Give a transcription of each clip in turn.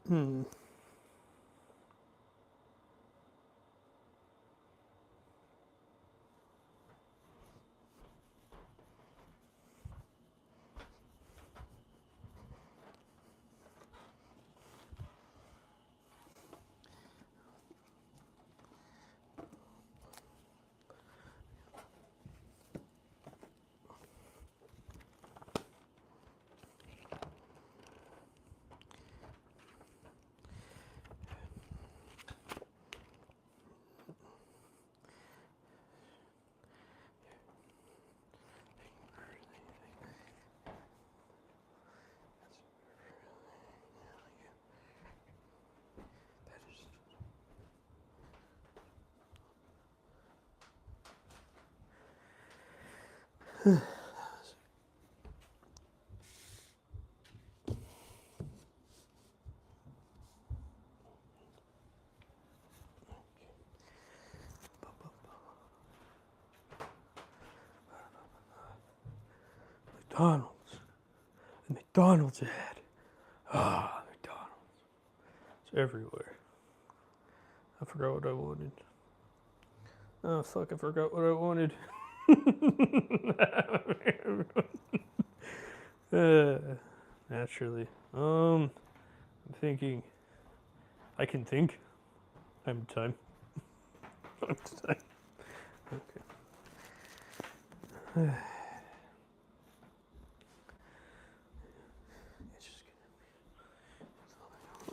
Hmm. McDonald's. The McDonald's ad. Ah, McDonald's. It's everywhere. I forgot what I wanted. Oh, fuck, I forgot what I wanted. uh, naturally. I'm thinking. I can think. I'm time. I'm time. Okay.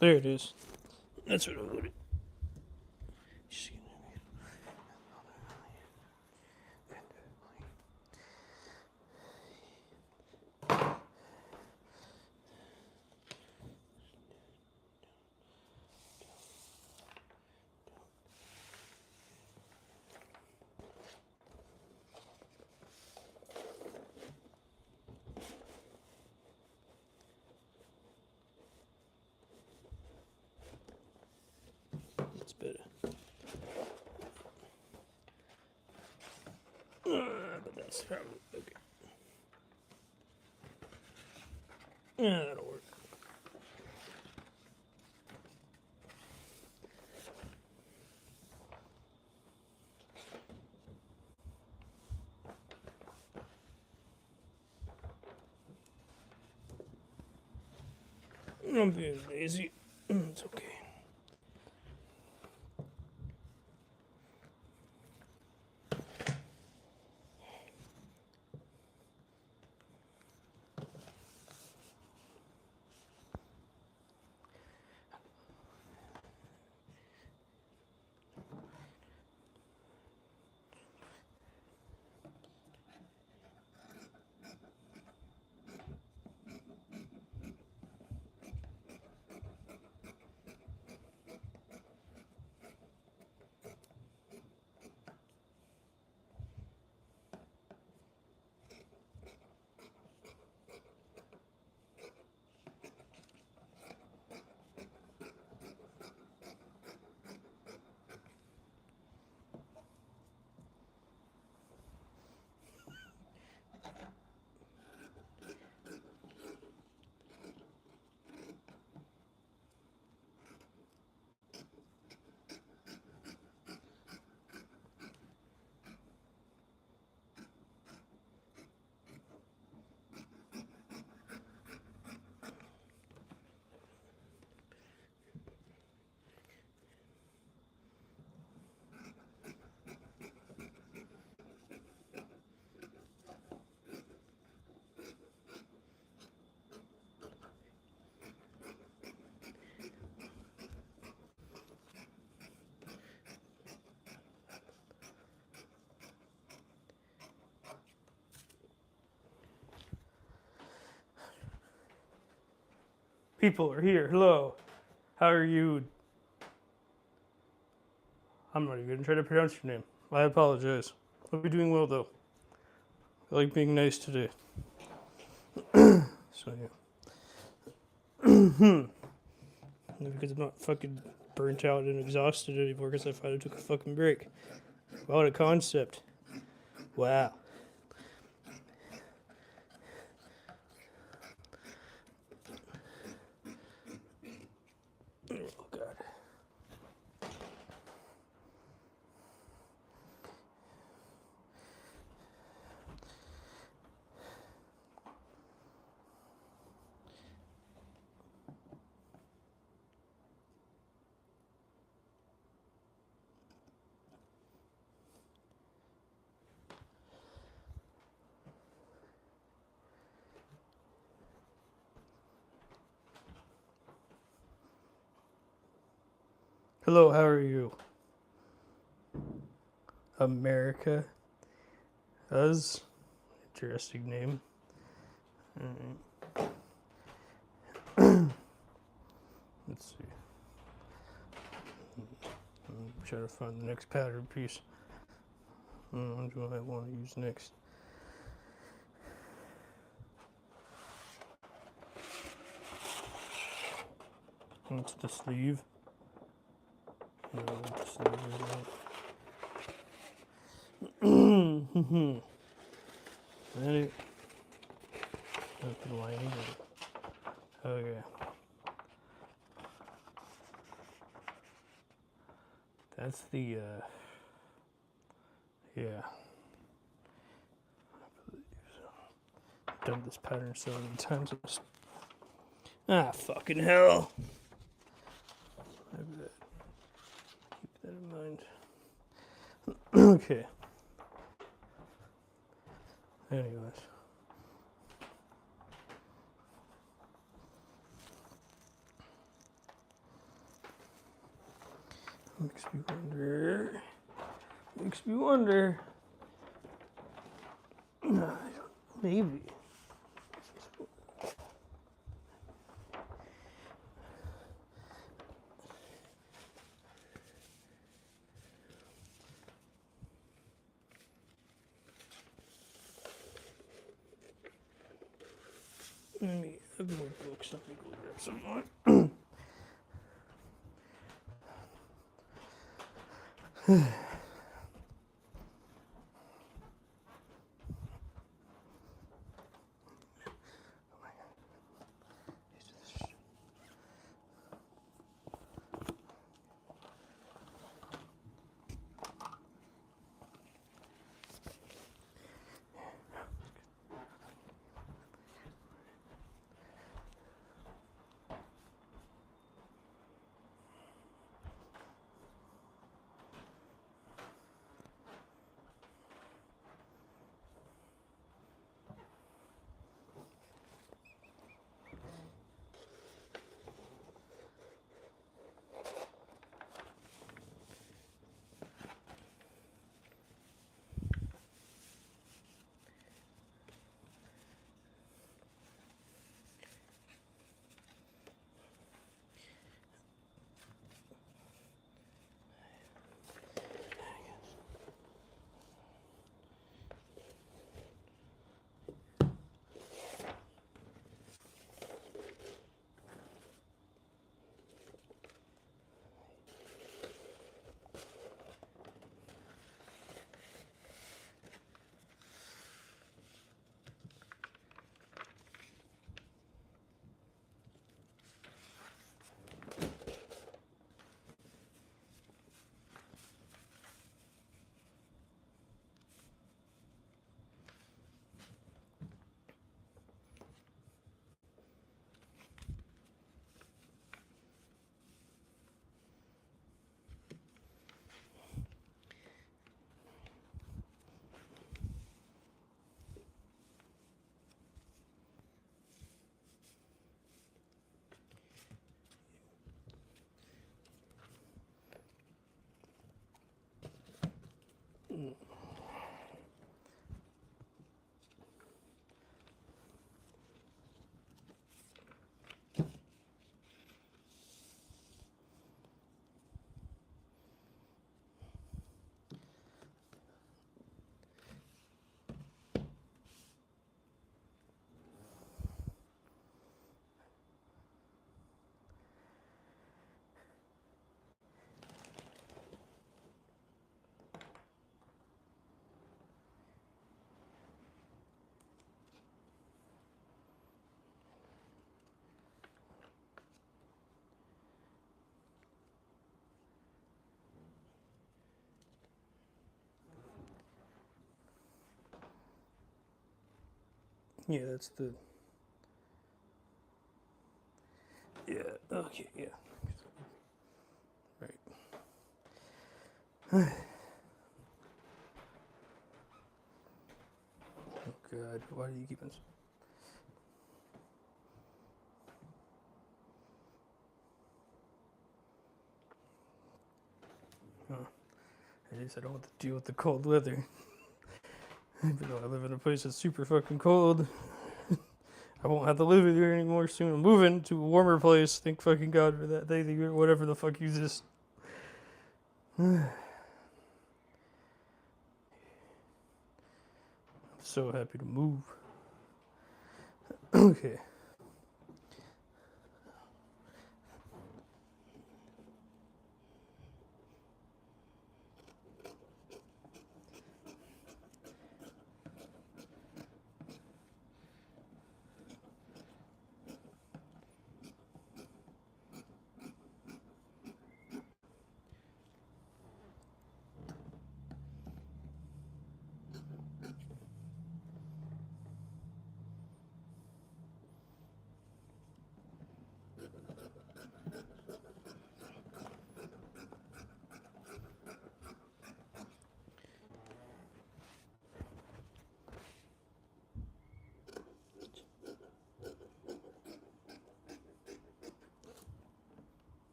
There it is. That's what I wanted. That's better. But that's probably okay. Yeah, that'll work. I'm being lazy. It's okay. People are here. Hello. How are you? I'm not even going to try to pronounce your name. I apologize. Hope you're doing well, though. I like being nice today. So, yeah. Because I'm not fucking burnt out and exhausted anymore because I finally took a fucking break. What a concept. Wow. Hello, how are you? America. Us. Interesting name. Let's see. I'm trying to find the next pattern piece. Which one I want to use next. It's the sleeve. No, the sleeve isn't. That it? That's the lining. Okay. That's the, yeah. I've done this pattern so many times. Fucking hell. Keep that in mind. Okay. Anyways. Makes me wonder. Makes me wonder. Maybe. Let me have more books. Let me go grab some more. Yeah, that's the. Yeah, okay, yeah. Right. Oh, God. Why do you keep us? At least I don't have to deal with the cold weather. Even though I live in a place that's super fucking cold. I won't have to live here anymore soon. I'm moving to a warmer place. Thank fucking God for that. Thank you, whatever the fuck you just. I'm so happy to move. Okay.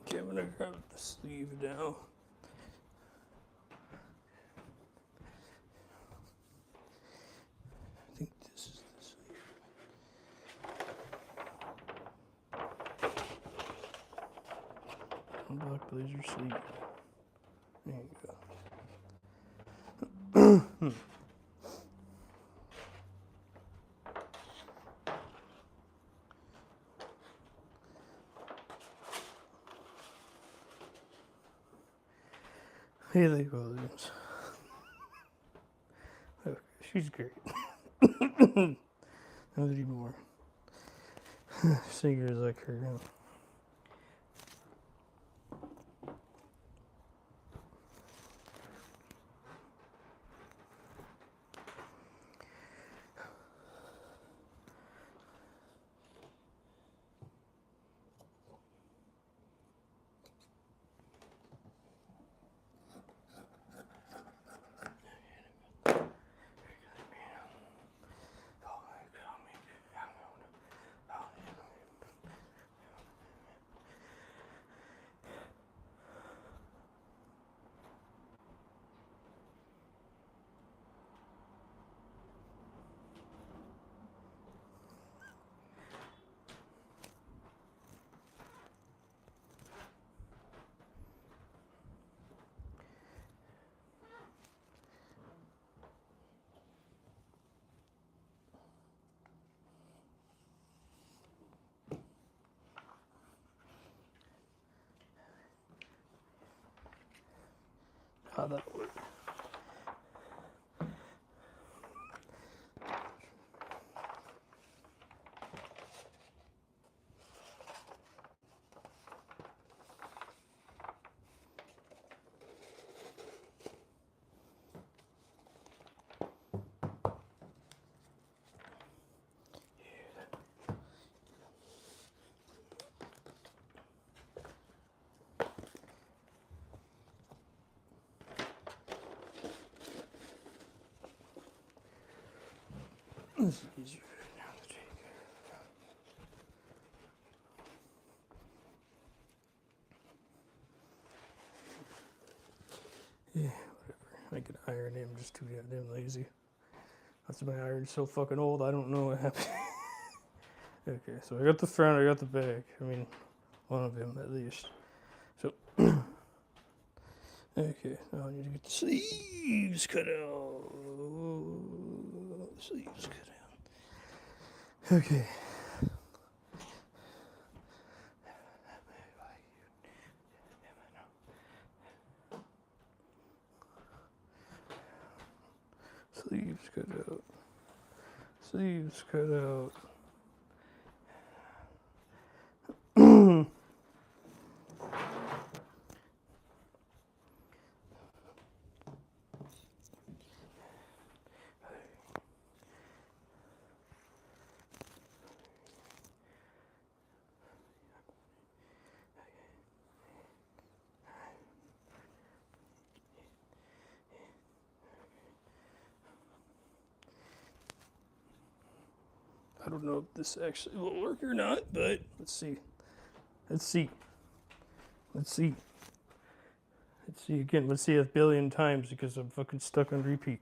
Okay, I'm gonna grab the sleeve now. I think this is the sleeve. Black blazer sleeve. There you go. Haley Williams. Okay, she's great. Nobody more. Singers like her. How that work? This is easier now to take. Yeah, whatever. I could iron it. I'm just too goddamn lazy. That's my iron's so fucking old. I don't know what happened. Okay, so I got the front. I got the back. I mean, one of them at least. So, okay, now I need to get the sleeves cut out. Sleeves cut out. Okay. Sleeves cut out. Sleeves cut out. I don't know if this actually will work or not, but let's see. Let's see. Let's see. Let's see again. Let's see a billion times because I'm fucking stuck on repeat.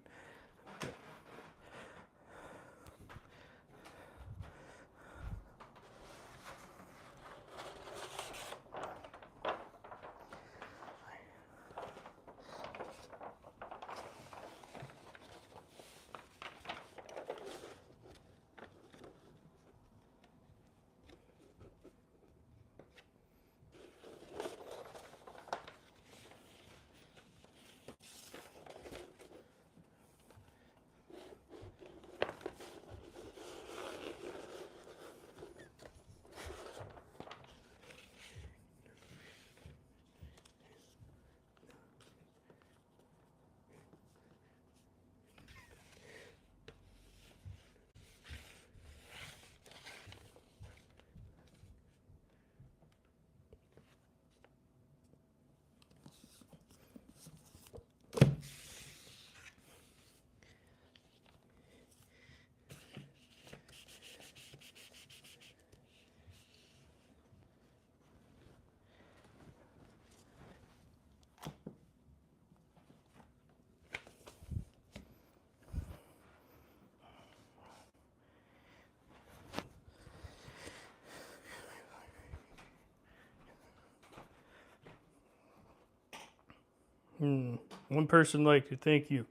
One person liked it. Thank you.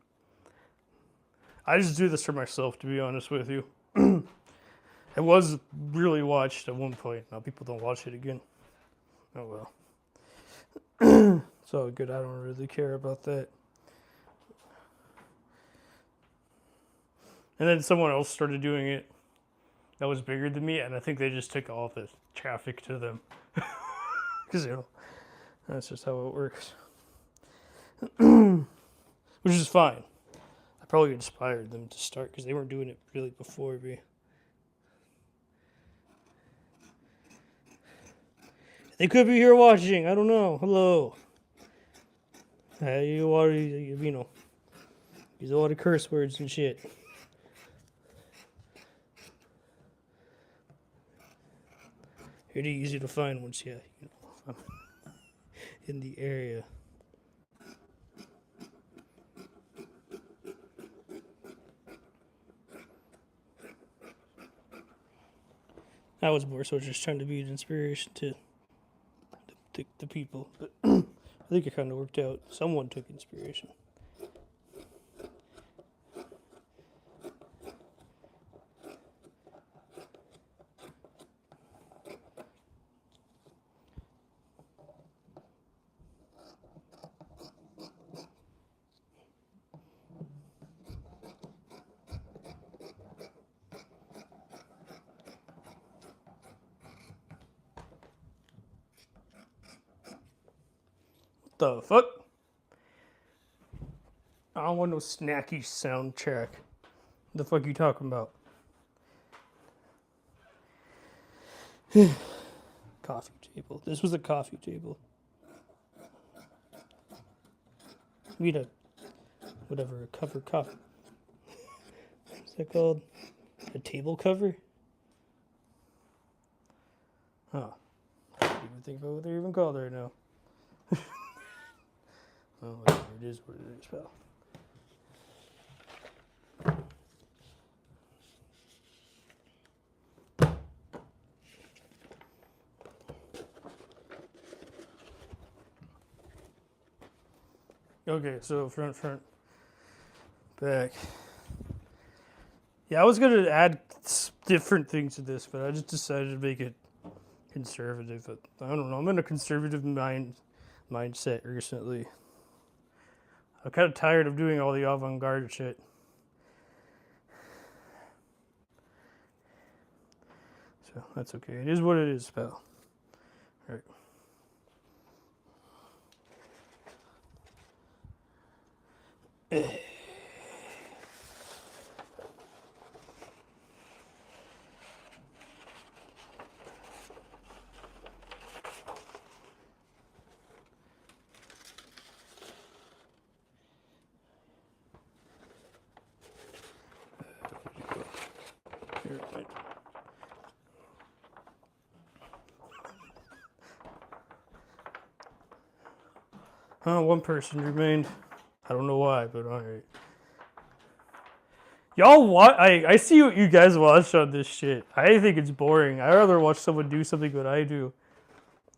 I just do this for myself, to be honest with you. It was really watched at one point. Now people don't watch it again. Oh well. It's all good. I don't really care about that. And then someone else started doing it that was bigger than me, and I think they just took all the traffic to them. Because, that's just how it works. Which is fine. I probably inspired them to start because they weren't doing it really before me. They could be here watching. I don't know. Hello. You already, use a lot of curse words and shit. Pretty easy to find once I'm in the area. I was more so just trying to be an inspiration to the people, but I think it kind of worked out. Someone took inspiration. The fuck? I don't want no snacky soundtrack. What the fuck you talking about? Coffee table. This was a coffee table. We had a cover coffee. What's that called? A table cover? Oh. I don't even think about what they're even called right now. Oh, whatever, it is what it is, pal. Okay, so front, back. Yeah, I was gonna add different things to this, but I just decided to make it conservative. But I don't know. I'm in a conservative mindset recently. I'm kind of tired of doing all the avant-garde shit. So that's okay. It is what it is, pal. All right. Here, right. One person remained. I don't know why, but all right. Y'all watch. I see what you guys watch on this shit. I think it's boring. I'd rather watch someone do something that I do.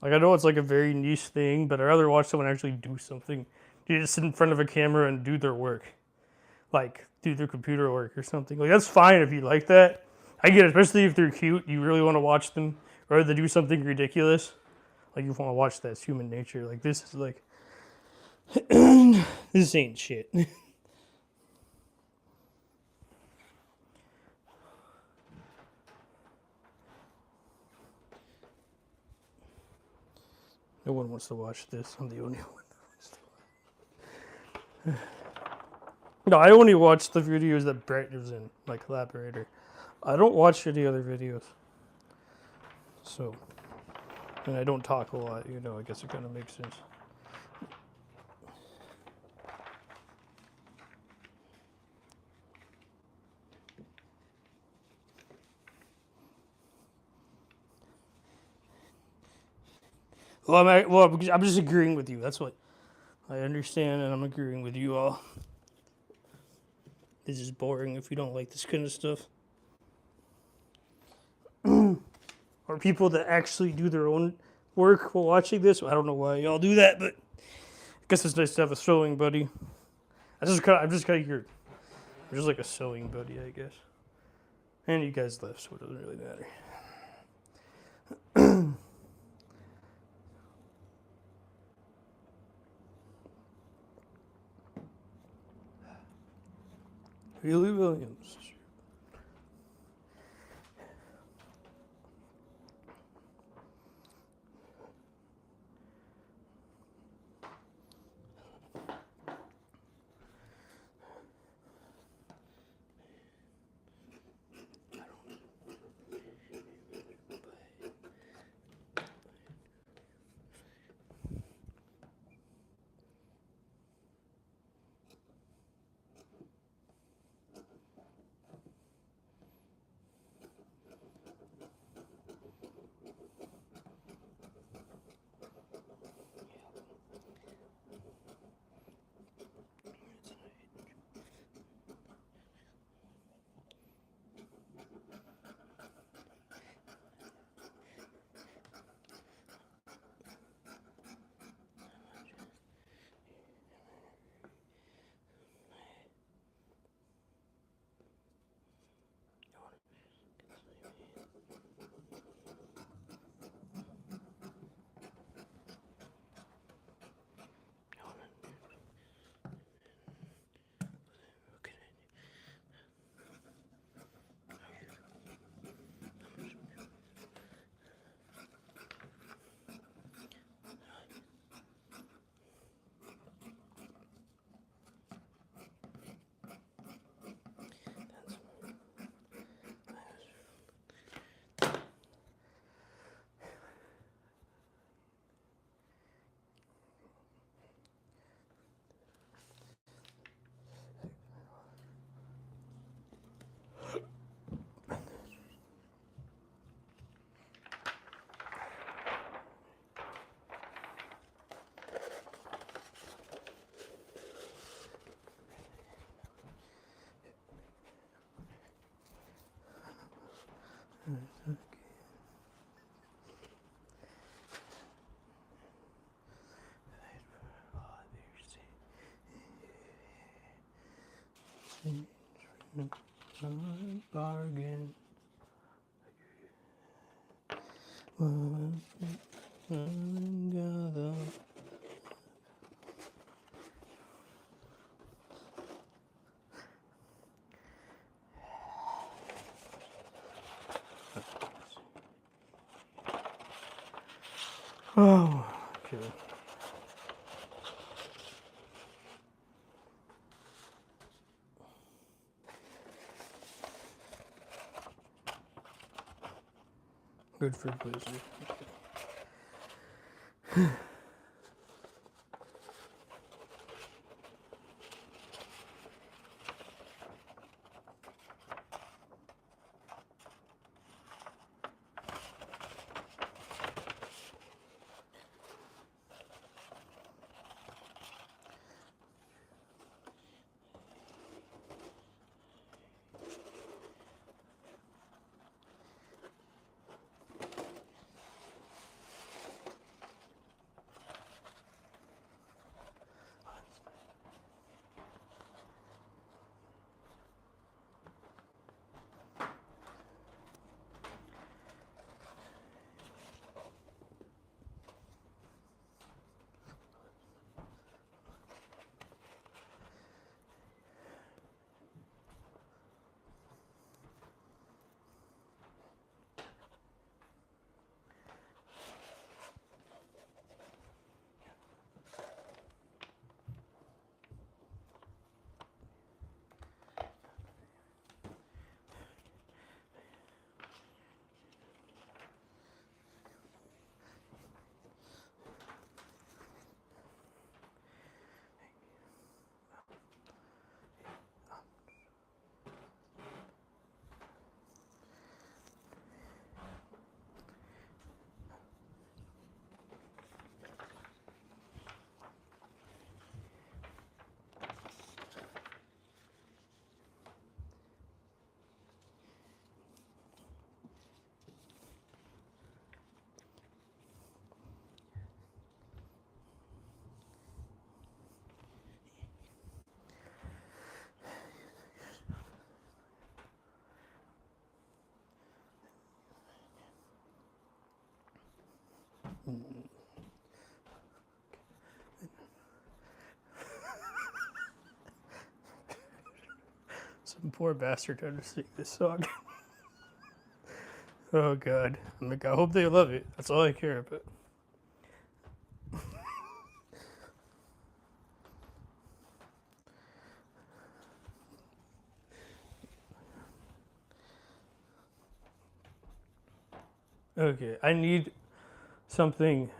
Like, I know it's like a very niche thing, but I'd rather watch someone actually do something. You just sit in front of a camera and do their work. Like, do their computer work or something. Like, that's fine if you like that. I get it, especially if they're cute. You really want to watch them. Or they do something ridiculous. Like, you want to watch that. It's human nature. Like, this is like... this ain't shit. No one wants to watch this. I'm the only one that wants to watch. No, I only watch the videos that Brett is in, my collaborator. I don't watch any other videos. So, and I don't talk a lot, you know, I guess it kind of makes sense. Well, I'm just agreeing with you. That's what I understand, and I'm agreeing with you all. This is boring if you don't like this kind of stuff. Or people that actually do their own work while watching this. I don't know why y'all do that, but I guess it's nice to have a sewing buddy. I'm just kind of your, I'm just like a sewing buddy, I guess. And you guys left, so it doesn't really matter. Haley Williams. Bargain. Oh, okay. Good for Blizzard. Some poor bastard had to sing this song. Oh god. I'm like, I hope they love it. That's all I care about. Okay, I need something.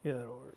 Yeah, that'll work.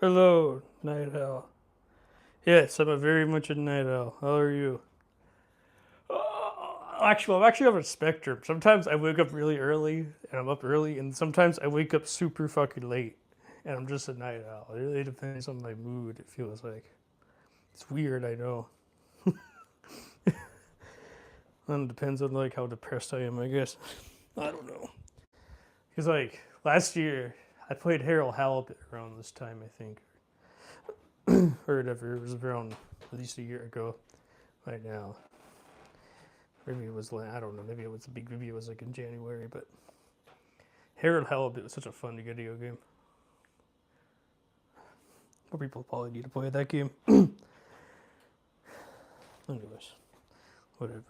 Hello, night owl. Yes, I'm very much a night owl. How are you? Actually, I'm actually on a spectrum. Sometimes I wake up really early and I'm up early, and sometimes I wake up super fucking late and I'm just a night owl. It really depends on my mood, it feels like. It's weird, I know. And it depends on like how depressed I am, I guess. I don't know. Because like last year, I played Harold Halibut around this time, I think. Or whatever. It was around at least a year ago right now. Maybe it was, I don't know, maybe it was a big review, it was like in January, but Harold Halibut was such a fun video game. More people probably need to play that game. Anyways, whatever.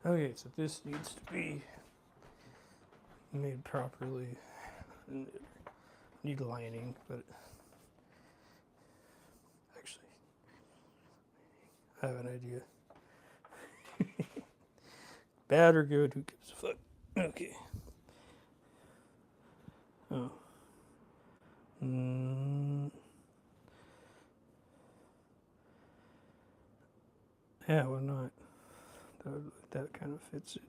Okay, so this needs to be made properly. Need lining, but actually, I have an idea. Bad or good, who gives a fuck? Okay. Oh. Yeah, why not? That kind of fits it.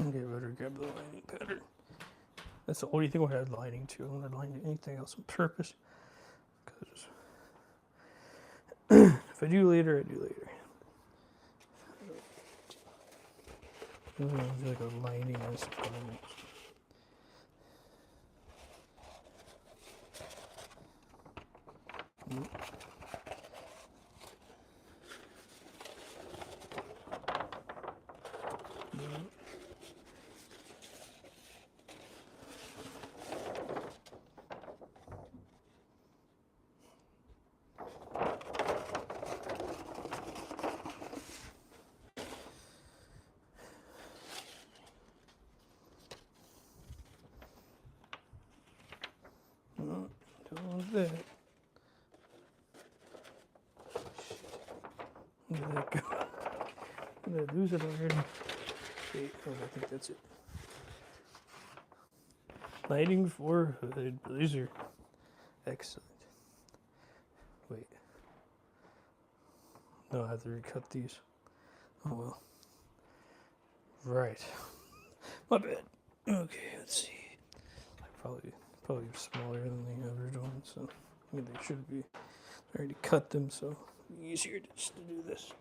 Okay, better grab the lining pattern. That's the only thing I had lining to. I don't want to line anything else on purpose. Because if I do later, I do later. It's like a lining on some garments. that. Where did that go? Did I lose it already? Wait, oh, I think that's it. Lighting for hood blazer. Excellent. Wait. No, I have to recut these. Oh well. Right. My bad. Okay, let's see. Probably smaller than the average one, so I mean they should be. I already cut them, so it'll be easier just to do this.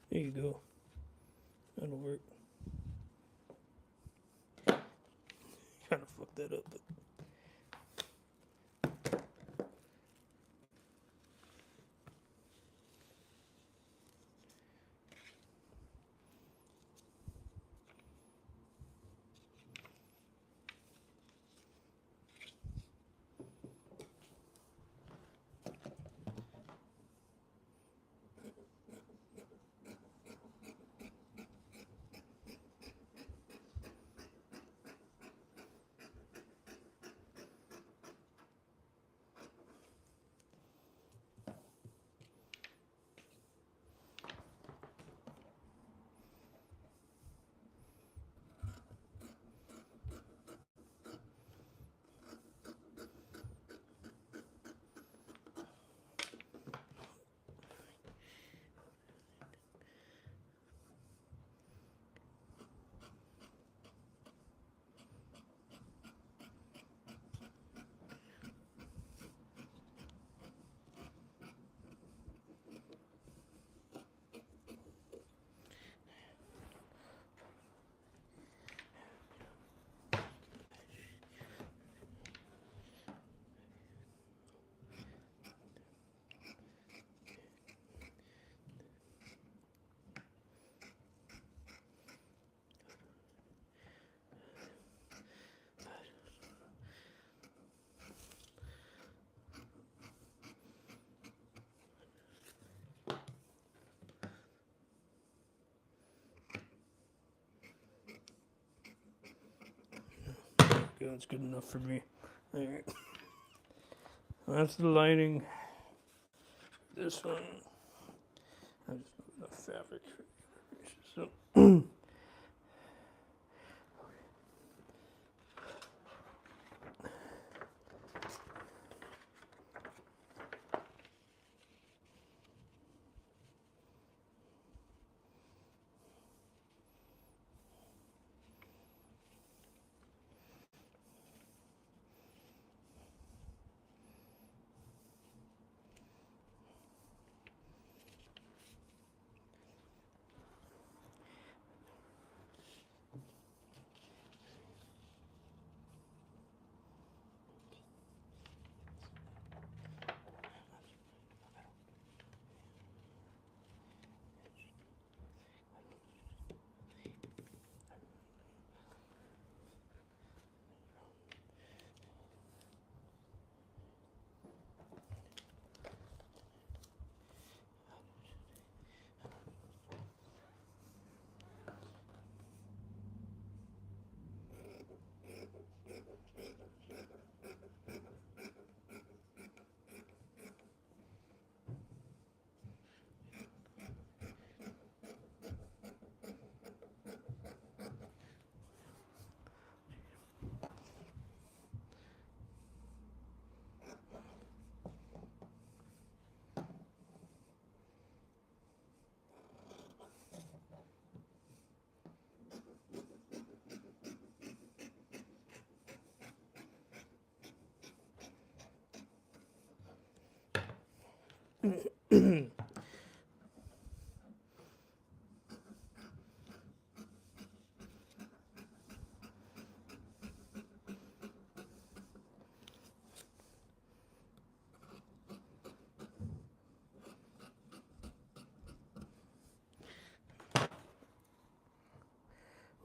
There you go. That'll work. Kind of fucked that up, but. Yeah, that's good enough for me. Alright. That's the lighting. This one. I just moved enough fabric for the other pieces. So.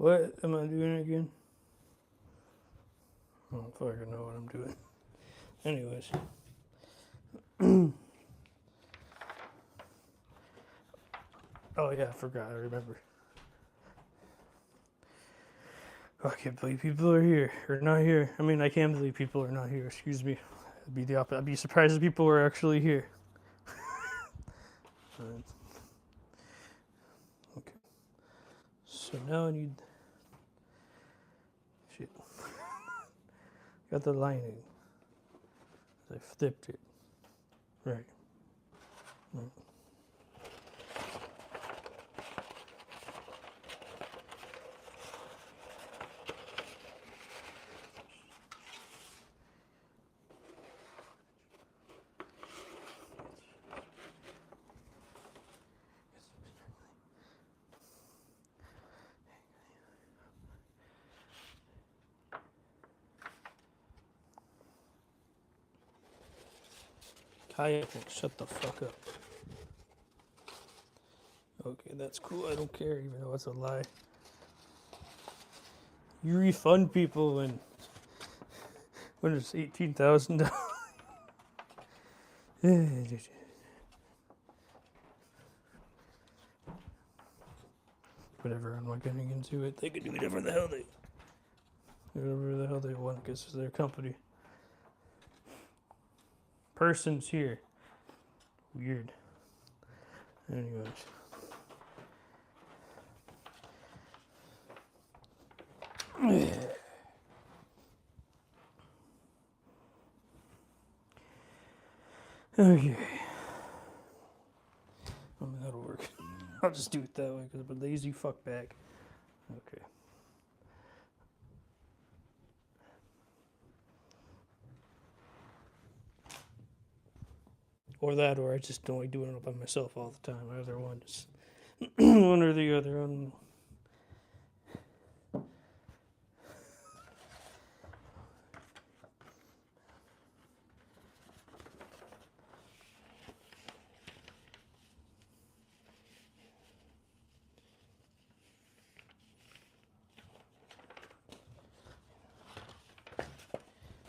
What am I doing again? I don't fucking know what I'm doing. Anyways. Oh yeah, I forgot. I remember. Oh, I can't believe people are here or not here. I mean, I can believe people are not here. Excuse me. It'd be the opposite. I'd be surprised if people were actually here. Okay. So now I need. Shit. Got the lining. I flipped it. Right. Kayak, shut the fuck up. Okay, that's cool. I don't care, even though it's a lie. You refund people when it's $18,000. Whatever, I'm not getting into it. They can do whatever the hell they want because it's their company. Person's here. Weird. Anyways. Okay. I mean, that'll work. I'll just do it that way because I'm a lazy fuckbag. Okay. Or that, or I just don't like doing it by myself all the time. Either one. Just one or the other. I don't know.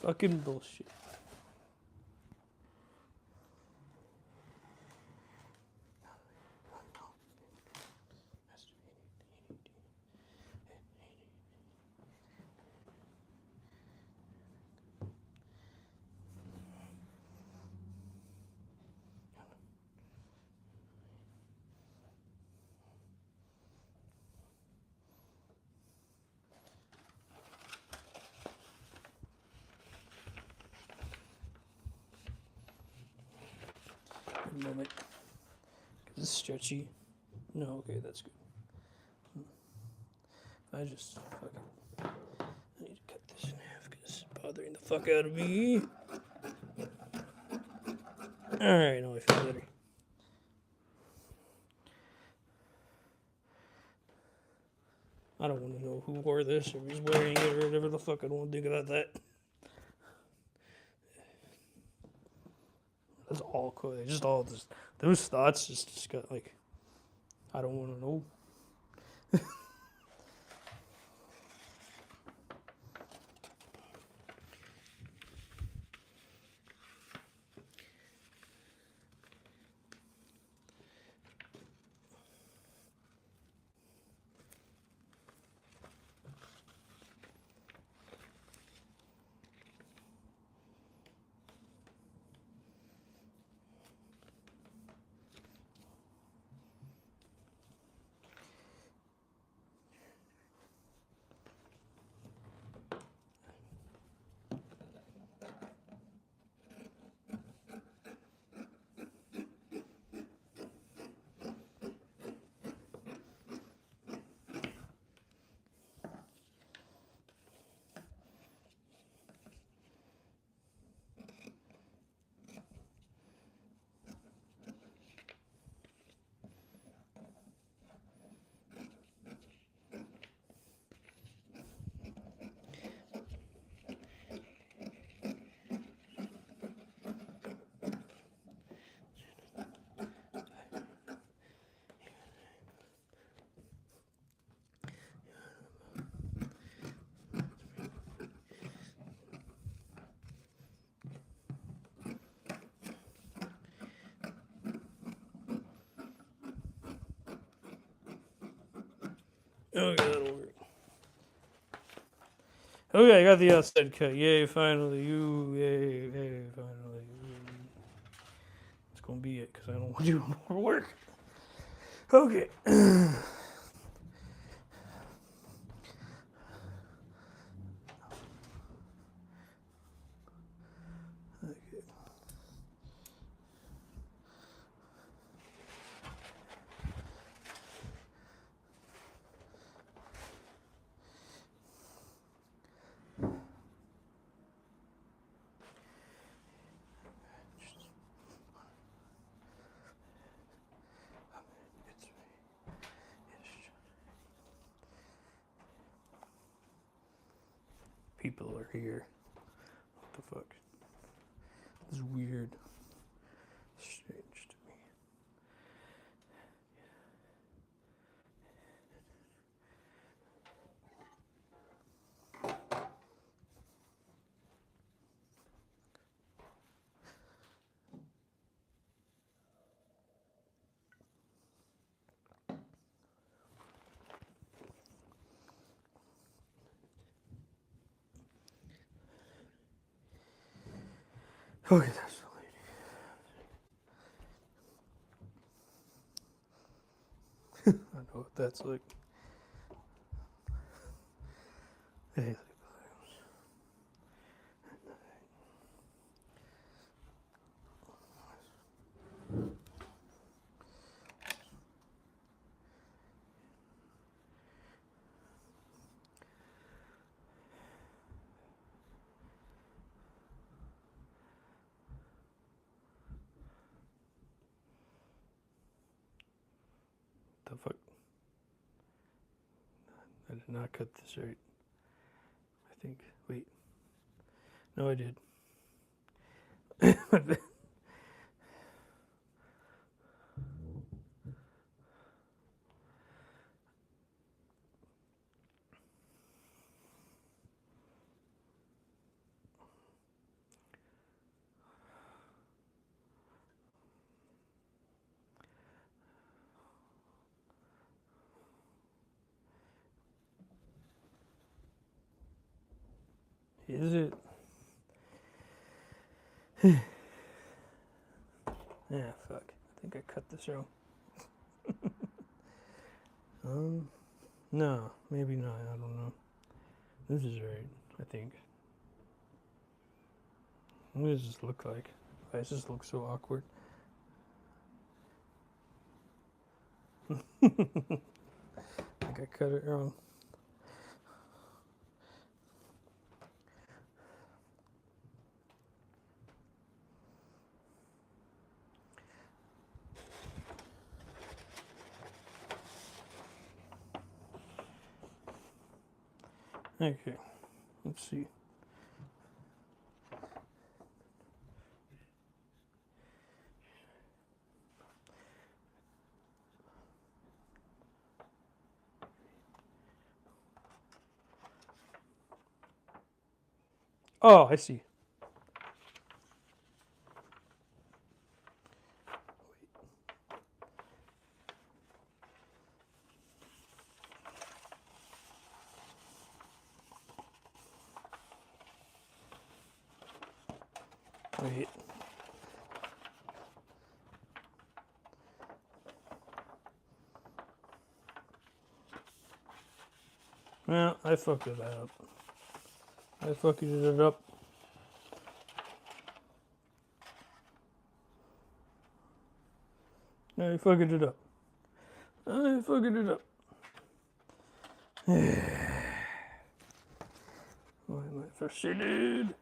Fucking bullshit. A moment. This is stretchy. No, okay, that's good. I just fucking. I need to cut this in half because it's bothering the fuck out of me. Alright, now I feel better. I don't want to know who wore this or who's wearing it or whatever the fuck. I don't want to think about that. That's all cool. They just all just those thoughts just got like I don't want to know. Okay, that'll work. Okay, I got the outside cut. Yay, finally. Yay, finally. It's gonna be it because I don't want to do more work. Okay. People are here. What the fuck? This is weird. Strange to me. Okay, that's the lady. I know what that's like. Hey, the fuck? I did not cut this right. I think. Wait. No, I did. Is it? Yeah, fuck. I think I cut this wrong. No, maybe not. I don't know. This is right, I think. What does this look like? Why does this look so awkward? I think I cut it wrong. Okay, let's see. Oh, I see. Wait. Well, I fucked it up. I fucked it up. I fucked it up. I fucked it up. Why am I frustrated?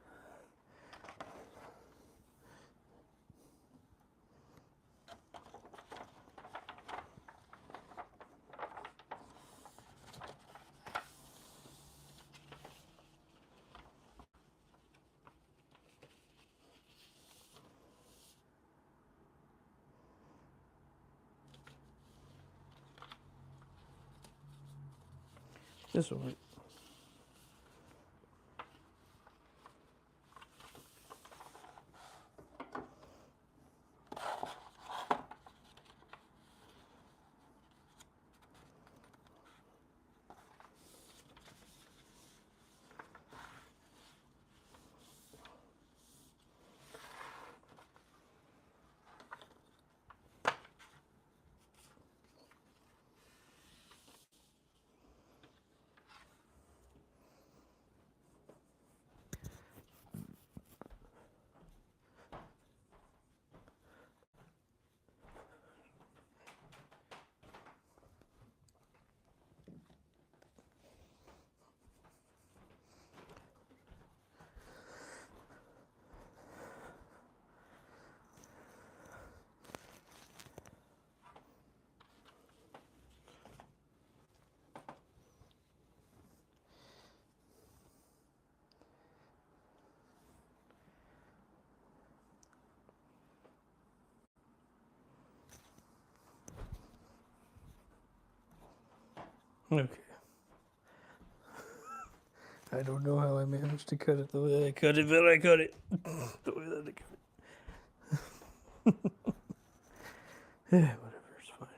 This one. Okay. I don't know how I managed to cut it the way I cut it, but I cut it the way that I cut it. Yeah, whatever, it's fine.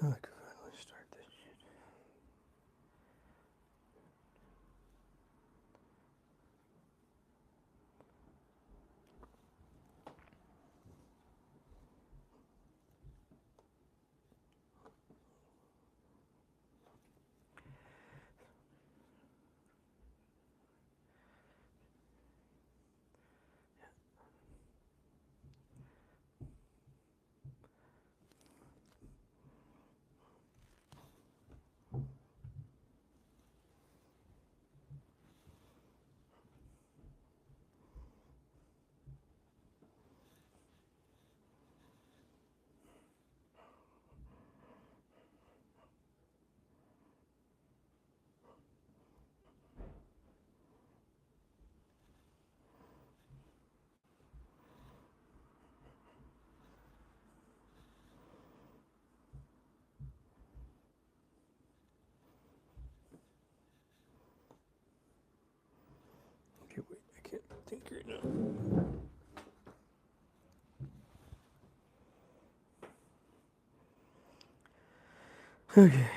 I could finally start this shit. Okay, wait, I can't think right now. Okay.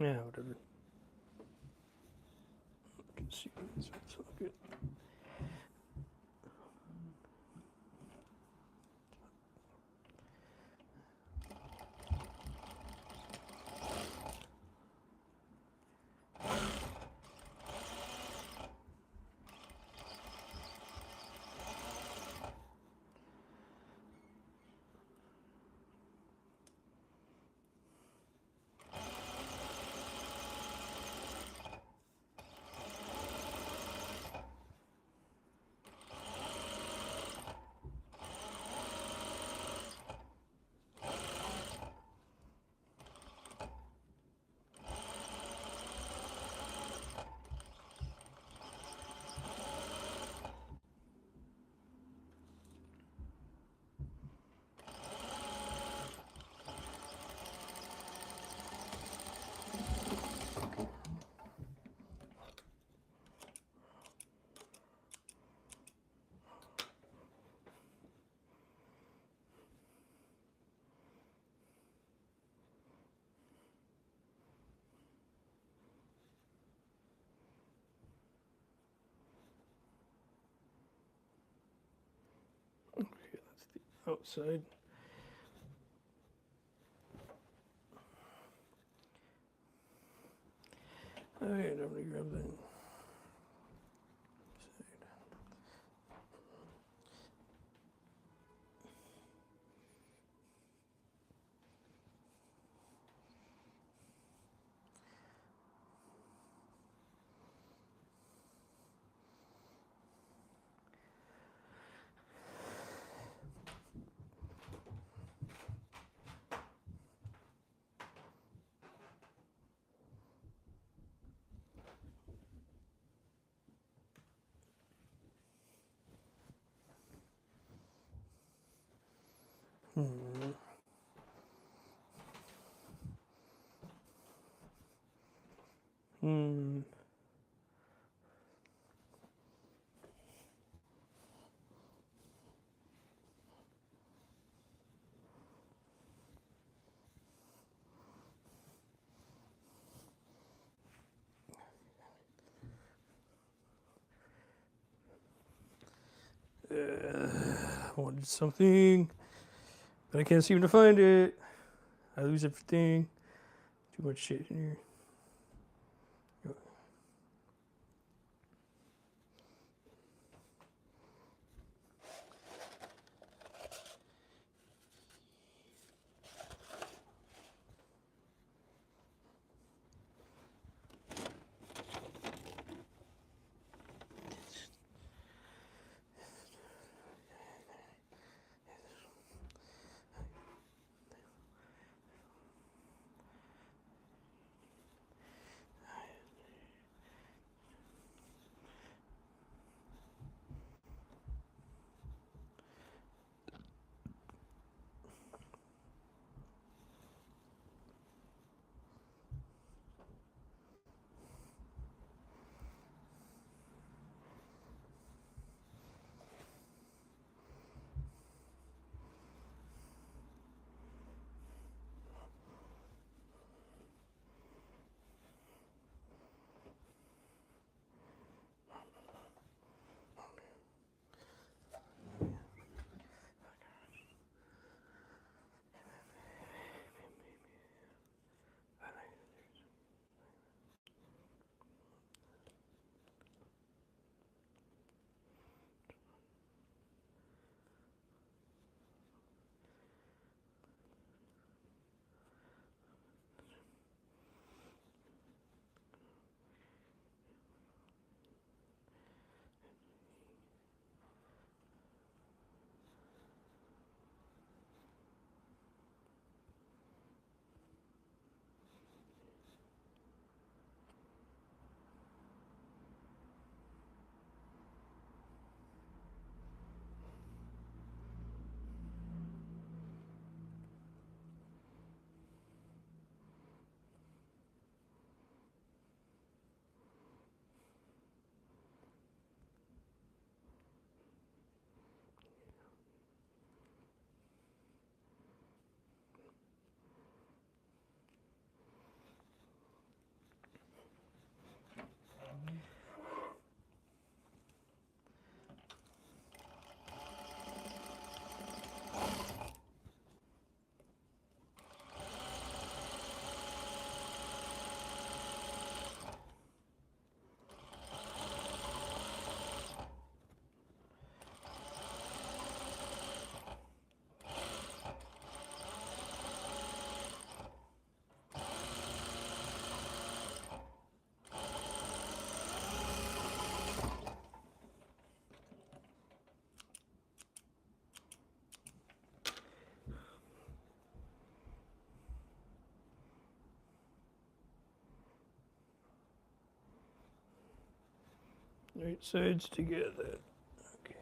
Yeah, whatever. Can see it's all good. outside. Okay, I'm gonna grab that. I wanted something, but I can't seem to find it. I lose everything. Too much shit in here. Right sides together. Okay.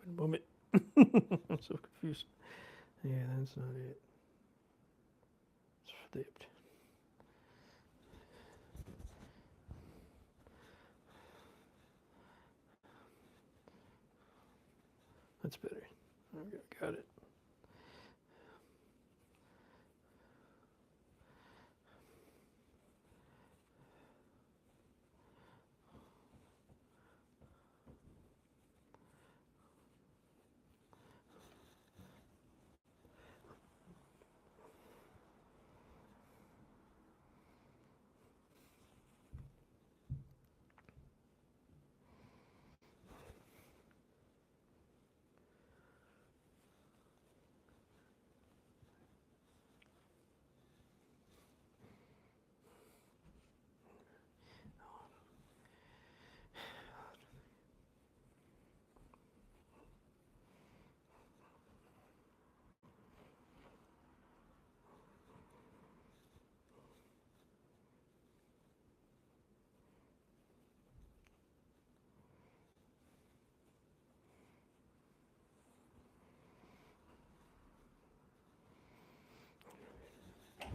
Couldn't bum it. I'm so confused. Yeah, that's not it. It's flipped. That's better. Okay, got it.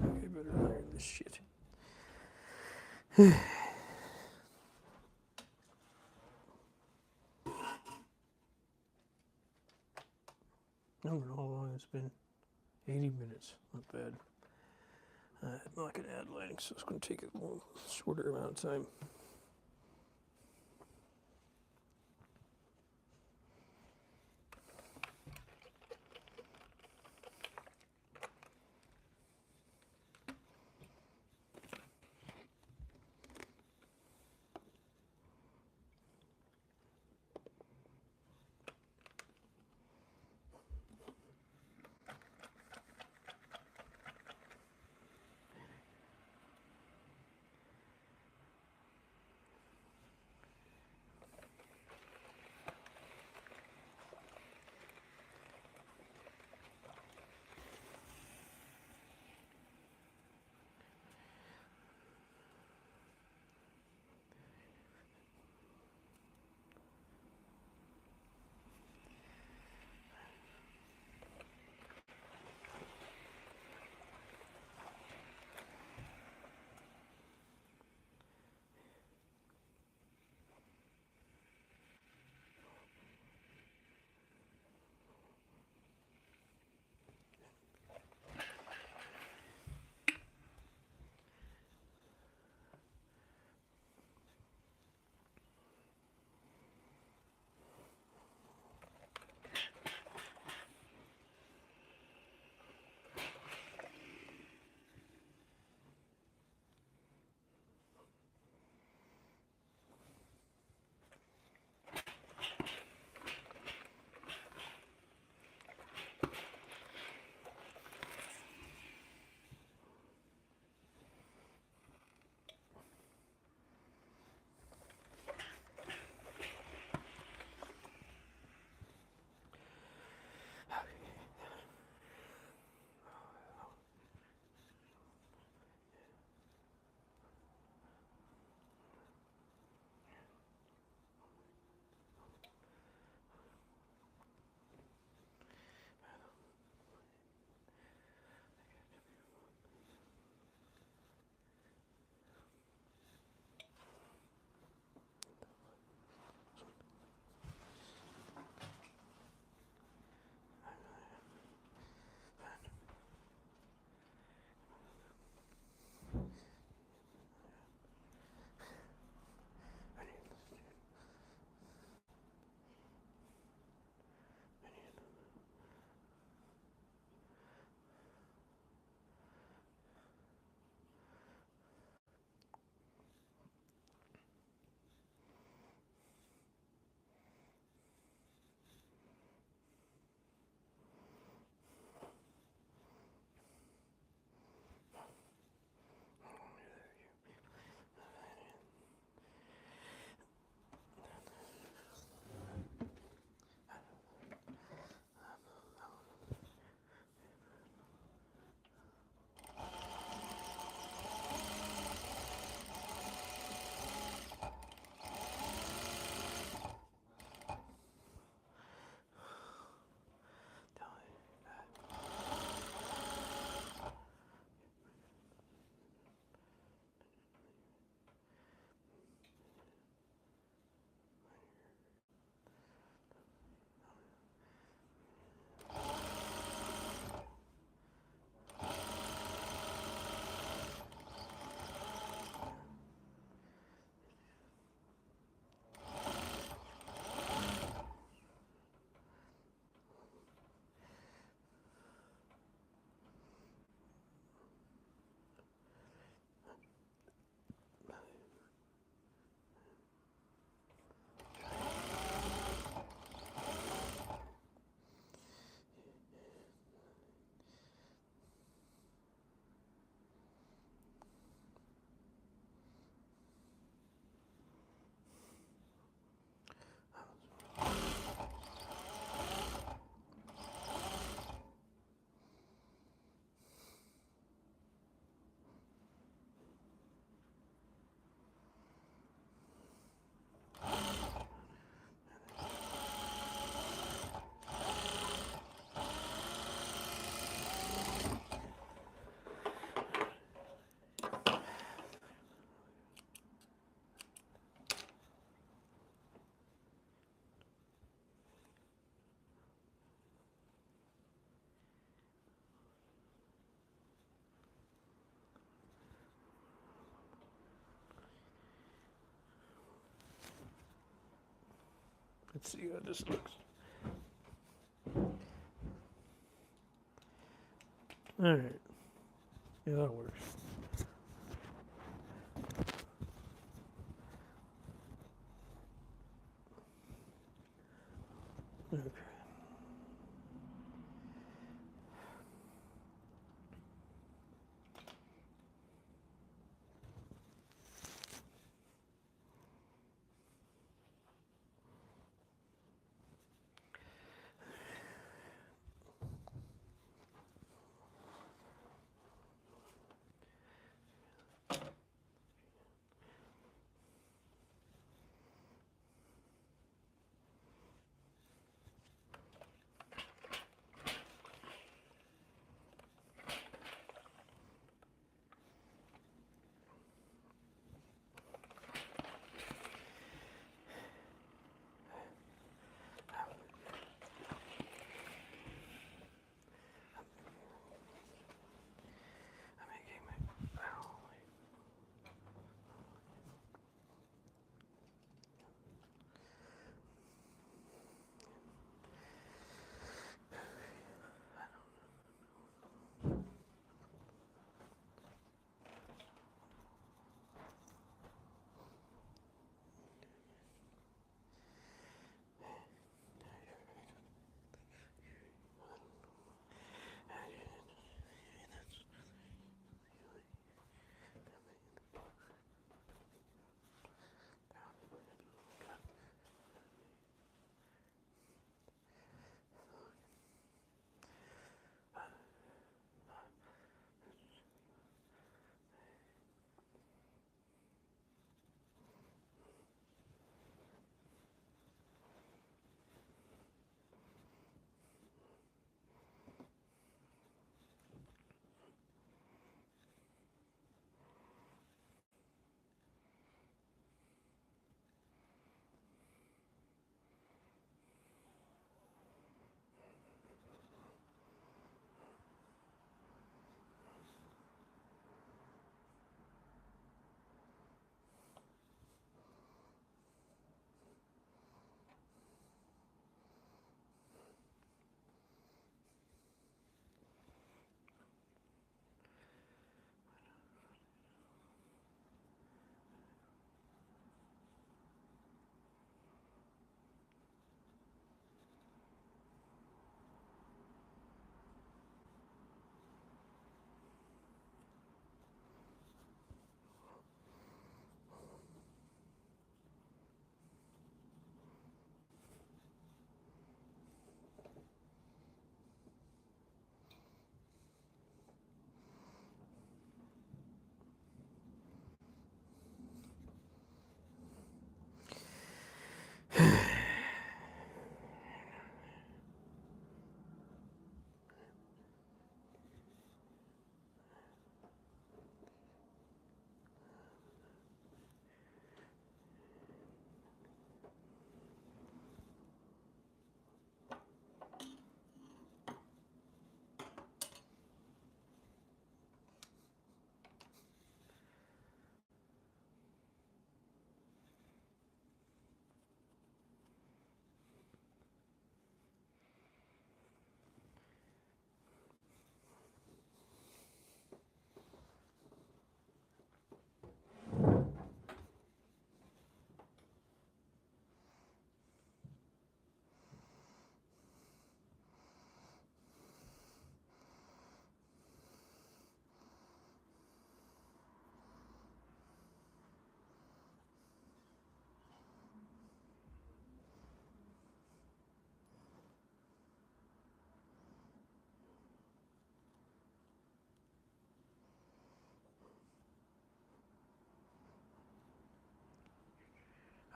Okay, better iron this shit. I don't know how long it's been. 80 minutes. Not bad. I'm not going to add lighting, so it's going to take a little shorter amount of time. Let's see how this looks. All right. Yeah, that works. Okay.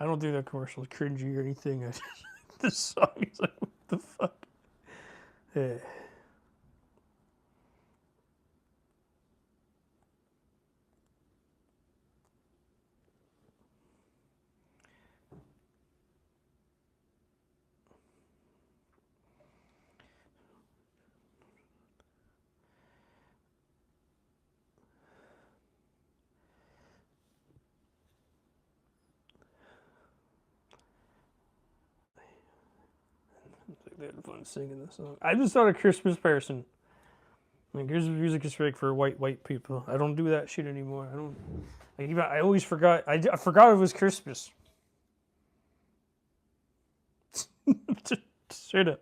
I don't think that commercial is cringy or anything. I just, the song is like, what the fuck? Yeah. they had fun singing this song. I'm just not a Christmas person. Like, Christmas music is like for white people. I don't do that shit anymore. I don't. Like, even, I always forgot. I forgot it was Christmas. Straight up.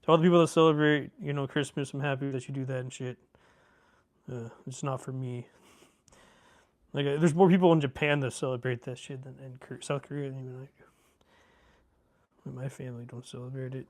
To all the people that celebrate, Christmas, I'm happy that you do that and shit. It's not for me. Like, there's more people in Japan that celebrate that shit than in South Korea. Even like, my family don't celebrate it.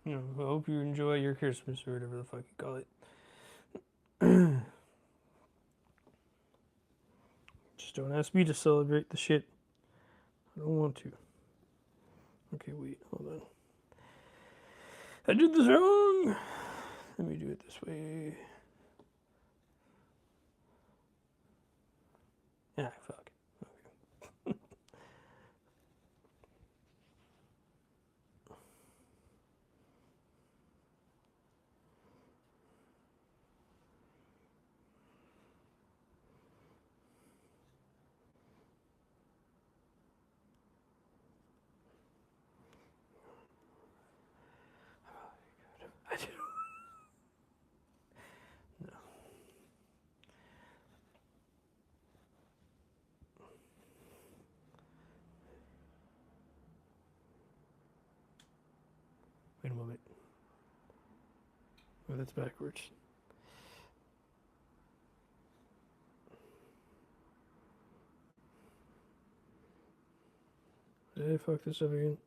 I hope you enjoy your Christmas or whatever the fuck you call it. Just don't ask me to celebrate the shit. I don't want to. Okay, wait, hold on. I did this wrong. Let me do it this way. Ah, fuck. Okay. No. Wait a moment. Oh, that's backwards. Did I fuck this up again?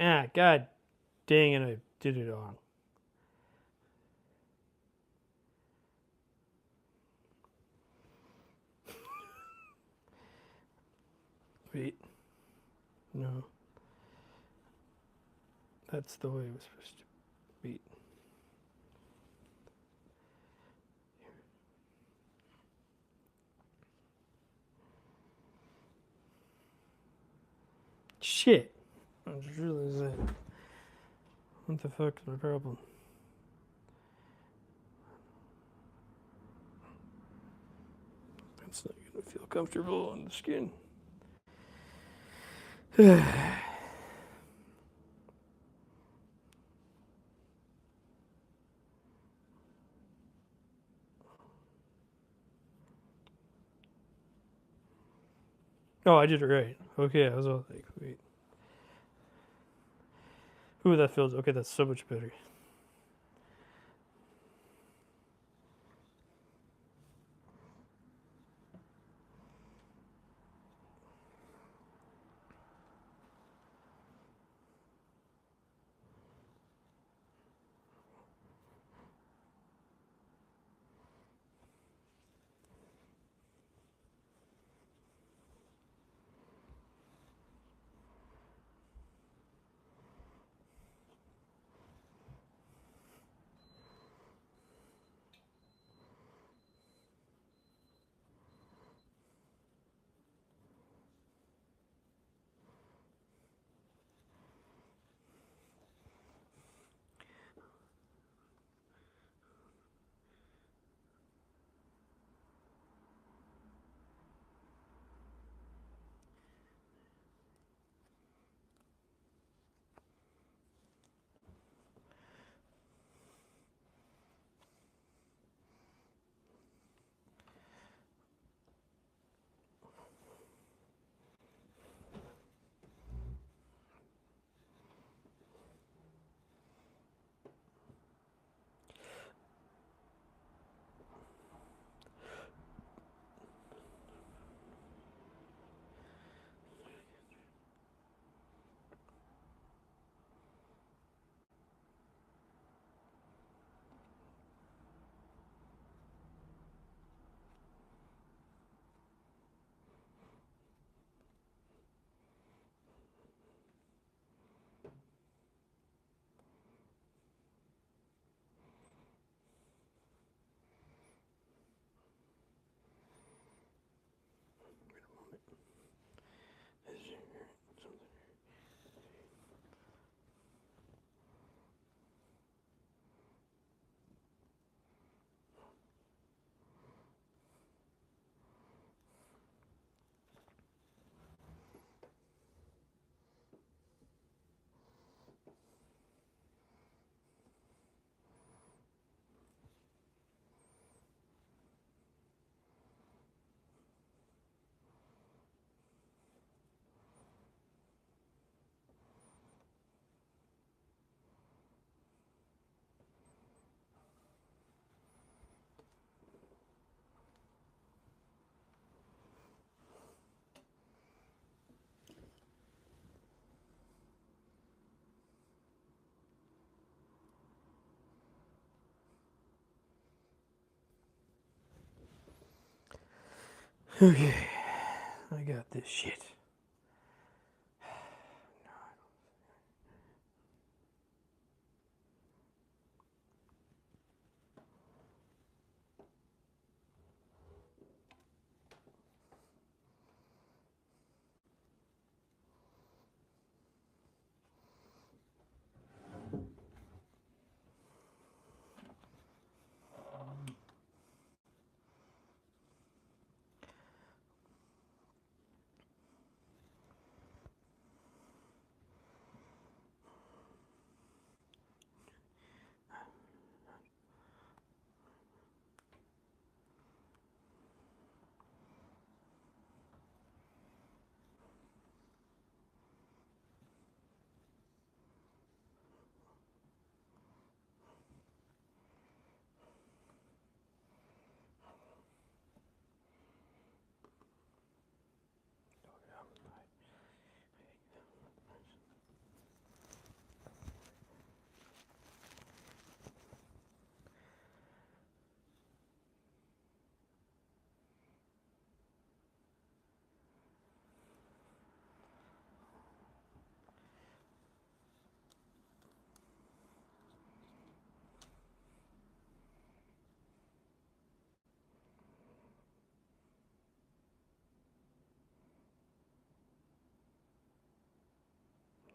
Ah, god dang it, I did it wrong. Wait. No. That's the way it was supposed to be. Shit. I just realized that. What the fuck is my problem? That's not gonna feel comfortable on the skin. Oh, I did it right. Okay, I was all like, wait. Ooh, that feels okay. That's so much better. Okay, I got this shit.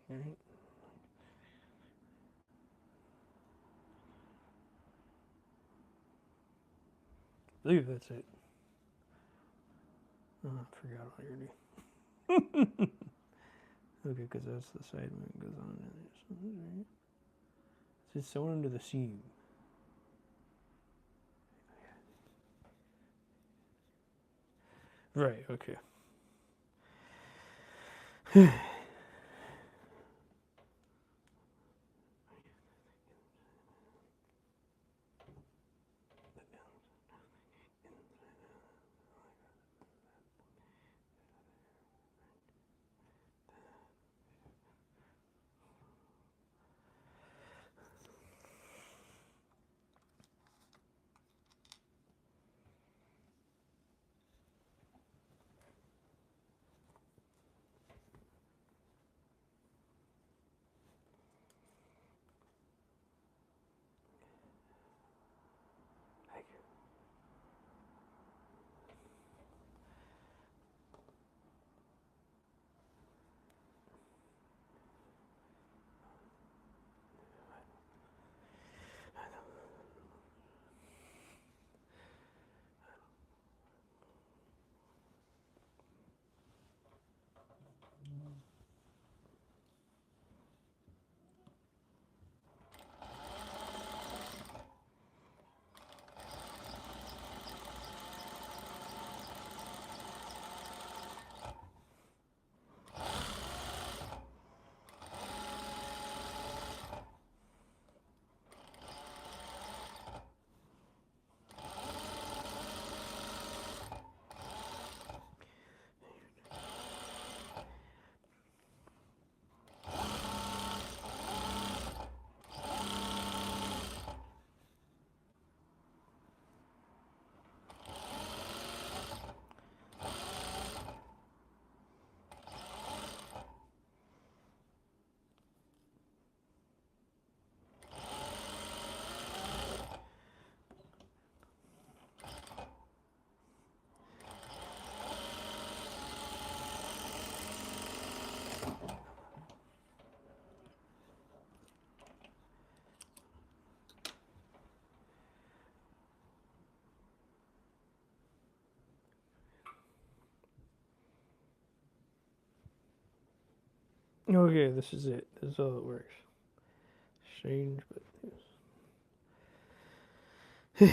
Alright. I believe that's it. Oh, I forgot already. Okay, because that's the side when it goes on. It's just sewn into the seam. Right, okay. Okay, this is it. This is how it works. Strange, but yes.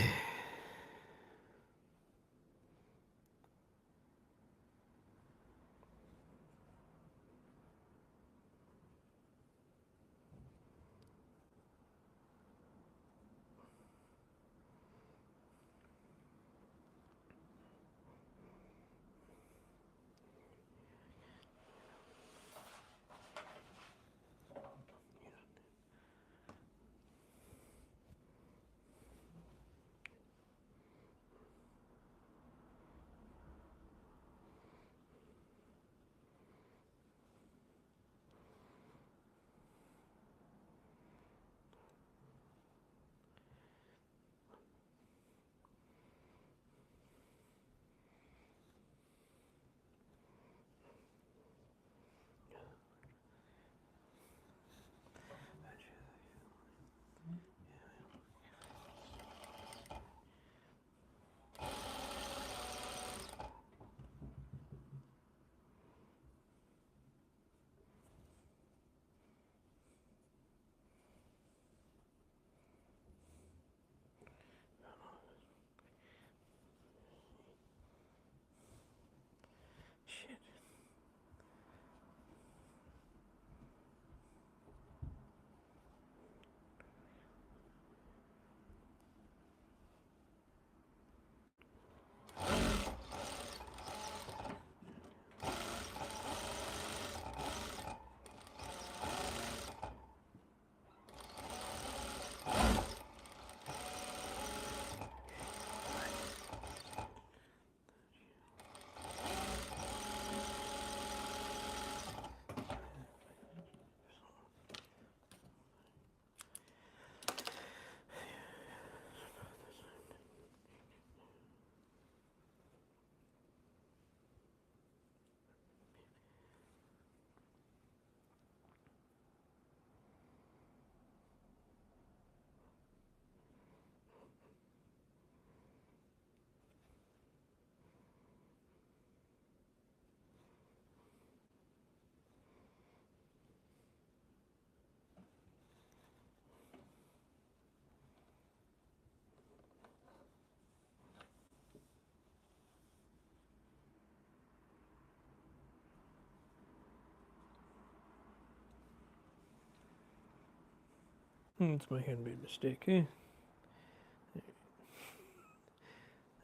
It's my handmade mistake, eh?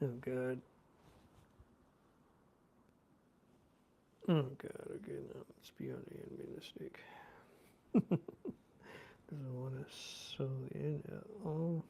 Oh god. Oh god, okay, now let's be on a handmade mistake. Does I want to sew in at all?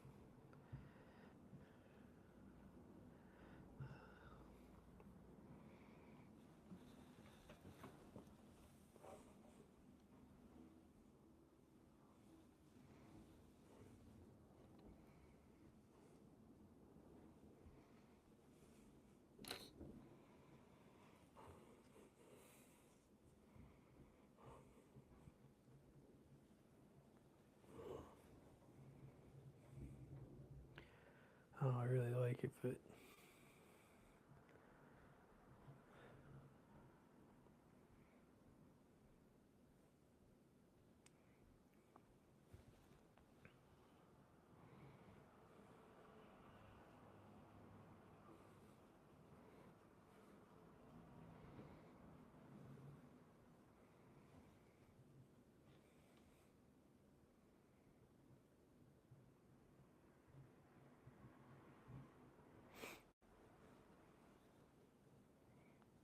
Oh, I really like it, but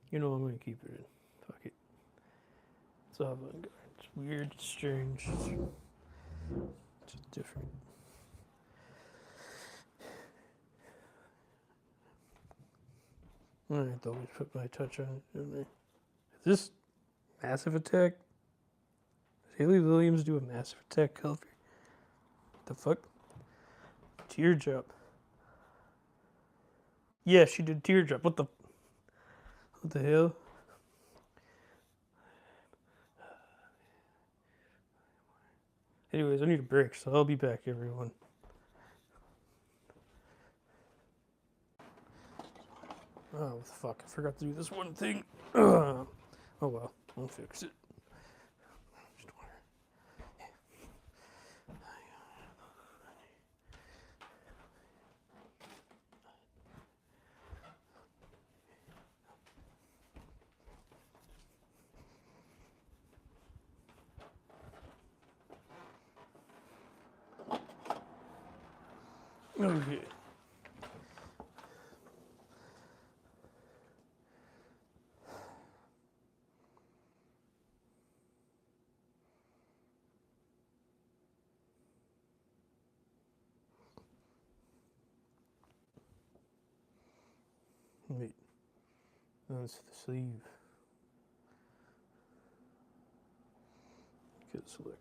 you know I'm gonna keep it in. Fuck it. It's avant-garde. It's weird, it's strange. It's different. I have to always put my touch on it, don't I? Is this Massive Attack? Does Haley Williams do a Massive Attack cover? What the fuck? Teardrop. Yeah, she did Teardrop. What the hell? Anyways, I need a break, so I'll be back, everyone. Oh, fuck. I forgot to do this one thing. Oh, well. I'll fix it. Okay. Wait. That's the sleeve. Because, look.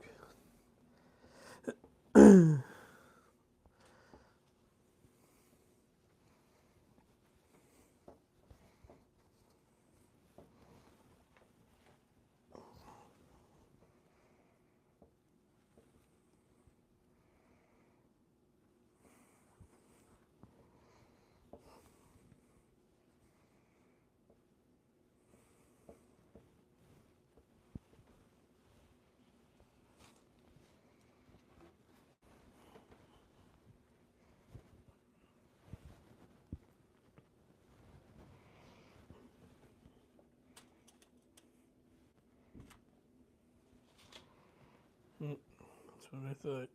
That's what I thought.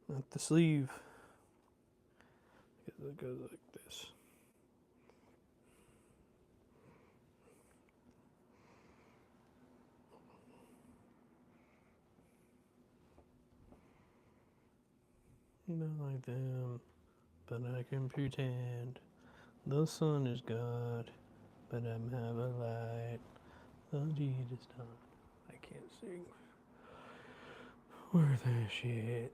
Not the sleeve. Because it goes like this. Not like them, but I can pretend. The sun is God, but I'm have a light. The deed is done. I can't sing. Worth a shit.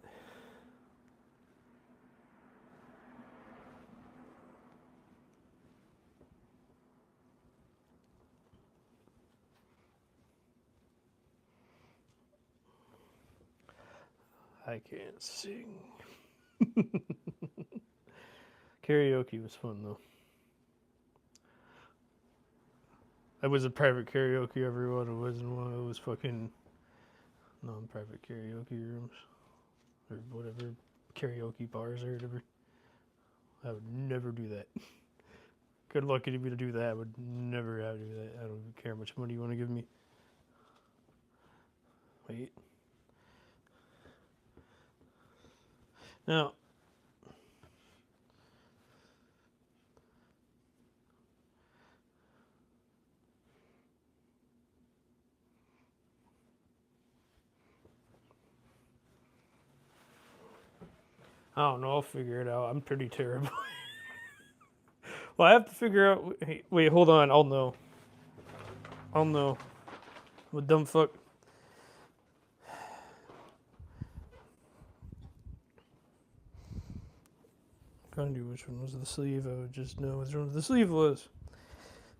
I can't sing. Karaoke was fun though. I was a private karaoke, everyone. It wasn't one of those fucking non-private karaoke rooms or whatever, karaoke bars or whatever. I would never do that. Good luck getting me to do that. I would never have to do that. I don't care how much money you want to give me. Wait. Now, I don't know. I'll figure it out. I'm pretty terrible. Well, I have to figure out. Wait, hold on. I'll know. I'm a dumb fuck. Can't do which one was the sleeve. I would just know which one the sleeve was.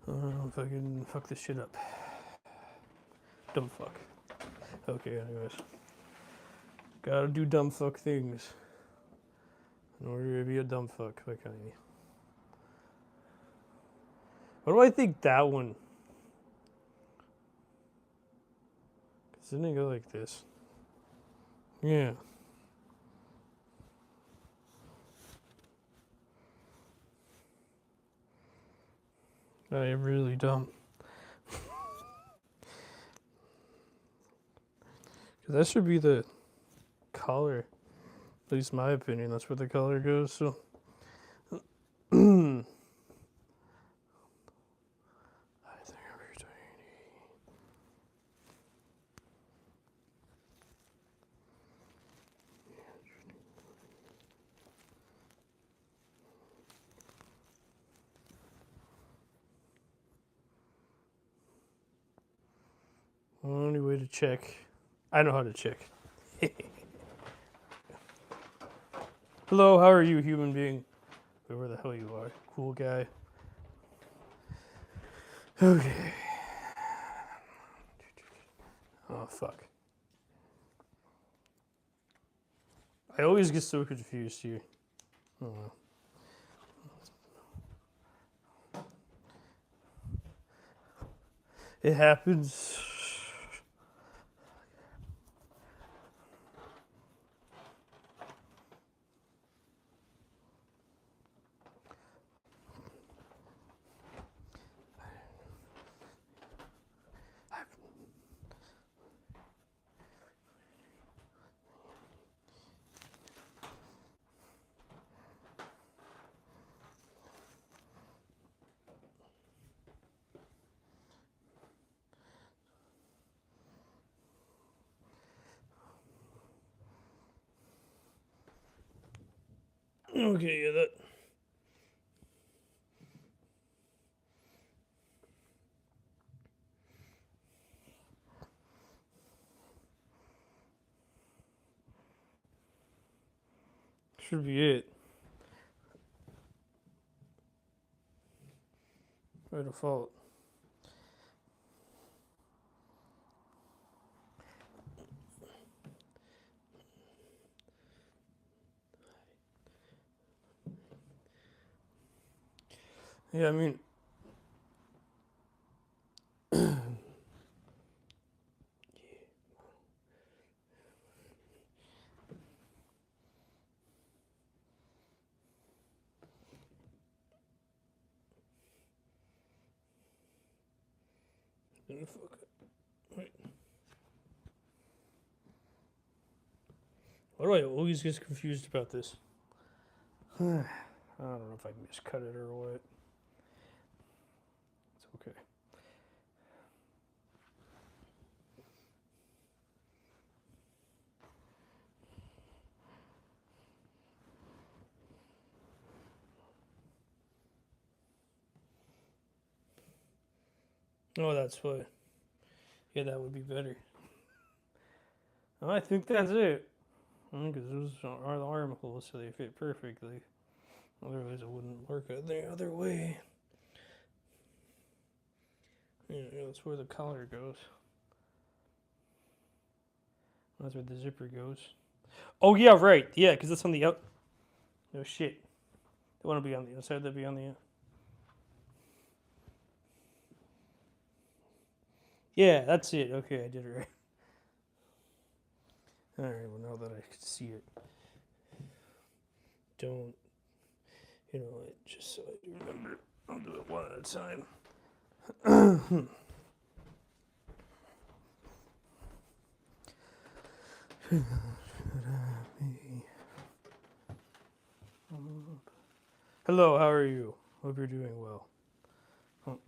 I don't know if I can fuck this shit up. Dumb fuck. Okay, anyways. Gotta do dumb fuck things in order to be a dumb fuck, like I. What do I think that one? Cause didn't it go like this? Yeah. I am really dumb. Cause that should be the collar. At least my opinion. That's where the collar goes. So. Only way to check. I know how to check. Hello, how are you, human being? Whoever the hell you are. Cool guy. Okay. Oh, fuck. I always get so confused here. Oh. It happens. Okay, yeah, that. Should be it. By default. Yeah, I mean. Fuck it. Wait. Why do I always get confused about this? I don't know if I miscut it or what. It's okay. Oh, that's what. Yeah, that would be better. I think that's it. Because those are the armholes, so they fit perfectly. Otherwise, it wouldn't work the other way. Yeah, that's where the collar goes. That's where the zipper goes. Oh, yeah, right. Yeah, because that's on the out. No shit. They want to be on the inside, they'd be on the. Yeah, that's it. Okay, I did it right. Alright, well, now that I can see it. Don't. You know what? Just so I do remember. I'll do it one at a time. Hello, how are you? Hope you're doing well. Oh.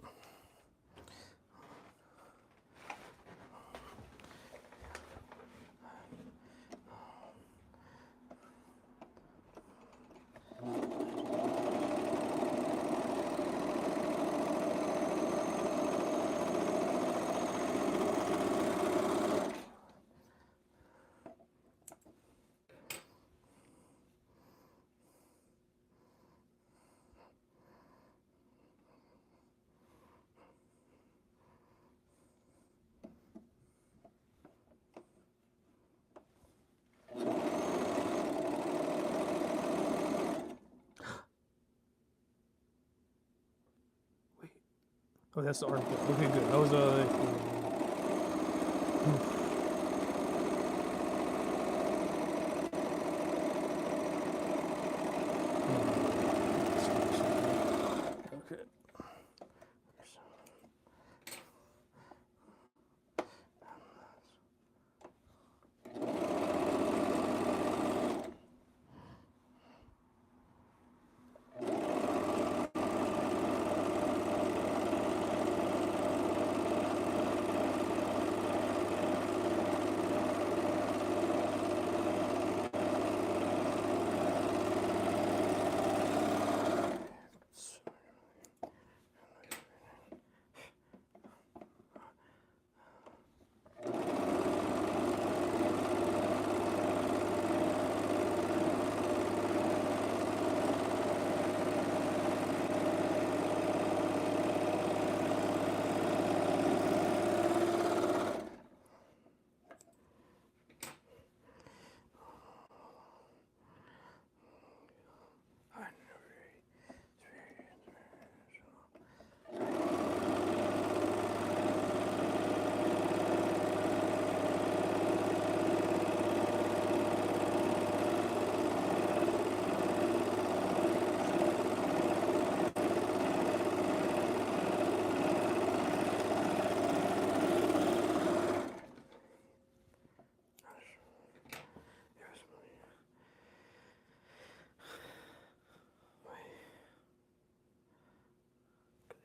Oh, that's the article. Okay, good. That was okay.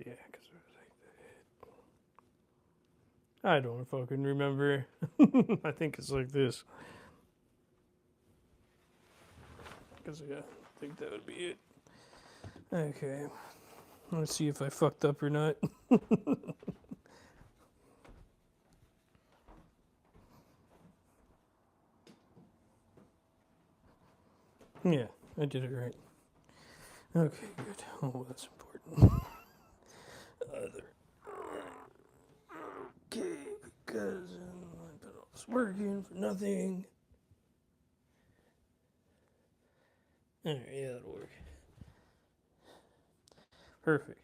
Yeah, because it was like that. I don't fucking remember. I think it's like this. Because, yeah, I think that would be it. Okay. Let's see if I fucked up or not. Yeah, I did it right. Okay, good. Oh, that's important. Other. Okay, because I put all this work in for nothing. Alright, yeah, that'll work. Perfect.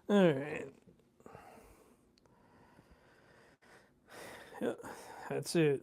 All right. Yeah, that's it.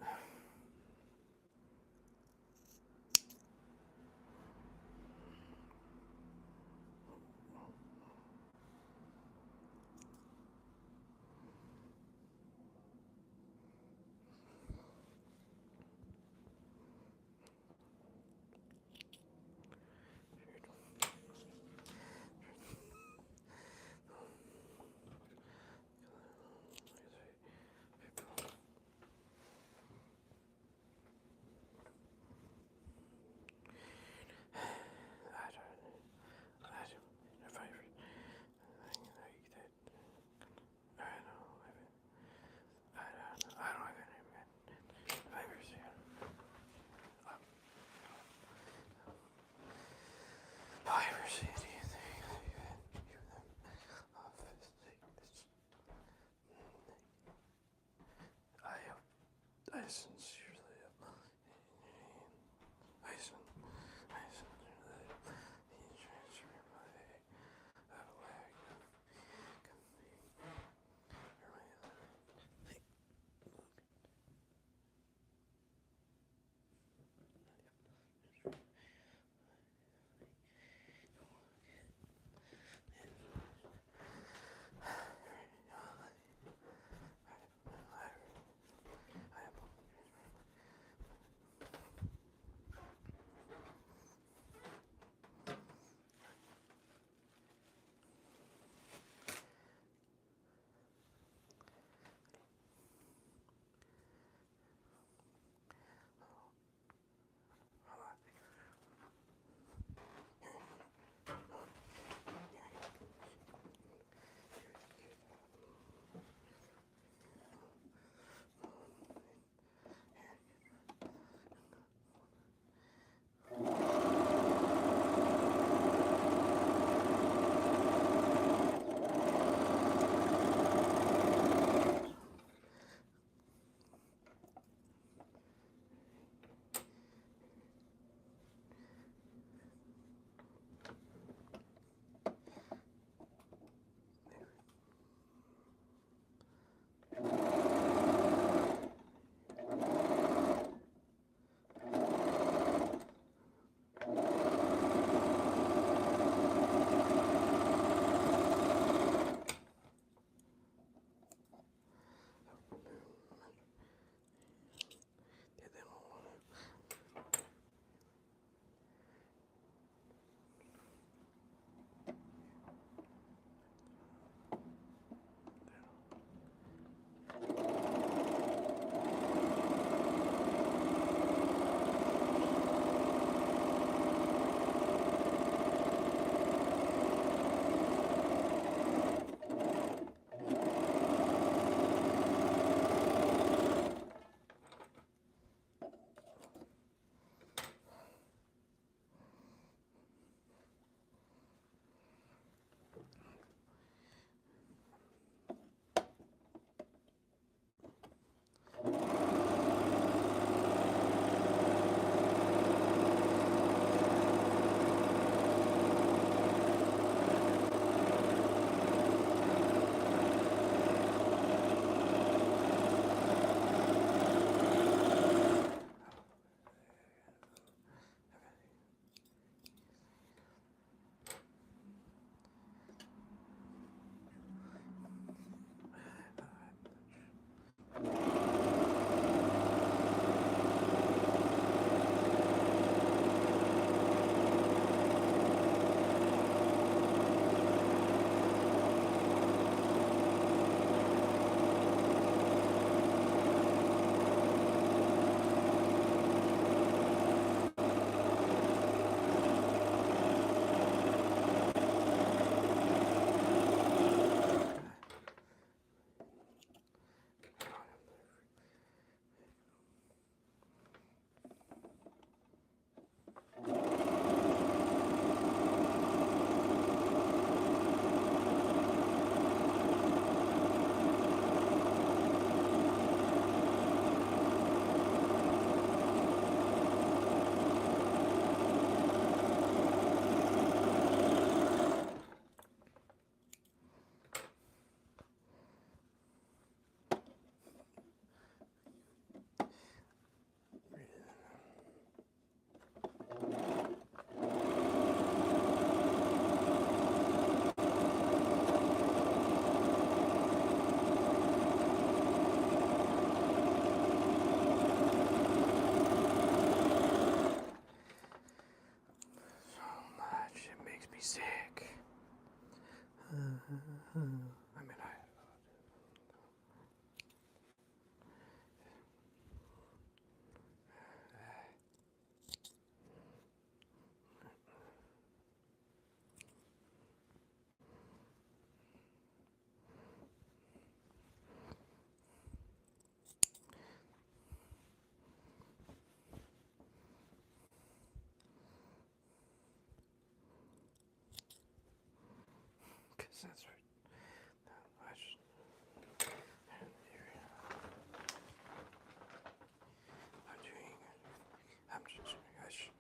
Because that's right. I'm just, I should.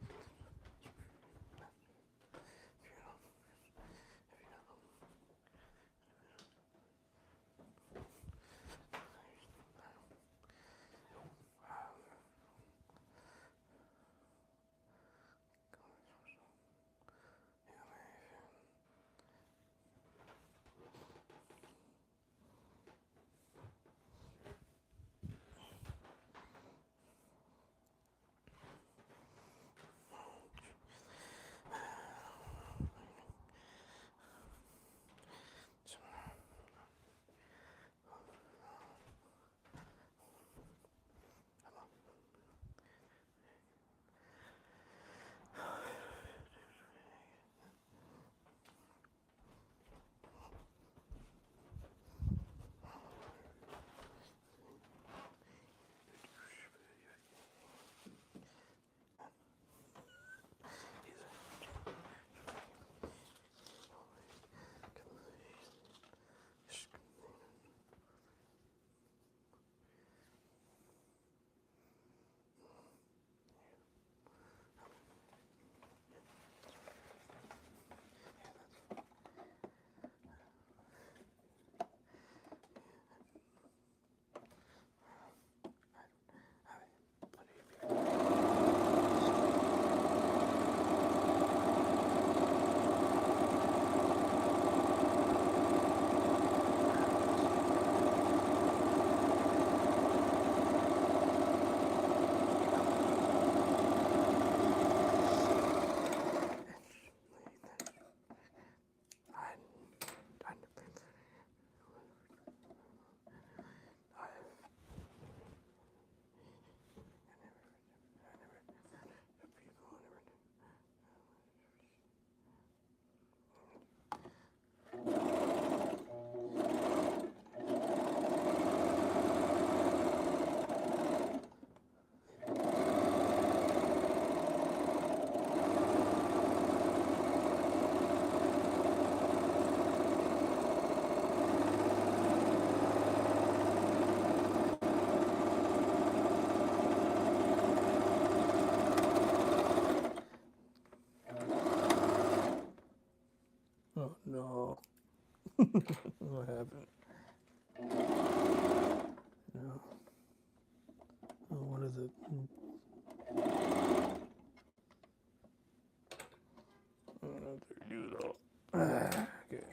Oh no. What happened? No. Oh, what is it? Oh, there you go. Okay.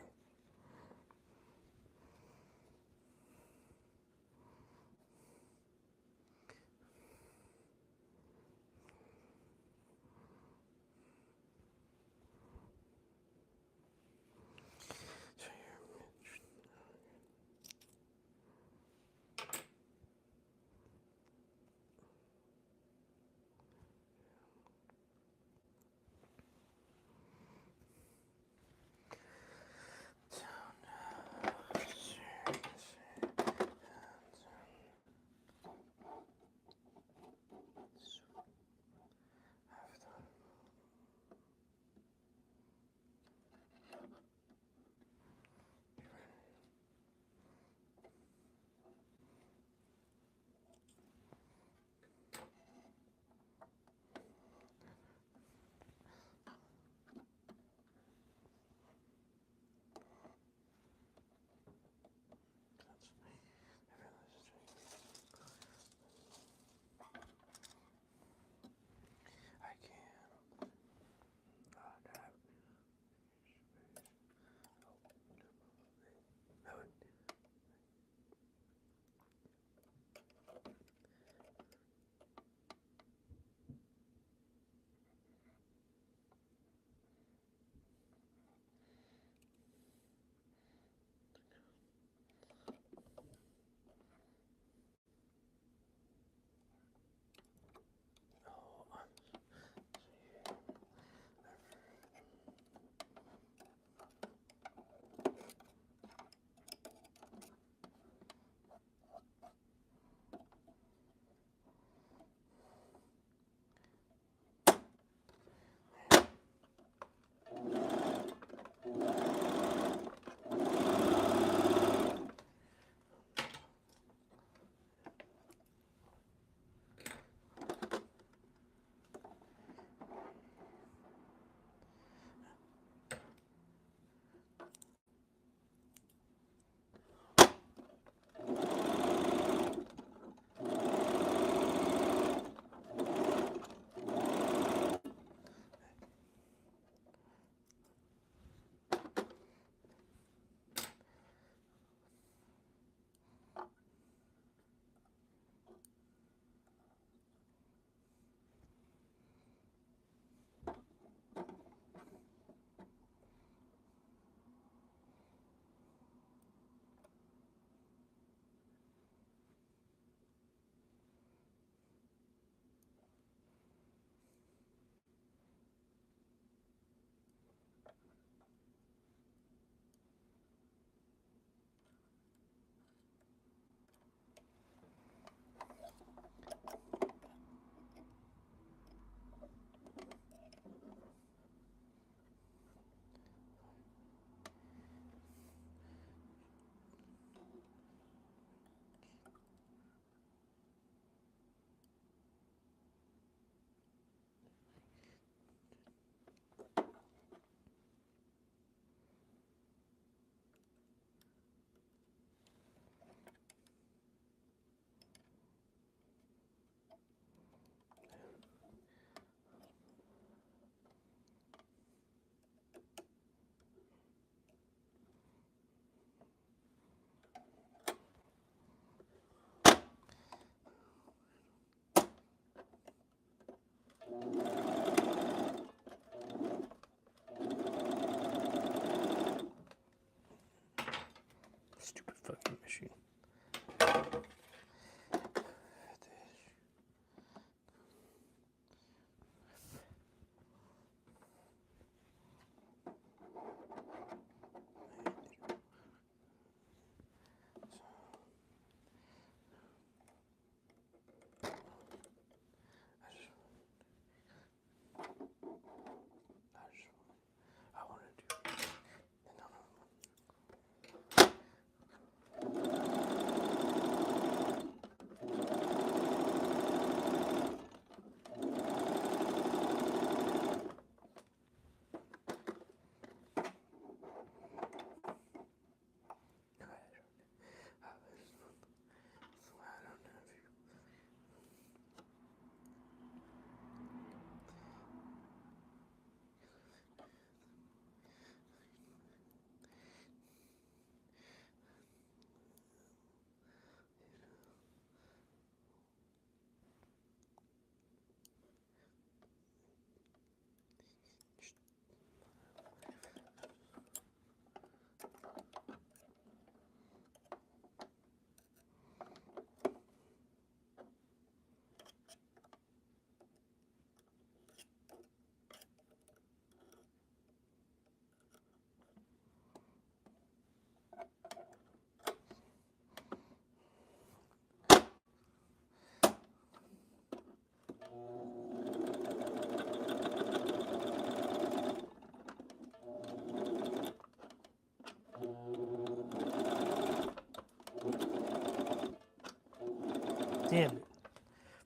Damn it.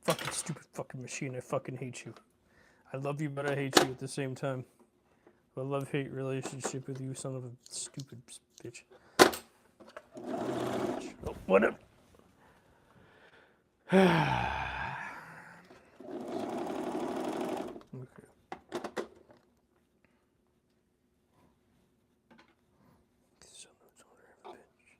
Fucking stupid fucking machine. I fucking hate you. I love you, but I hate you at the same time. A love-hate relationship with you, son of a stupid bitch. Oh, whatever. Okay. Son of a bitch.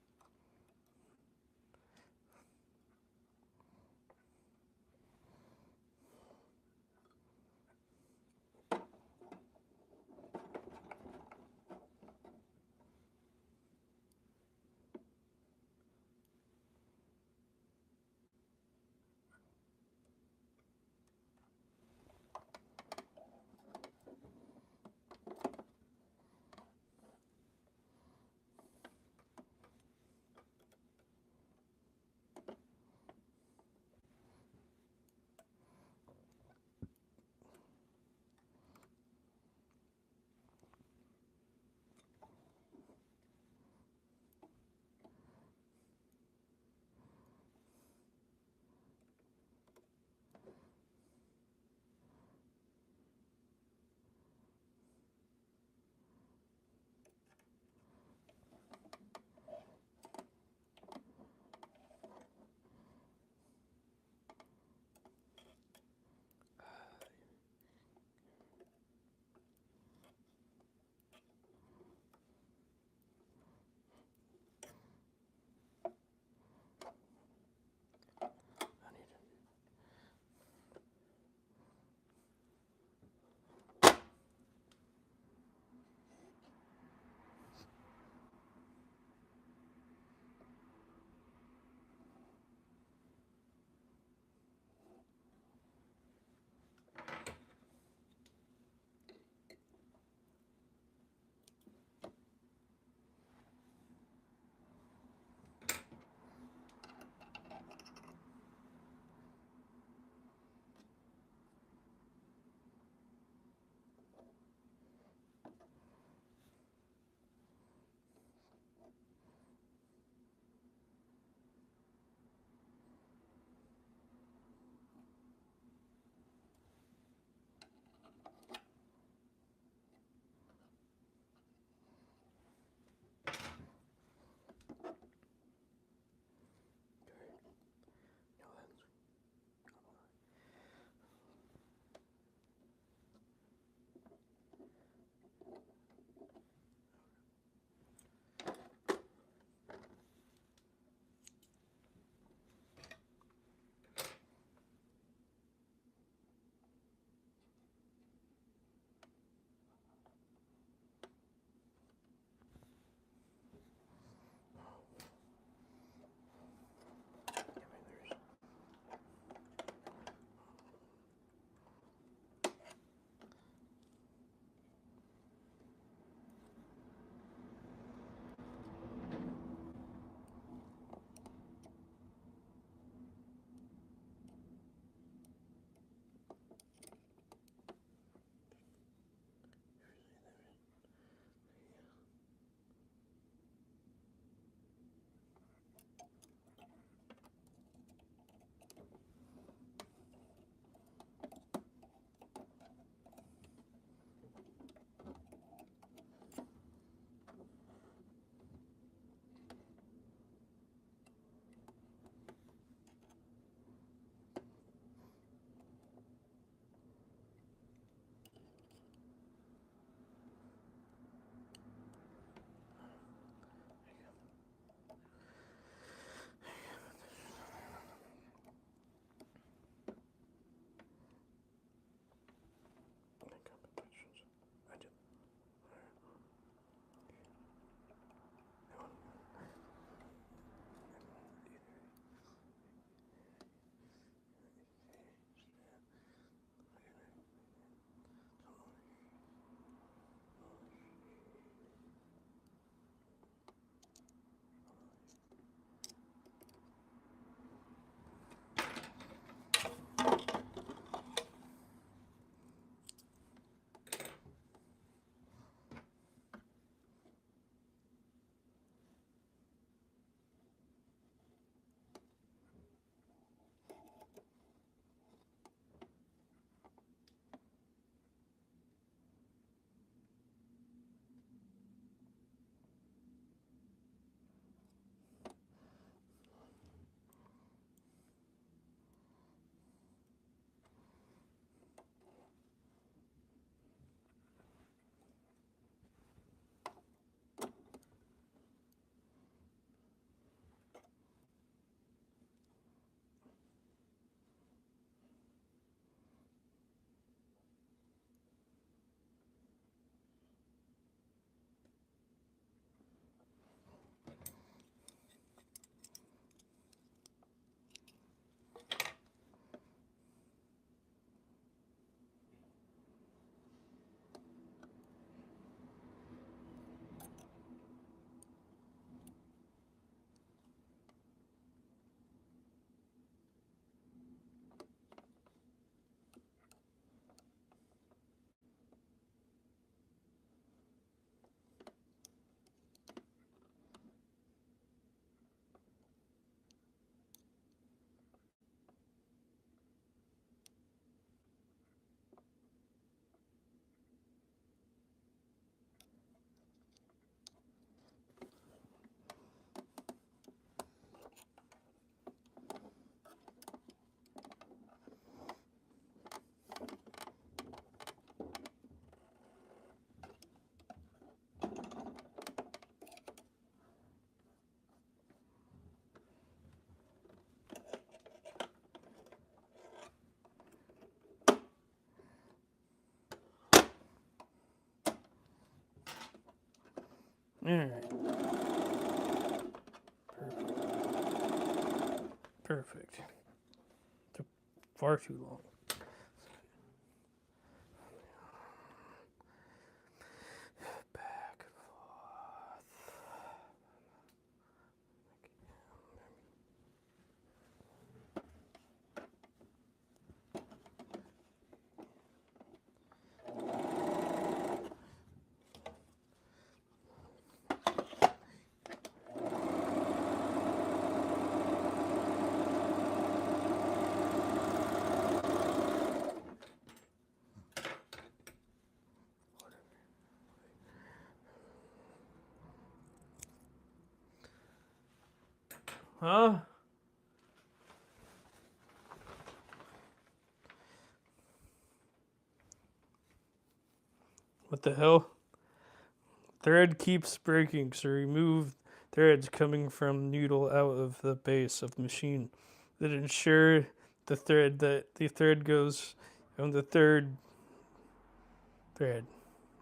Alright. Perfect. Took far too long. Back and forth. Huh? What the hell? Thread keeps breaking, so remove threads coming from needle out of the base of machine. That ensure the thread goes on the third thread.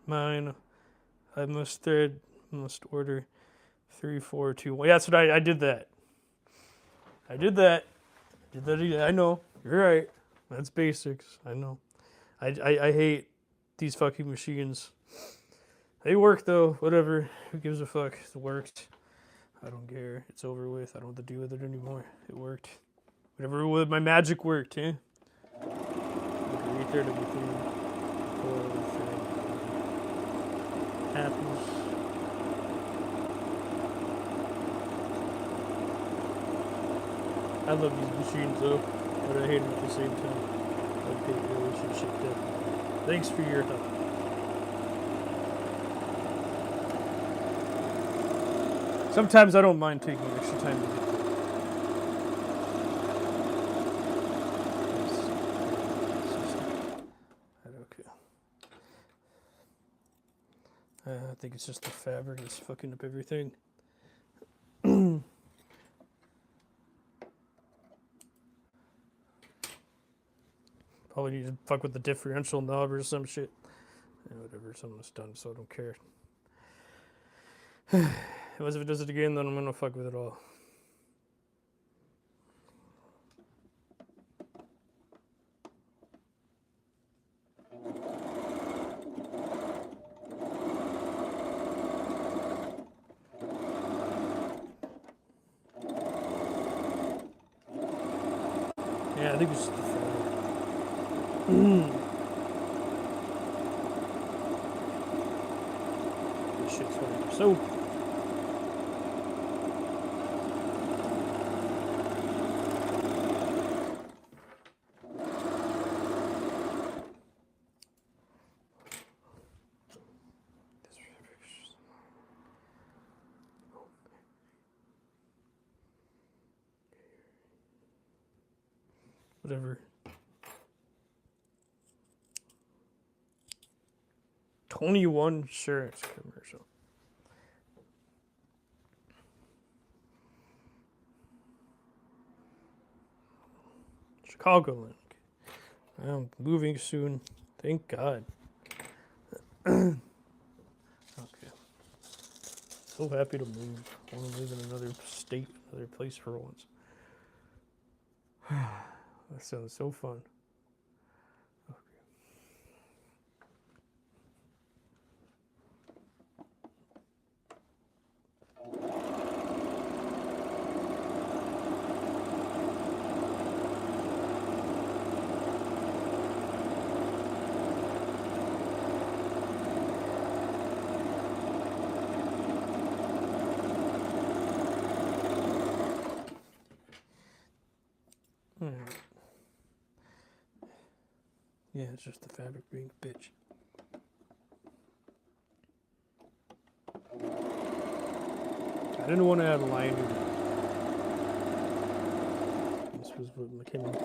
Mine, I must order 3, 4, 2, 1. Yeah, that's what I did that. I did that. I know. You're right. That's basics. I know. I hate these fucking machines. They work though. Whatever. Who gives a fuck? It worked. I don't care. It's over with. I don't have to deal with it anymore. It worked. Whatever. My magic worked, eh? Right there to be clean. Happens. I love these machines though, but I hate them at the same time. Okay, relationship definitely. Thanks for your help. Sometimes I don't mind taking extra time to get there. Okay. I think it's just the fabric that's fucking up everything. Probably need to fuck with the differential knob or some shit. Yeah, whatever, something's done, so I don't care. Unless if it does it again, then I'm gonna fuck with it all. Yeah, I think it's just the fabric. This shit's funny. So. Whatever. 21 shirts commercial. Chicagoland. I'm moving soon. Thank God. Okay. So happy to move. I want to live in another state, another place for once. That sounds so fun. Yeah, it's just the fabric being a bitch. I didn't want to add lining. This was what came up with.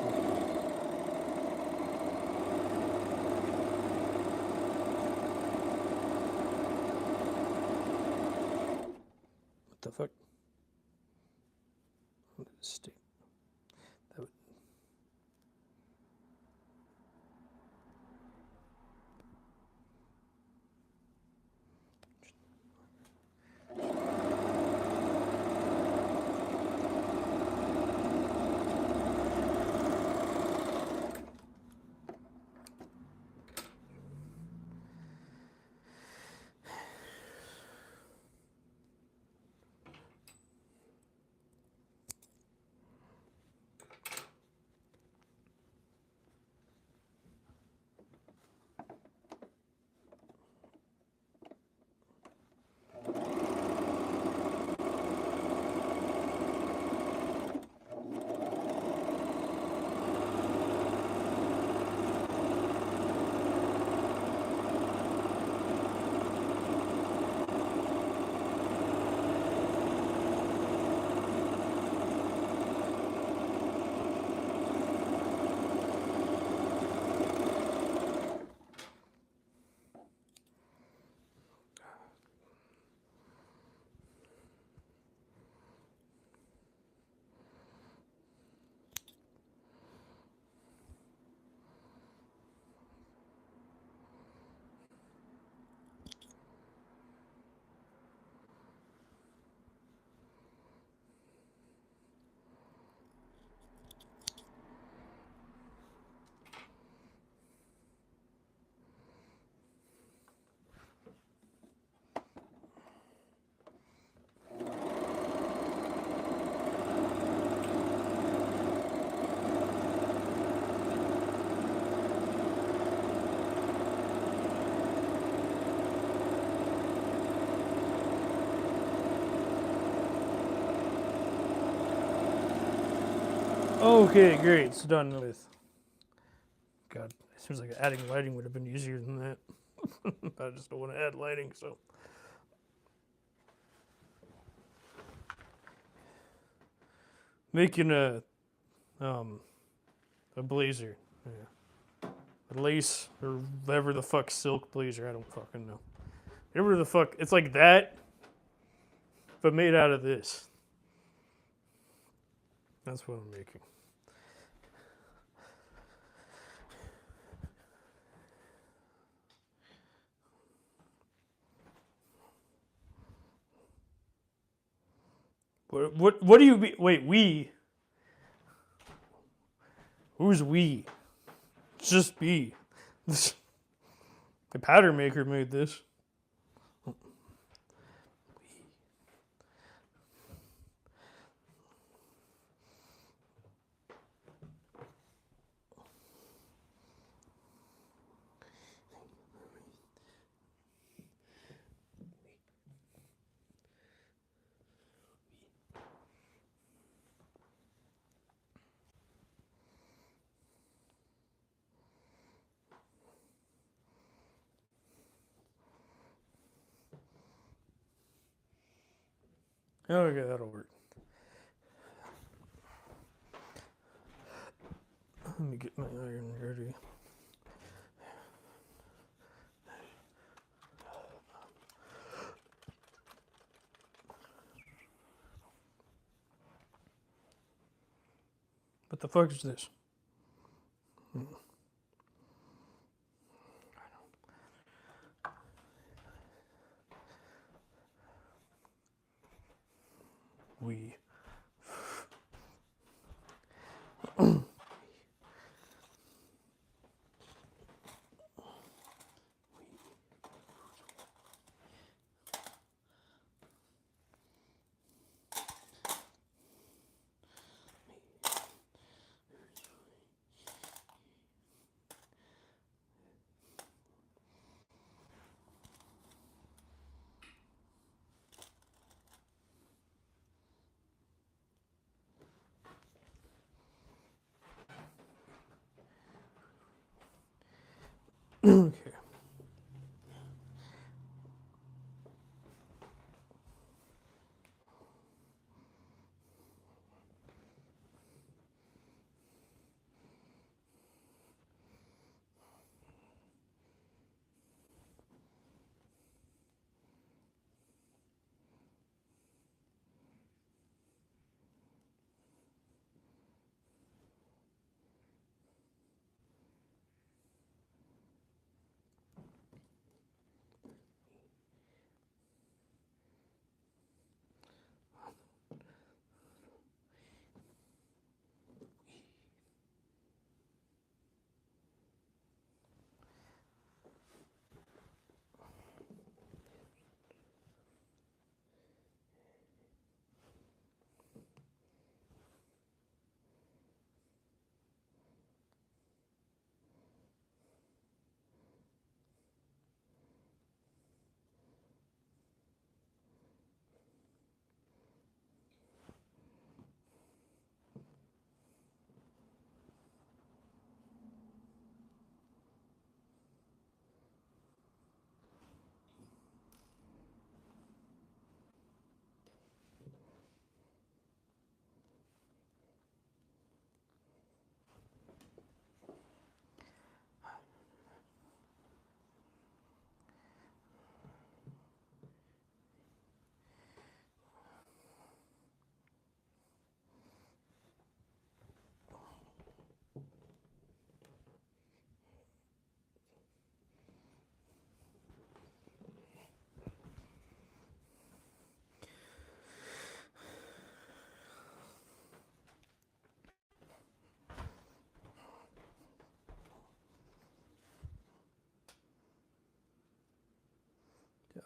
What the fuck? What is state? That would... Okay, great. It's done with. God, it seems like adding lighting would have been easier than that. I just don't want to add lighting, so. Making a blazer. Yeah. A lace or whatever the fuck silk blazer, I don't fucking know. Whatever the fuck, it's like that, but made out of this. That's what I'm making. What do you be? Wait, we? Who's we? It's just me. The pattern maker made this. Okay, that'll work. Let me get my iron ready. What the fuck is this? We. Okay.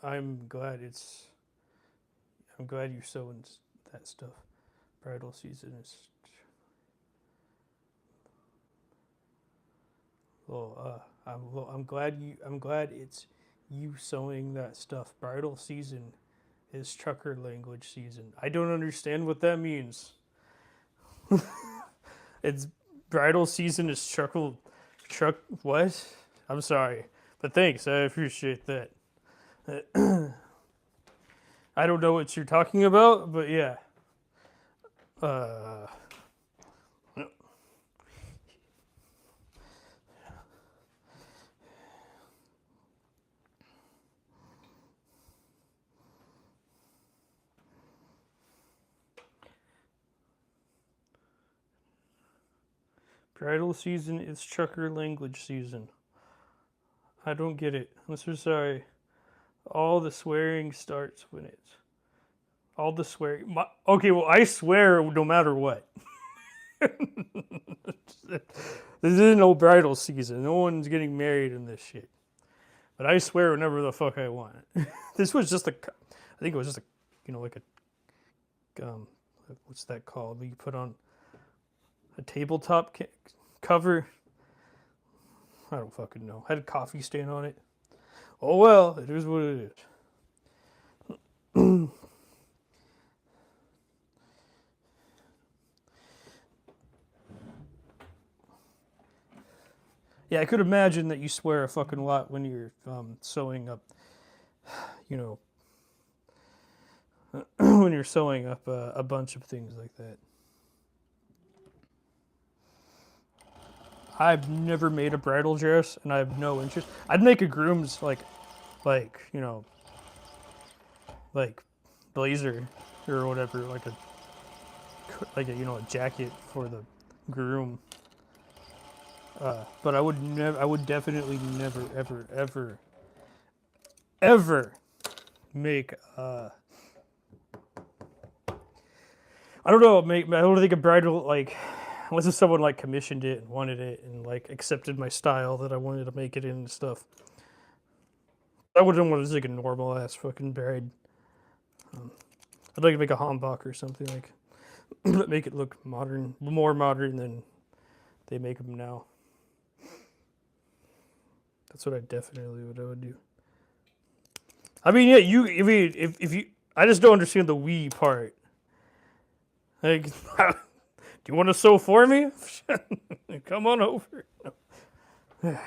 I'm glad it's. I'm glad you're sewing that stuff. Bridal season is. I'm glad you. I'm glad it's you sewing that stuff. Bridal season is trucker language season. I don't understand what that means. It's bridal season is truck. What? I'm sorry, but thanks. I appreciate that. I don't know what you're talking about, but yeah. Uh, Bridal season is trucker language season. I don't get it. I'm so sorry. All the swearing starts when it's. All the swearing. Okay, well, I swear no matter what. This isn't no bridal season. No one's getting married in this shit. But I swear whenever the fuck I want. This was just a. I think it was just a. Like a. What's that called? You put on a tabletop cover. I don't fucking know. Had a coffee stain on it. Oh well, it is what it is. Yeah, I could imagine that you swear a fucking lot when you're sewing up, when you're sewing up a bunch of things like that. I've never made a bridal dress, and I have no interest. I'd make a groom's like blazer or whatever, like a a jacket for the groom. But I would never. I would definitely never, ever, ever, ever make. I don't know. I don't think a bridal unless if someone commissioned it and wanted it and accepted my style that I wanted to make it in and stuff. I wouldn't want to like a normal ass fucking bride. I'd like to make a Hambach or something make it look modern, more modern than they make them now. That's what I would do. I mean, yeah, if you, I just don't understand the we part. Do you want to sew for me? Come on over. No.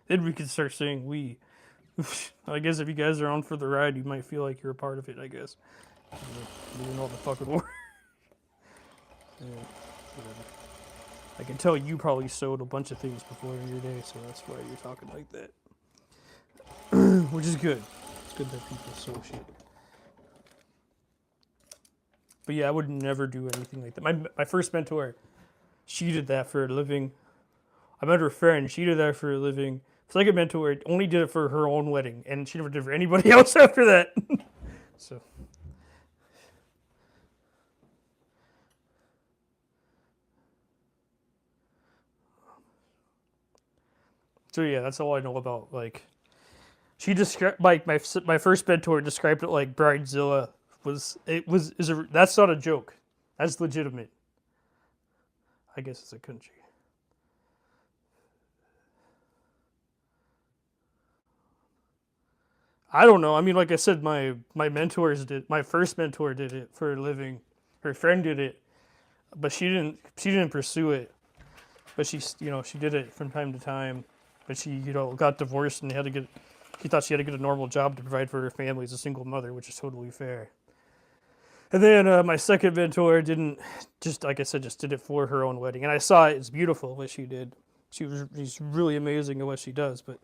Then we can start saying we. I guess if you guys are on for the ride, you might feel like you're a part of it, I guess. Doing all the fucking work. Yeah, whatever. I can tell you probably sewed a bunch of things before in your day, so that's why you're talking like that. Which is good. It's good that people sew shit. But yeah, I would never do anything like that. My first mentor, she did that for a living. I met her friend, she did that for a living. Second mentor only did it for her own wedding, and she never did it for anybody else after that. So. So yeah, that's all I know about she described my first mentor described it like Bridezilla that's not a joke. That's legitimate. I guess it's a country. I don't know. I mean, like I said, my first mentor did it for a living. Her friend did it, but she didn't pursue it. But she did it from time to time. But she got divorced and she thought she had to get a normal job to provide for her family as a single mother, which is totally fair. And then my second mentor didn't, just like I said, just did it for her own wedding. And I saw it. It's beautiful what she did. She's really amazing at what she does, but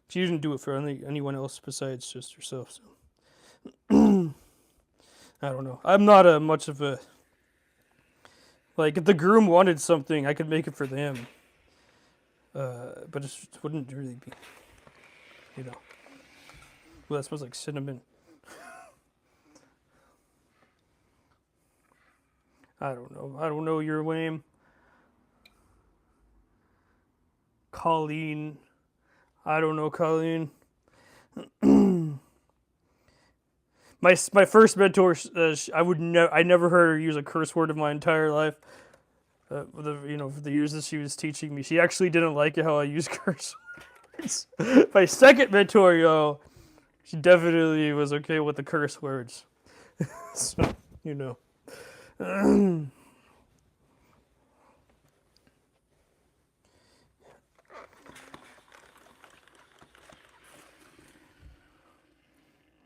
she didn't do it for anyone else besides just herself. So I don't know. I'm not much of a if the groom wanted something, I could make it for them. But it just wouldn't really be, Well, that smells like cinnamon. I don't know. I don't know your name. Colleen. I don't know, Colleen. my first mentor, I never heard her use a curse word in my entire life. For the years that she was teaching me, she actually didn't like it how I use curse words. My second mentor, she definitely was okay with the curse words. So,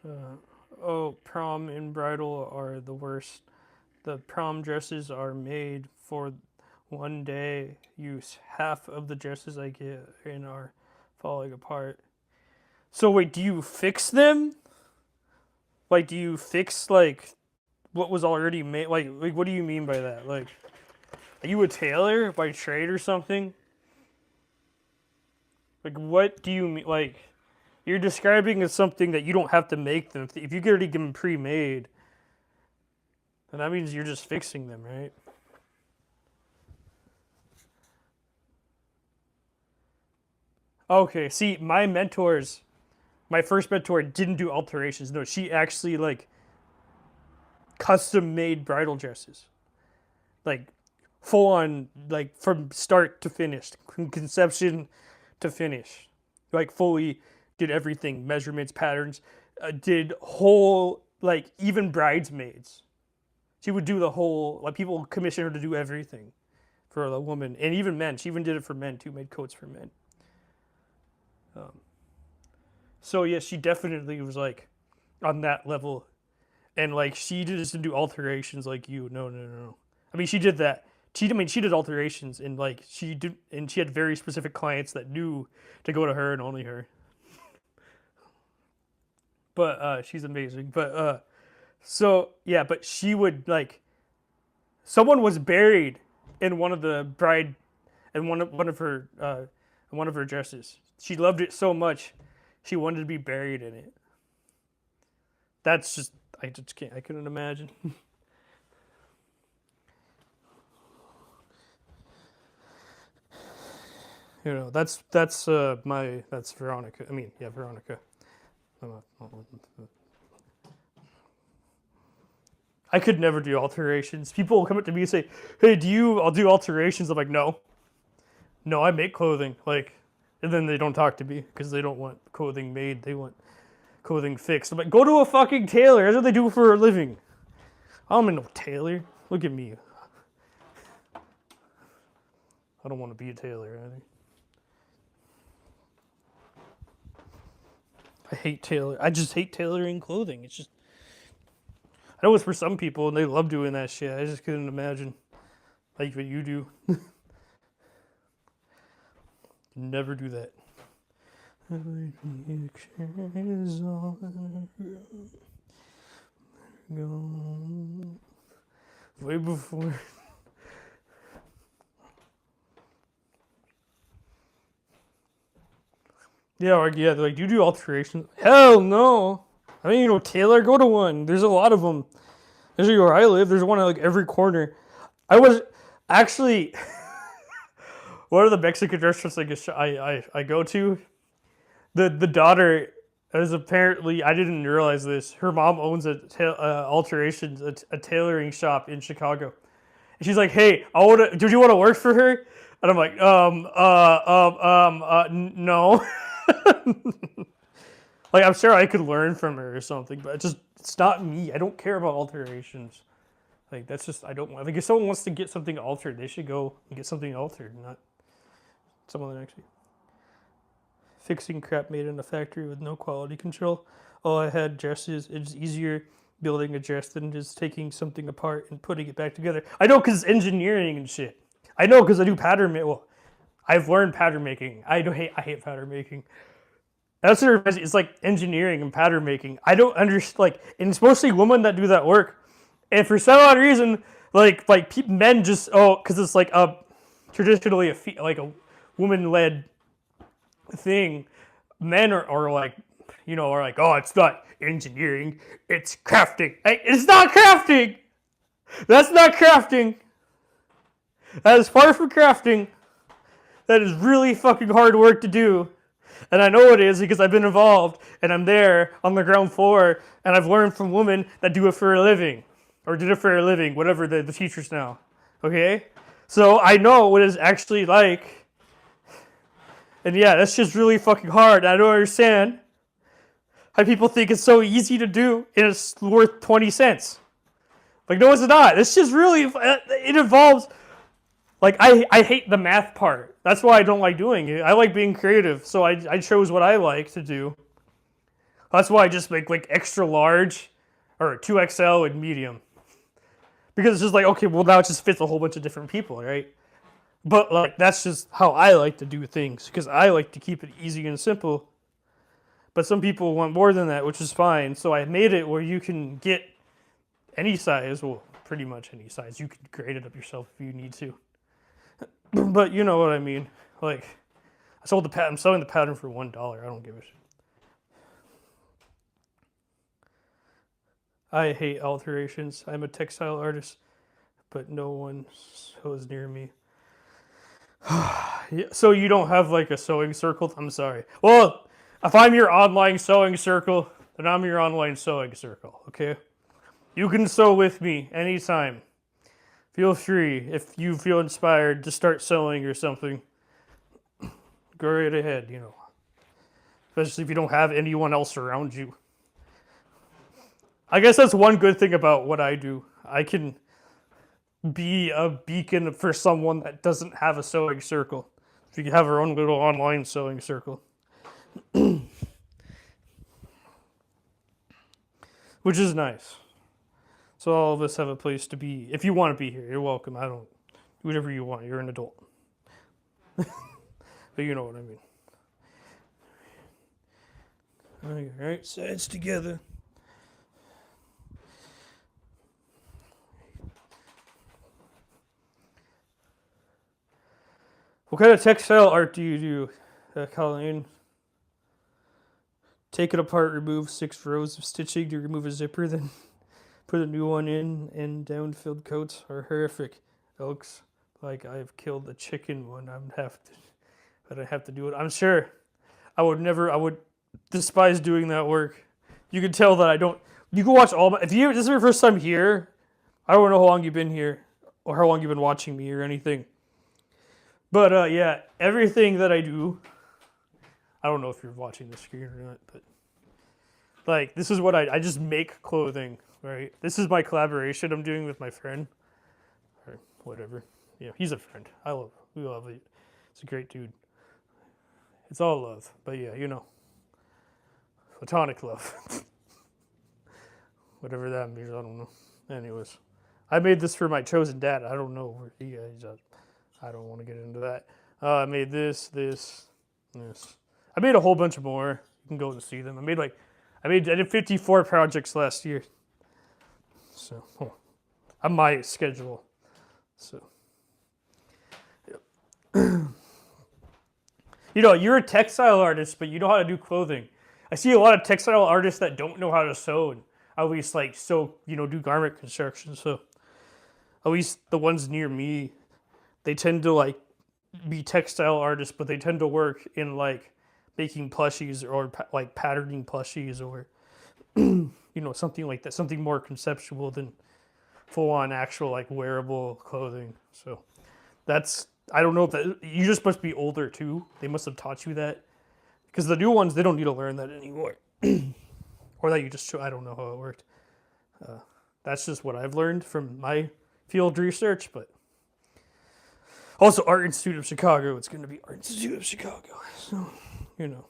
Oh, prom and bridal are the worst. The prom dresses are made for one day use. Half of the dresses I get in are falling apart. So wait, do you fix them? Like, do you fix like what was already made? Like, what do you mean by that? Like, are you a tailor by trade or something? Like, what do you mean? Like, you're describing as something that you don't have to make them. If you already get them pre-made, then that means you're just fixing them, right? Okay, see, my first mentor didn't do alterations. No, she actually like custom made bridal dresses. Like full on, like from start to finish, from conception to finish. Like fully did everything, measurements, patterns, did whole, like even bridesmaids. She would do the whole, like people commissioned her to do everything for the woman, and even men. She even did it for men too, made coats for men. Um, so yeah, she definitely was like on that level, and like she didn't do alterations like you. No, no, no, no. I mean, she did that. She did alterations, and like she did, and she had very specific clients that knew to go to her and only her. But she's amazing. But so yeah, but she would like someone was buried in one of the bride in one of her dresses. She loved it so much, she wanted to be buried in it. That's just I just can't. I couldn't imagine. That's Veronica. I mean, yeah, Veronica. I could never do alterations. People will come up to me and say, "Hey, do you? I'll do alterations." I'm like, "No, no, I make clothing." Like, and then they don't talk to me because they don't want clothing made. They want clothing fixed. I'm like, go to a fucking tailor. That's what they do for a living. I'm no tailor. Look at me. I don't want to be a tailor either. I hate tailor. I just hate tailoring clothing. It's just I know it's for some people and they love doing that shit. I just couldn't imagine like what you do. Never do that. Way before. Yeah, or yeah, they're like, do you do alterations? Hell no. I mean, tailor, go to one. There's a lot of them. Especially where I live, there's one at like every corner. I was actually one of the Mexican restaurants I go to. The daughter is apparently I didn't realize this. Her mom owns alterations a tailoring shop in Chicago. And she's like, "Hey, do you want to work for her?" And I'm like, no. Like I'm sure I could learn from her or something, but it's not me. I don't care about alterations. Like that's just I don't want. Like if someone wants to get something altered, they should go and get something altered, not someone that actually fixing crap made in a factory with no quality control. All I had dresses. It's easier building a dress than just taking something apart and putting it back together. I know because engineering and shit. I know because I do pattern making. Well, I've learned pattern making. I hate pattern making. That's what it's like engineering and pattern making. I don't understand. Like, and it's mostly women that do that work. And for some odd reason, men just because it's like a traditionally a woman led thing. Men are like, are like, oh, it's not engineering, it's crafting. It's not crafting. That's not crafting. That is far from crafting. That is really fucking hard work to do. And I know it is because I've been involved and I'm there on the ground floor and I've learned from women that do it for a living or did it for a living, whatever the teachers now. Okay? So I know what it's actually like. And yeah, that's just really fucking hard. I don't understand how people think it's so easy to do and it's worth 20 cents. Like, no, it's not. It's just really, it involves, like, I hate the math part. That's why I don't like doing it. I like being creative, so I chose what I like to do. That's why I just make like extra large or 2XL and medium. Because it's just like, okay, well now it just fits a whole bunch of different people, right? But like that's just how I like to do things because I like to keep it easy and simple. But some people want more than that, which is fine. So I made it where you can get any size, well, pretty much any size. You can grade it up yourself if you need to. But you know what I mean. Like, I'm selling the pattern for $1. I don't give a shit. I hate alterations. I'm a textile artist, but no one sews near me. Yeah, so you don't have like a sewing circle? I'm sorry. Well, if I'm your online sewing circle, then I'm your online sewing circle, okay? You can sew with me anytime. Feel free if you feel inspired to start sewing or something. Go right ahead, you know. Especially if you don't have anyone else around you. I guess that's one good thing about what I do. I can be a beacon for someone that doesn't have a sewing circle. If you have our own little online sewing circle. Which is nice. So all of us have a place to be. If you want to be here, you're welcome. I don't do whatever you want. You're an adult. But you know what I mean. All right, sides together. What kind of textile art do you do, Colleen? Take it apart, remove 6 rows of stitching to remove a zipper, then put a new one in, and down-filled coats are horrific. It looks like I've killed a chicken when I have to do it. I'm sure I would despise doing that work. You can tell that I don't. You can watch all my. If this is your first time here, I don't know how long you've been here or how long you've been watching me or anything. But yeah, everything that I do, I don't know if you're watching the screen or not, but like this is what I just make clothing, right? This is my collaboration I'm doing with my friend, or whatever. Yeah, he's a friend. We love it. It's a great dude. It's all love, but yeah, you know, platonic love, whatever that means. I don't know. Anyways, I made this for my chosen dad. I don't know where he is. I don't want to get into that. I made this. I made a whole bunch more. You can go and see them. I did 54 projects last year. So, on my schedule. So, yeah. You know, you're a textile artist, but you know how to do clothing. I see a lot of textile artists that don't know how to sew, and at least like sew, you know, do garment construction. So, at least the ones near me, they tend to like be textile artists, but they tend to work in like making plushies or like patterning plushies or you know, something like that, something more conceptual than full on actual like wearable clothing. So that's, I don't know if that, you just must be older too. They must have taught you that, because the new ones, they don't need to learn that anymore. Or that you just, I don't know how it worked. That's just what I've learned from my field research, but also Art Institute of Chicago. It's going to be Art Institute of Chicago. So, you know.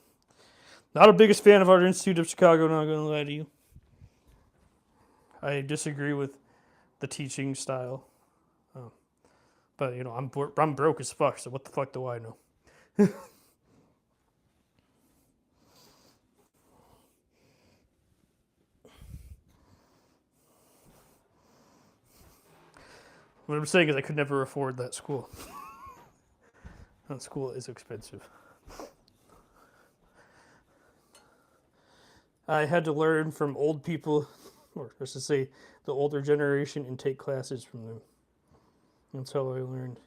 Not the biggest fan of Art Institute of Chicago, not going to lie to you. I disagree with the teaching style. But, you know, I'm broke as fuck, so what the fuck do I know? What I'm saying is I could never afford that school. That school is expensive. I had to learn from old people, or just to say the older generation, and take classes from them. That's how I learned.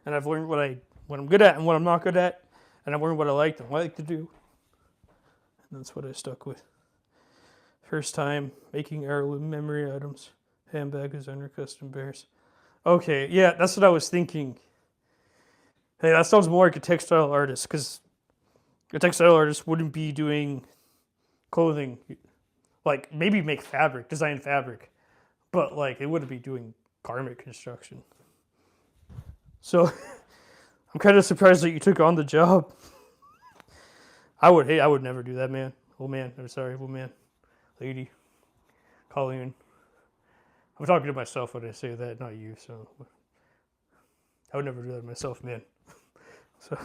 And I've learned what I'm good at and what I'm not good at, and I've learned what I like and what I like to do. And that's what I stuck with. First time making heirloom memory items, handbag designer, custom bears. Okay, yeah, that's what I was thinking. Hey, that sounds more like a textile artist, because a textile artist wouldn't be doing clothing, like maybe make fabric, design fabric, but like it wouldn't be doing garment construction. So I'm kind of surprised that you took on the job. I would never do that, man. woman, lady, Colleen. I'm talking to myself when I say that, not you, so I would never do that to myself, man. So,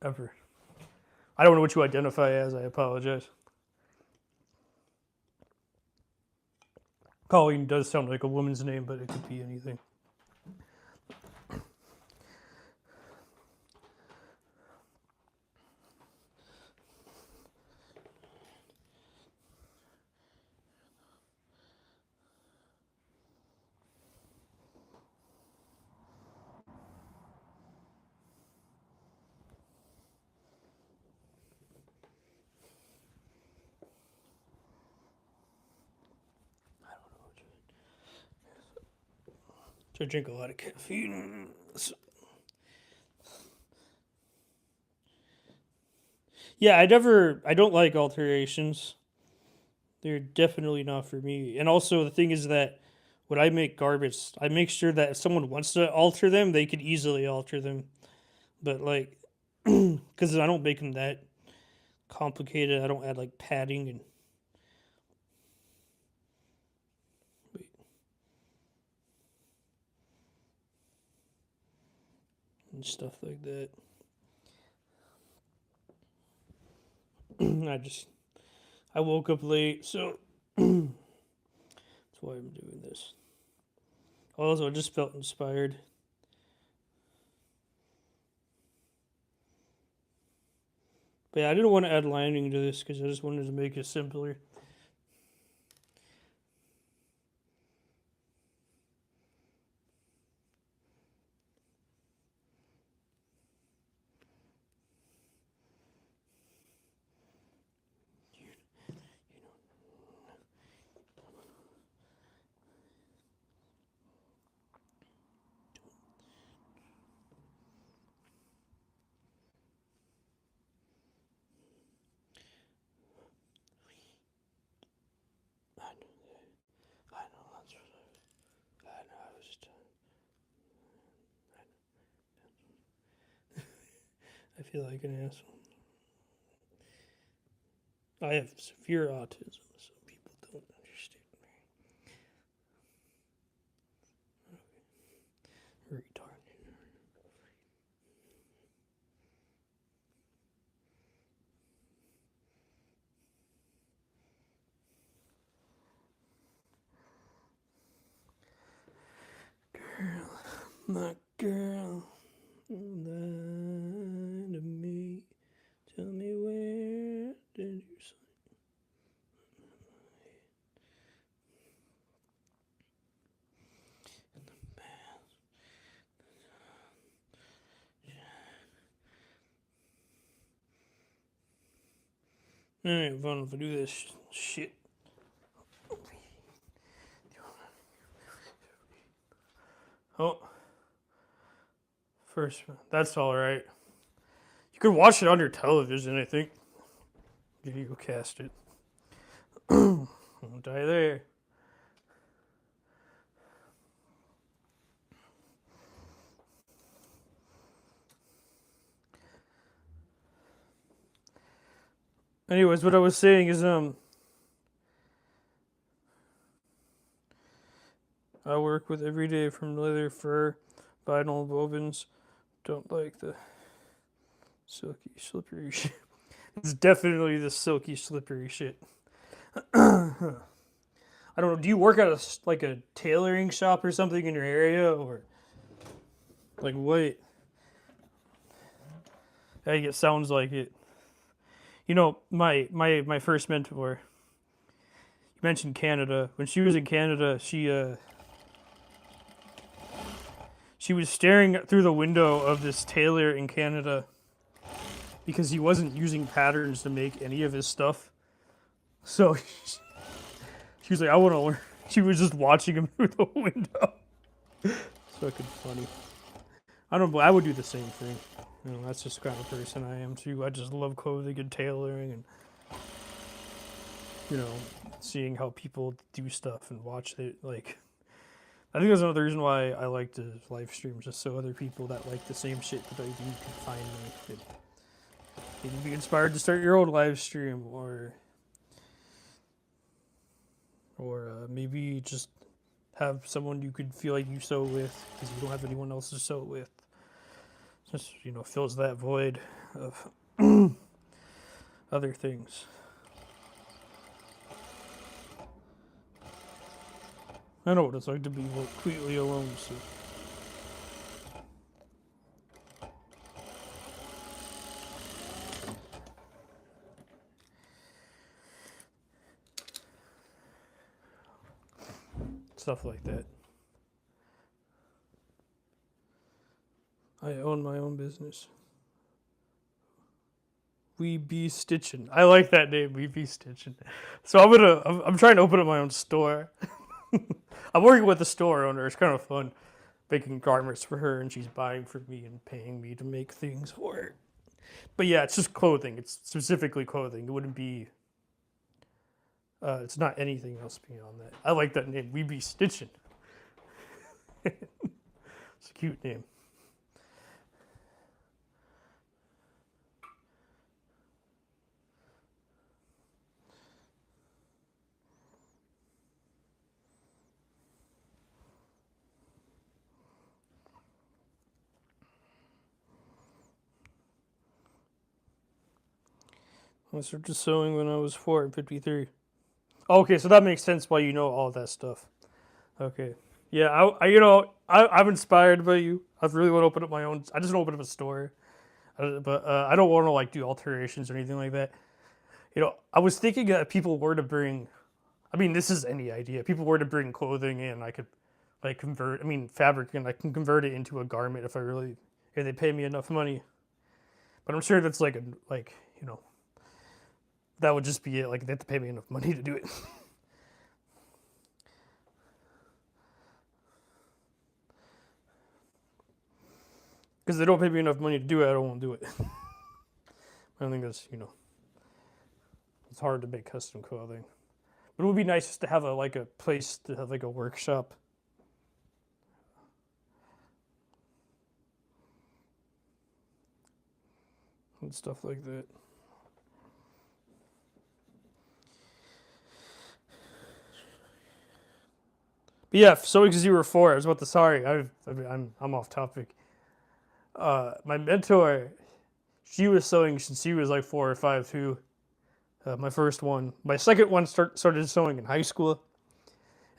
ever. I don't know what you identify as, I apologize. Colleen does sound like a woman's name, but it could be anything. So I drink a lot of caffeine. Yeah, I don't like alterations. They're definitely not for me. And also, the thing is that when I make garbage, I make sure that if someone wants to alter them, they could easily alter them. But, like, because I don't make them that complicated, I don't add, like, padding and stuff like that. I woke up late, so that's why I'm doing this. Also, I just felt inspired. But yeah, I didn't want to add lining to this because I just wanted to make it simpler. I feel like an asshole. I have severe autism, so people don't understand me. Retarded. Girl, my girl, lie to me. Tell me where did you sleep? Alright, fun if I do this shit. Oh. First, that's alright. You could watch it on your television, I think. Video cast it. Won't die there. Anyways, what I was saying is, I work with every day from leather, fur, vinyl, wovens. Don't like the silky, slippery shit. It's definitely the silky, slippery shit. I don't know. Do you work at a tailoring shop or something in your area, or like what? I think it sounds like it. You know, my first mentor. You mentioned Canada. When she was in Canada, she was staring through the window of this tailor in Canada because he wasn't using patterns to make any of his stuff. So she was like, I want to learn. She was just watching him through the window. It's fucking funny. I don't. I would do the same thing. You know, that's just the kind of person I am too. I just love clothing and tailoring and, you know, seeing how people do stuff and watch it. Like, I think that's another reason why I like to live stream, just so other people that like the same shit that I do can find me. maybe be inspired to start your own live stream, or maybe just have someone you could feel like you sew with because you don't have anyone else to sew with. Just fills that void of other things. I know what it's like to be completely alone. So. Stuff like that. I own my own business. We Be Stitchin'. I like that name, We Be Stitchin'. So I'm trying to open up my own store. I'm working with the store owner. It's kind of fun making garments for her, and she's buying for me and paying me to make things for her. But yeah, it's just clothing. It's specifically clothing. It wouldn't be. It's not anything else beyond that. I like that name. We Be Stitchin'. It's a cute name. I started sewing when I was 4 and 53. Okay, so that makes sense why you know all that stuff. Okay. Yeah, I'm inspired by you. I really want to open up my own. I just want to open up a store, but I don't want to like do alterations or anything like that. I was thinking that people were to bring. I mean, this is any idea. People were to bring clothing in, I could like convert. I mean, fabric, and I can convert it into a garment if they pay me enough money. But I'm sure that's that would just be it. Like, they have to pay me enough money to do it. Because they don't pay me enough money to do it, I don't want to do it. I think that's, it's hard to make custom clothing. But it would be nice just to have a place to have like a workshop. And stuff like that. But yeah, Sewing 04. I was about to. Sorry, I'm off topic. My mentor, she was sewing since she was like 4 or 5 too. My first one, my second one started sewing in high school,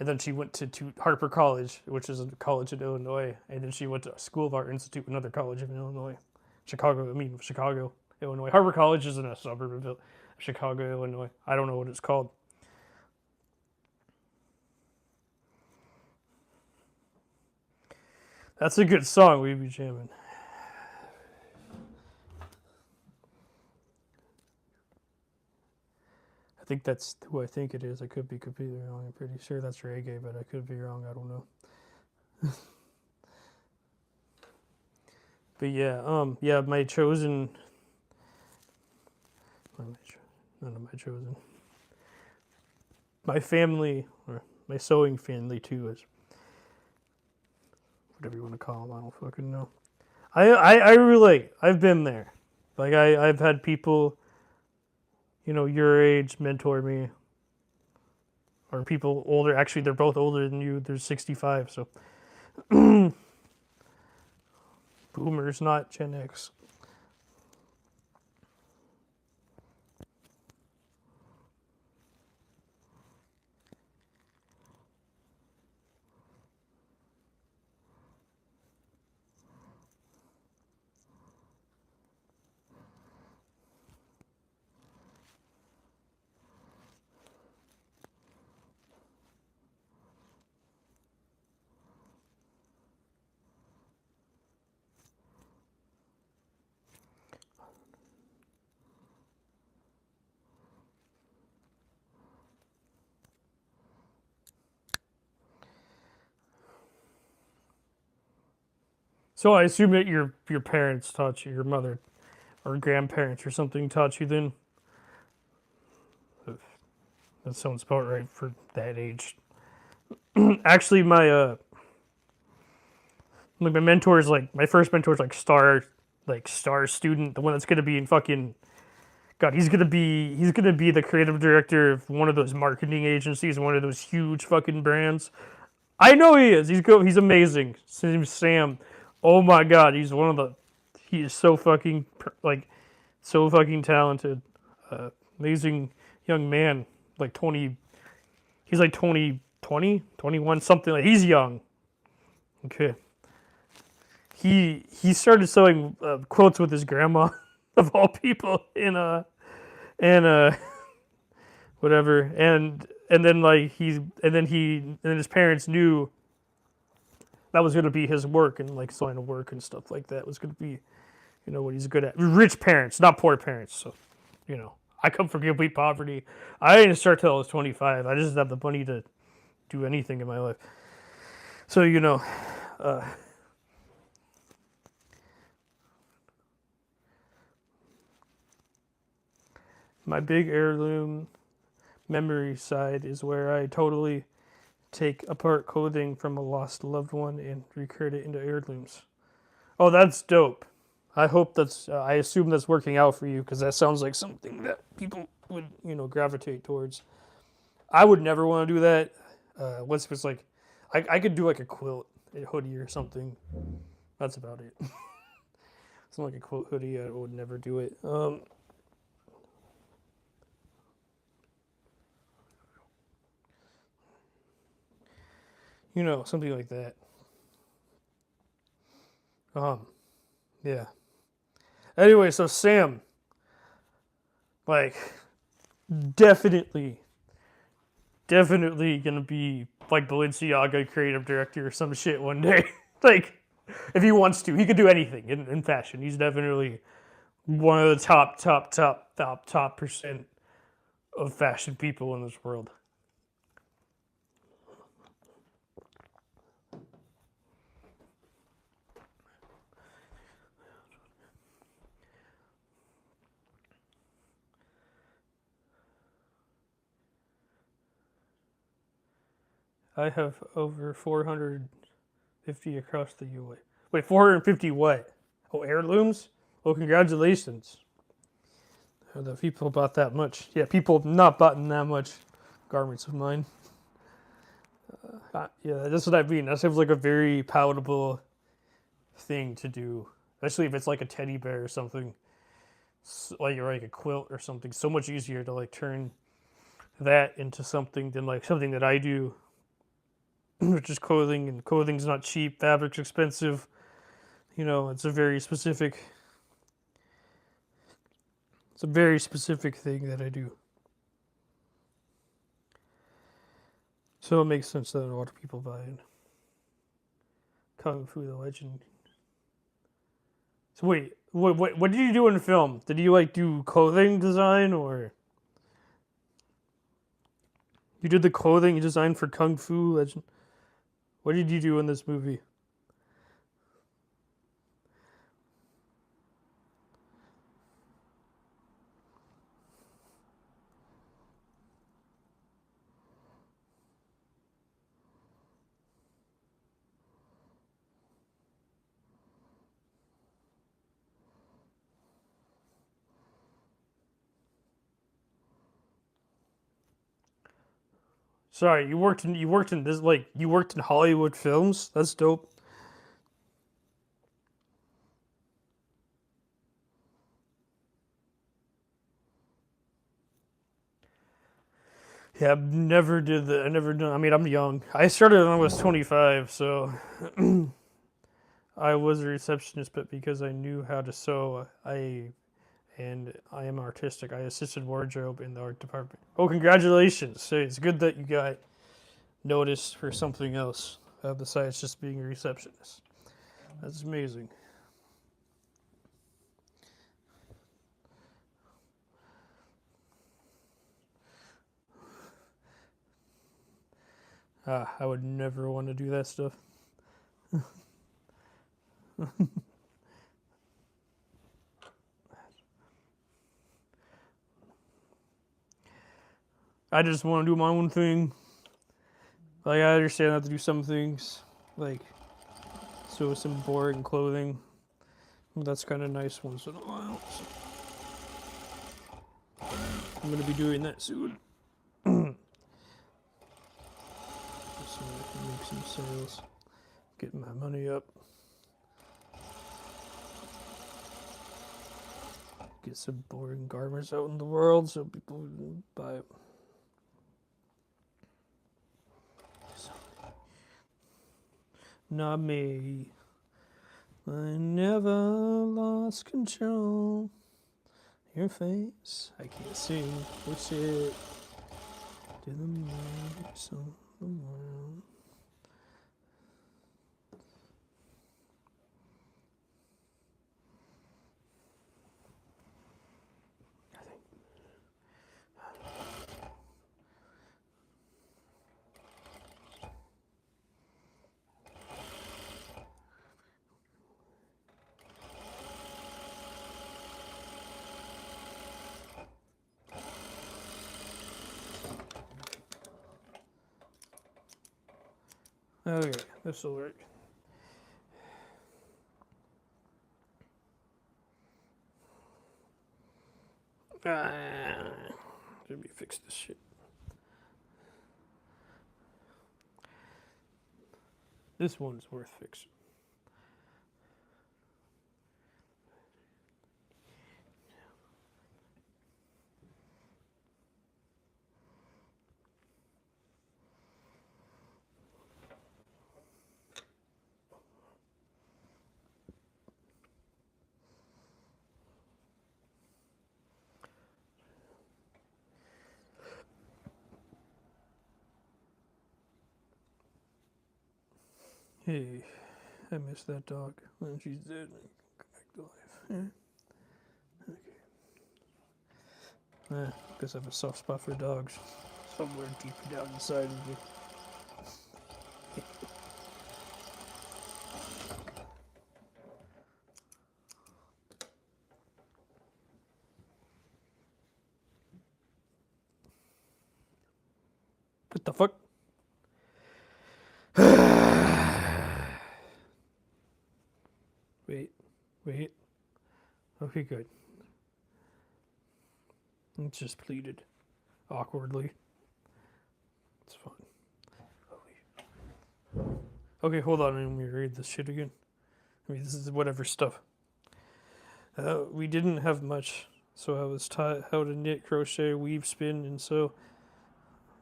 and then she went to Harper College, which is a college in Illinois, and then she went to School of Art Institute, another college in Illinois, Chicago, Illinois. Harper College is in a suburb of Chicago, Illinois. I don't know what it's called. That's a good song, We Be Jamming. I think that's who I think it is. I could be completely wrong. I'm pretty sure that's reggae, but I could be wrong. I don't know. But yeah, my chosen. None of my chosen. My family, or my sewing family too, is whatever you want to call them. I don't fucking know. I relate. I've been there. Like I've had people, your age mentor me. Or people older. Actually, they're both older than you. They're 65, so. Boomers, not Gen X. So I assume that your parents taught you, your mother or grandparents or something taught you then. That sounds about right for that age. Actually, my mentor is my first mentor is Star student, the one that's gonna be in fucking God, he's gonna be the creative director of one of those marketing agencies, one of those huge fucking brands. I know he is. He's amazing. His name's Sam. Oh my God, he is so fucking like so fucking talented. Amazing young man. Like 20, he's like 20, 21, something like. He's young. Okay. He started sewing quilts with his grandma, of all people, and whatever, and then like and then his parents knew that was gonna be his work, and like sewing to work and stuff like that was gonna be, what he's good at. Rich parents, not poor parents. So, I come from complete poverty. I didn't start till I was 25. I just didn't have the money to do anything in my life. So my big heirloom memory side is where I totally take apart clothing from a lost loved one and recreate it into heirlooms. Oh, that's dope. I hope I assume that's working out for you, because that sounds like something that people would, gravitate towards. I would never want to do that. What's it's like, I could do like a quilt, a hoodie or something. That's about it. Something like a quilt hoodie, I would never do it. Something like that. Yeah. Anyway, so Sam, like, definitely gonna be like Balenciaga creative director or some shit one day. Like, if he wants to, he could do anything in fashion. He's definitely one of the top percent of fashion people in this world. I have over 450 across the UA. Wait, 450 what? Oh, heirlooms? Well, congratulations. The people bought that much. Yeah, people have not bought that much garments of mine. Yeah, that's what I mean. That seems like a very palatable thing to do, especially if it's like a teddy bear or something, like a quilt or something. So much easier to like turn that into something than like something that I do, which is clothing, and clothing's not cheap. Fabric's expensive. It's a very specific thing that I do. So it makes sense that a lot of people buy it. Kung Fu the Legend. So wait, what did you do in the film? Did you like do clothing design, or you did the clothing design for Kung Fu Legend? What did you do in this movie? Sorry, you worked in this, like, you worked in Hollywood films? That's dope. Yeah, I never did that. I never done. I mean, I'm young. I started when I was 25, so I was a receptionist, but because I knew how to sew, and I am artistic. I assisted wardrobe in the art department. Oh, congratulations! So it's good that you got noticed for something else besides just being a receptionist. That's amazing. I would never want to do that stuff. I just want to do my own thing. Like, I understand I have to do some things, like sew some boring clothing. That's kind of nice once in a while. So. I'm gonna be doing that soon. Just so I can make some sales. Get my money up. Get some boring garments out in the world so people can buy it. Not me. I never lost control. Your face, I can't see. Push it to the moon, so the world. Okay, this will work. Let me fix this shit. This one's worth fixing. Hey, I miss that dog. When she's dead, I come back to life. Yeah. Okay. Guess I have a soft spot for dogs. Somewhere deep down inside of me. What the fuck? Wait. Okay, good. It's just pleated. Awkwardly. It's fine. Okay, hold on. Let me read this shit again. I mean, this is whatever stuff. We didn't have much, so I was taught how to knit, crochet, weave, spin, and sew.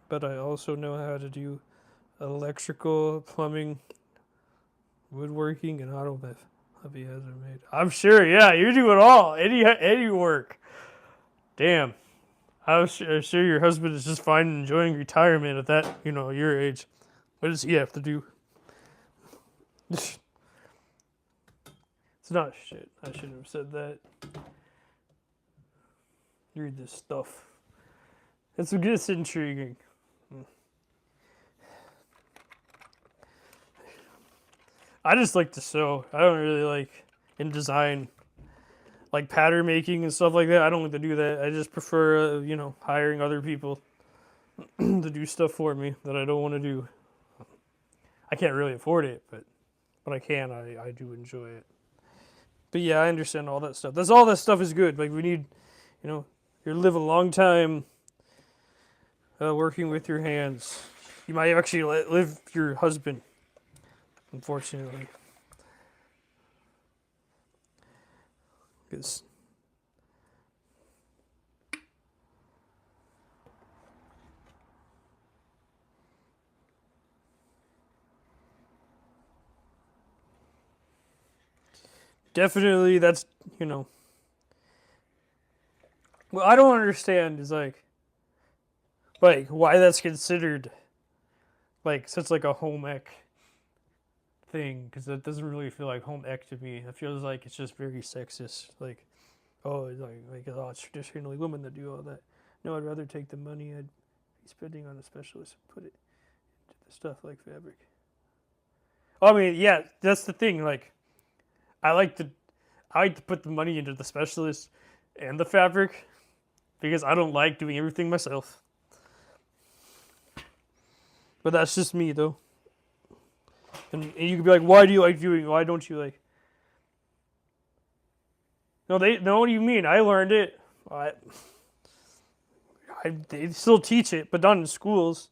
But I also know how to do electrical, plumbing, woodworking, and automobile. Hubby has it made. I'm sure, yeah, you do it all. Any work. Damn. I'm sure your husband is just fine and enjoying retirement at that, your age. What does he have to do? It's not shit. I shouldn't have said that. Read this stuff. It's intriguing. I just like to sew. I don't really like in design, like pattern making and stuff like that. I don't like to do that. I just prefer, hiring other people to do stuff for me that I don't want to do. I can't really afford it, but when I can, I do enjoy it. But yeah, I understand all that stuff. All that stuff is good. Like we need, you live a long time working with your hands. You might actually live your husband. Unfortunately. Because definitely that's, what I don't understand is like why that's considered like such like a home ec thing, because that doesn't really feel like home ec to me. It feels like it's just very sexist. Like, oh, it's traditionally women that do all that. No, I'd rather take the money I'd be spending on a specialist and put it into the stuff like fabric. I mean, yeah, that's the thing. Like, I like to put the money into the specialist and the fabric because I don't like doing everything myself. But that's just me, though. And you could be like, why don't you like? No, what do you mean? I learned it. They still teach it, but not in schools.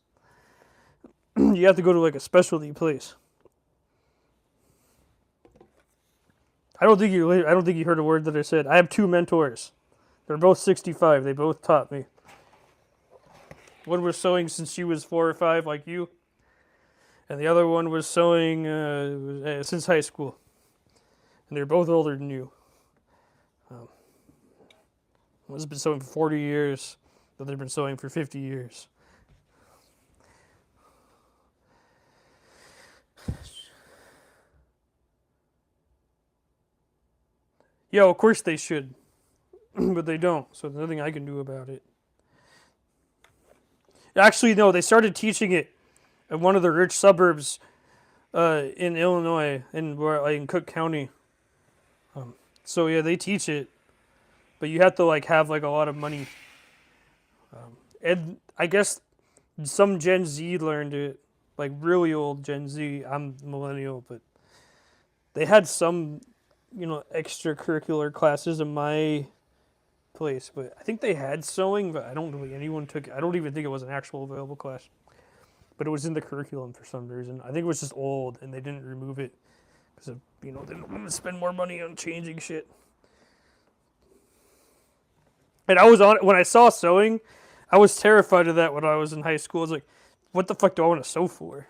You have to go to like a specialty place. I don't think you heard a word that I said. I have 2 mentors. They're both 65. They both taught me. One was sewing since she was 4 or 5, like you, and the other one was sewing since high school. And they're both older than you. One's been sewing for 40 years. The other's been sewing for 50 years. Yeah, of course they should. But they don't, so there's nothing I can do about it. Actually, no, they started teaching it in one of the rich suburbs in Illinois, in Cook County. So yeah, they teach it, but you have to like have like a lot of money. And I guess some Gen Z learned it, like really old Gen Z. I'm millennial, but they had some, extracurricular classes in my place. But I think they had sewing, but I don't think anyone took it. I don't even think it was an actual available class. But it was in the curriculum for some reason. I think it was just old, and they didn't remove it because they didn't want to spend more money on changing shit. And when I saw sewing, I was terrified of that when I was in high school. I was like, what the fuck do I want to sew for?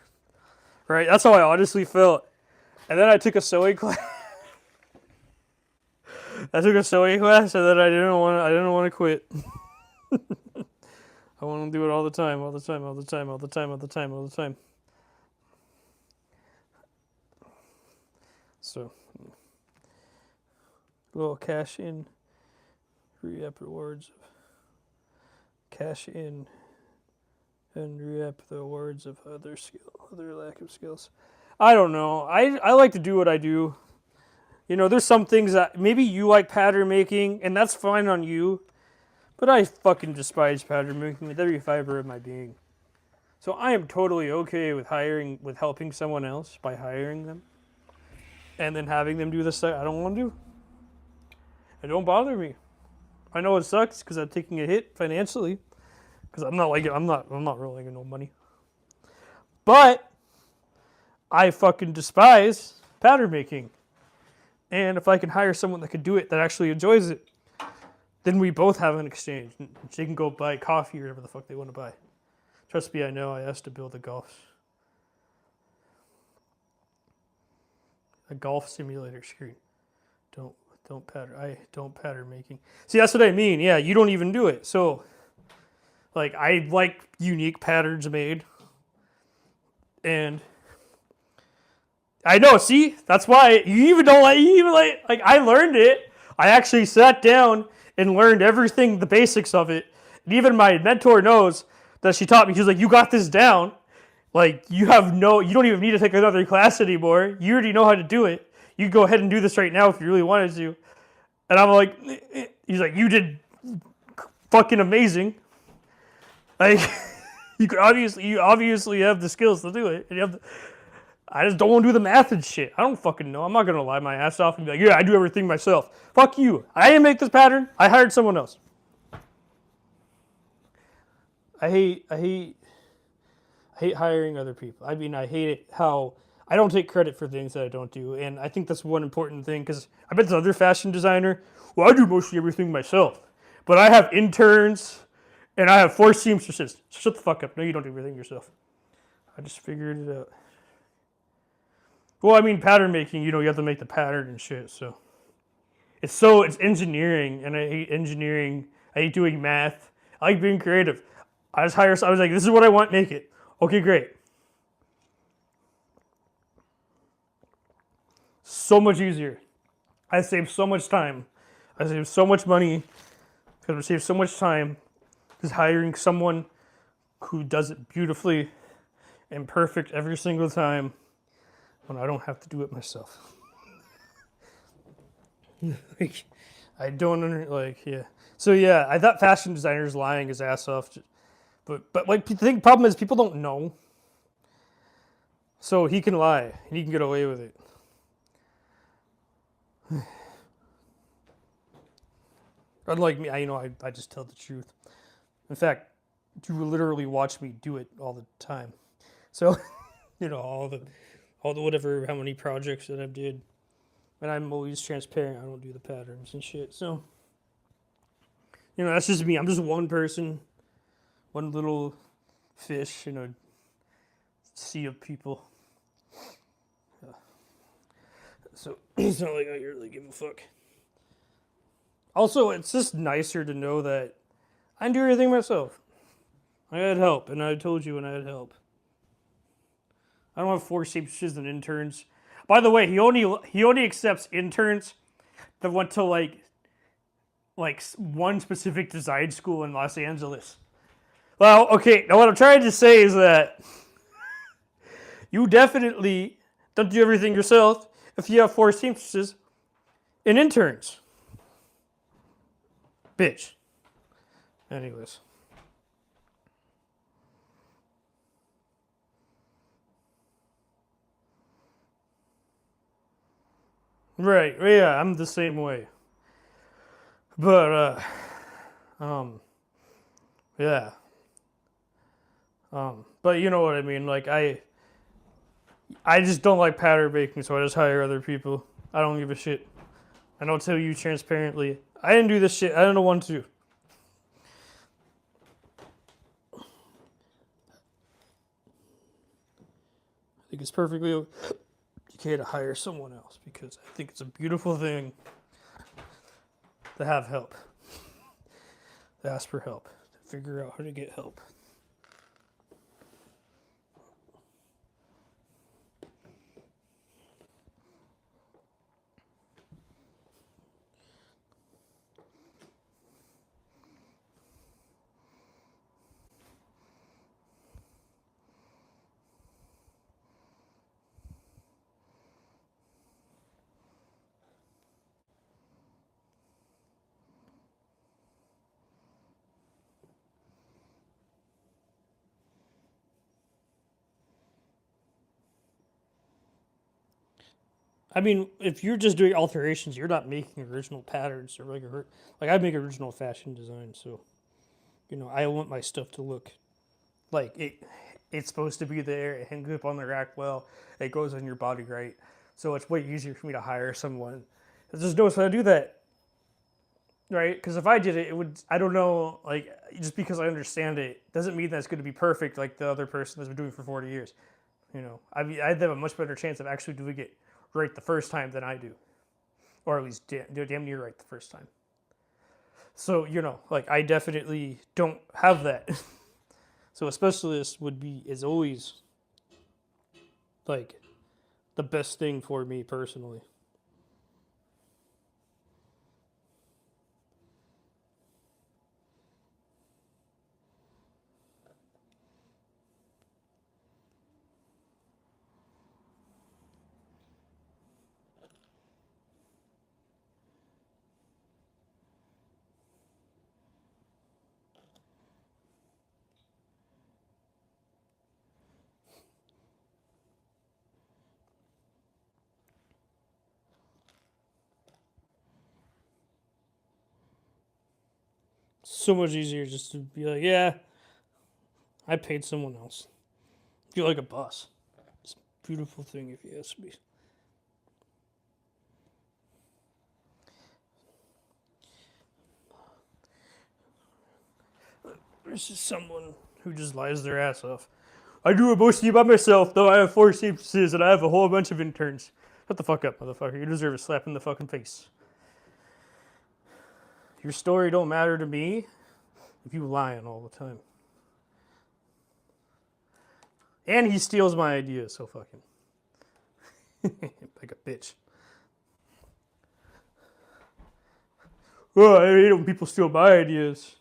Right? That's how I honestly felt. And then I took a sewing class. And then I didn't want to quit. I want to do it all the time. So, a little cash in, re-up rewards. Cash in and re-up the awards of other lack of skills. I don't know. I like to do what I do. There's some things that maybe you like pattern making, and that's fine on you. But I fucking despise pattern making with every fiber of my being. So I am totally okay with helping someone else by hiring them, and then having them do the stuff I don't want to do. It don't bother me. I know it sucks because I'm taking a hit financially, because I'm not really getting no money. But I fucking despise pattern making. And if I can hire someone that could do it, that actually enjoys it, then we both have an exchange. They can go buy coffee or whatever the fuck they want to buy. Trust me, I know. I asked to build a golf simulator screen. Don't pattern making. See, that's what I mean. Yeah, you don't even do it. So, like, I like unique patterns made. And I know, see? That's why you even don't like, I learned it. I actually sat down and learned everything, the basics of it. And even my mentor knows that she taught me. She's like, you got this down. Like, you don't even need to take another class anymore. You already know how to do it. You go ahead and do this right now if you really wanted to. And I'm like, he's like, you did fucking amazing. Like, you obviously have the skills to do it. And I just don't want to do the math and shit. I don't fucking know. I'm not going to lie my ass off and be like, yeah, I do everything myself. Fuck you. I didn't make this pattern. I hired someone else. I hate hiring other people. I mean, I hate it how I don't take credit for things that I don't do. And I think that's one important thing, because I bet this other fashion designer, well, I do mostly everything myself. But I have interns and I have 4 seamstresses. Shut the fuck up. No, you don't do everything yourself. I just figured it out. Well, I mean, pattern making, you have to make the pattern and shit, so. It's engineering, and I hate engineering. I hate doing math. I like being creative. I was like, this is what I want, make it. Okay, great. So much easier. I save so much time. I save so much money, because I save so much time just hiring someone who does it beautifully and perfect every single time, when I don't have to do it myself. I don't yeah. So yeah, I thought fashion designers lying his ass off, but like the problem is people don't know. So he can lie and he can get away with it. Unlike me, I just tell the truth. In fact, you literally watch me do it all the time. So, all the whatever, how many projects that I've did. And I'm always transparent. I don't do the patterns and shit. So, that's just me. I'm just one person, one little fish in a sea of people. So it's not like I really give a fuck. Also, it's just nicer to know that I can do everything myself. I had help, and I told you when I had help. I don't have 4 seamstresses and interns. By the way, he only accepts interns that went to like one specific design school in Los Angeles. Well, okay, now what I'm trying to say is that you definitely don't do everything yourself if you have 4 seamstresses and interns. Bitch. Anyways. Right, yeah, I'm the same way. But, yeah. But you know what I mean, like, I just don't like pattern making, so I just hire other people. I don't give a shit. I don't tell you transparently. I didn't do this shit. I don't want to. I think it's perfectly okay to hire someone else because I think it's a beautiful thing to have help. To ask for help. To figure out how to get help. I mean, if you're just doing alterations, you're not making original patterns or like I make original fashion design, so I want my stuff to look like it's supposed to be there. It hangs up on the rack well. It goes on your body right, so it's way easier for me to hire someone. Just notice when I do that, right? Because if I did it, it would. I don't know, like just because I understand it doesn't mean that it's going to be perfect like the other person that's been doing it for 40 years. I mean, I'd have a much better chance of actually doing it right the first time than I do. Or at least damn near right the first time. So, like I definitely don't have that. So a specialist is always like the best thing for me personally. So much easier just to be like, yeah, I paid someone else. Feel like a boss. It's a beautiful thing if you ask me. This is someone who just lies their ass off. I do it mostly by myself, though I have 4 seamstresses and I have a whole bunch of interns. Shut the fuck up, motherfucker. You deserve a slap in the fucking face. Your story don't matter to me if you lying all the time. And he steals my ideas, so fucking. Like a bitch. Oh, I hate when people steal my ideas.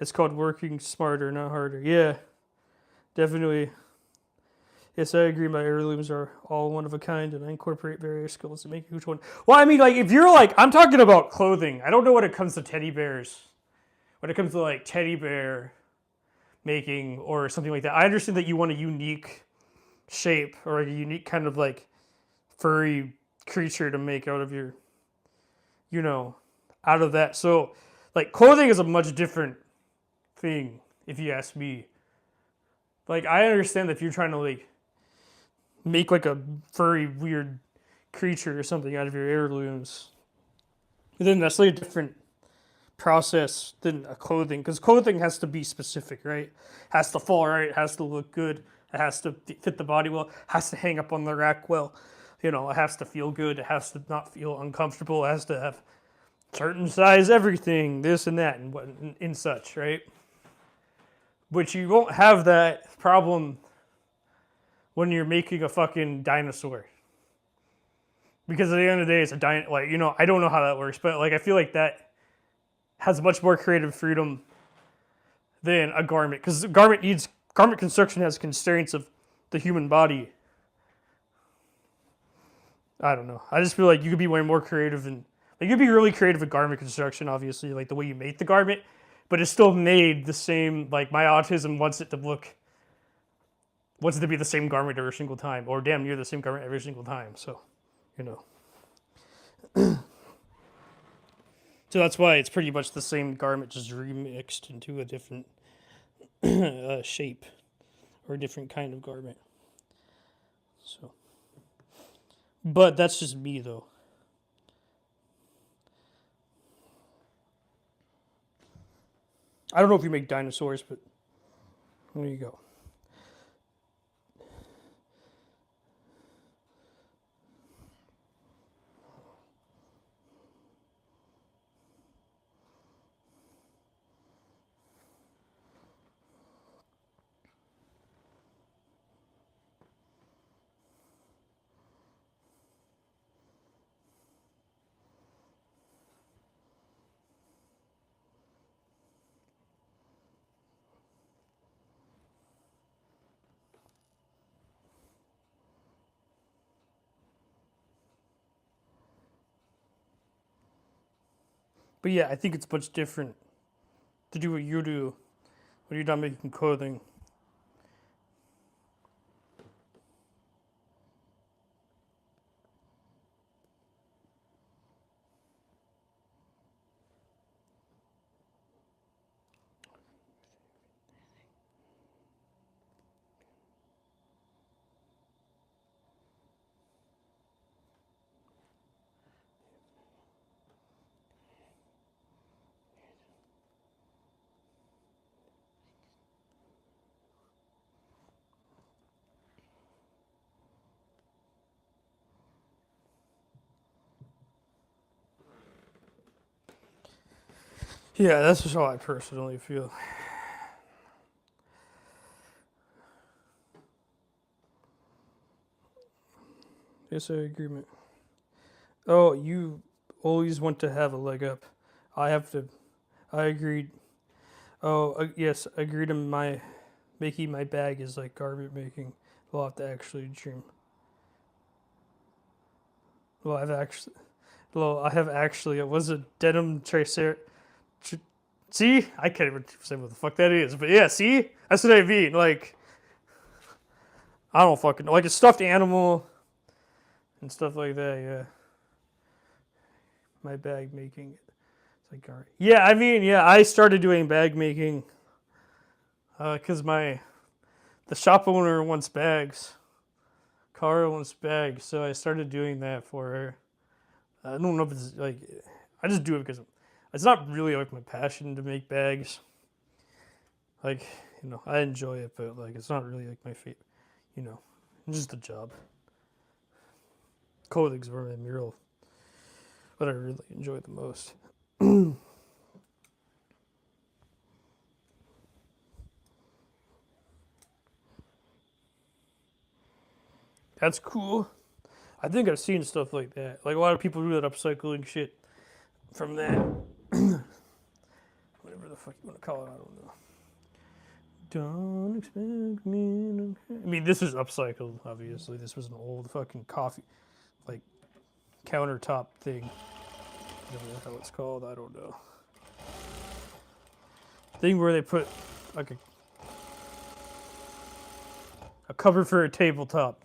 It's called working smarter, not harder. Yeah, definitely. Yes, I agree. My heirlooms are all one of a kind, and I incorporate various skills to make each one. Well, I mean, like, if you're like, I'm talking about clothing. I don't know when it comes to teddy bears. When it comes to like teddy bear making or something like that, I understand that you want a unique shape or a unique kind of like furry creature to make out of your, out of that. So, like, clothing is a much different thing if you ask me. Like, I understand that if you're trying to, like, make, like, a furry, weird creature or something out of your heirlooms, then that's, like, a different process than a clothing. Because clothing has to be specific, right? Has to fall right, has to look good, it has to fit the body well, has to hang up on the rack well. You know, it has to feel good, it has to not feel uncomfortable, it has to have certain size everything, this and that, and what and such, right? Which you won't have that problem when you're making a fucking dinosaur. Because at the end of the day, it's a like, you know, I don't know how that works, but like I feel like that has much more creative freedom than a garment. Because garment construction has constraints of the human body. I don't know. I just feel like you could be way more creative and like you'd be really creative with garment construction, obviously, like the way you make the garment, but it's still made the same. Like my autism wants it to be the same garment every single time, or damn near the same garment every single time. So, you know. So that's why it's pretty much the same garment, just remixed into a different shape or a different kind of garment. So, but that's just me, though. I don't know if you make dinosaurs, but there you go. But yeah, I think it's much different to do what you do when you're not making clothing. Yeah, that's just how I personally feel. Yes, I agree, man. Oh, you always want to have a leg up. I agreed. Oh, yes, I agreed on making my bag is like garment making. We'll have to actually dream. Well, I have actually, it was a denim tracer. See? I can't even say what the fuck that is. But yeah, see? That's what I mean. Like, I don't fucking know. Like a stuffed animal and stuff like that, yeah. My bag making. It's like, all right. Yeah, I mean, yeah, I started doing bag making because the shop owner wants bags. Cara wants bags, so I started doing that for her. I don't know if it's like, I just do it because it's not really like my passion to make bags. Like, you know, I enjoy it, but like it's not really like my favorite. You know, it's just a job. Clothing's where my mural, what I really enjoy the most. That's cool. I think I've seen stuff like that. Like a lot of people do that upcycling shit from that. Whatever the fuck you want to call it, I don't know. Don't expect me to... I mean, this is upcycled, obviously. This was an old fucking coffee, like, countertop thing. Whatever the hell it's called, I don't know. Thing where they put, like, a cover for a tabletop.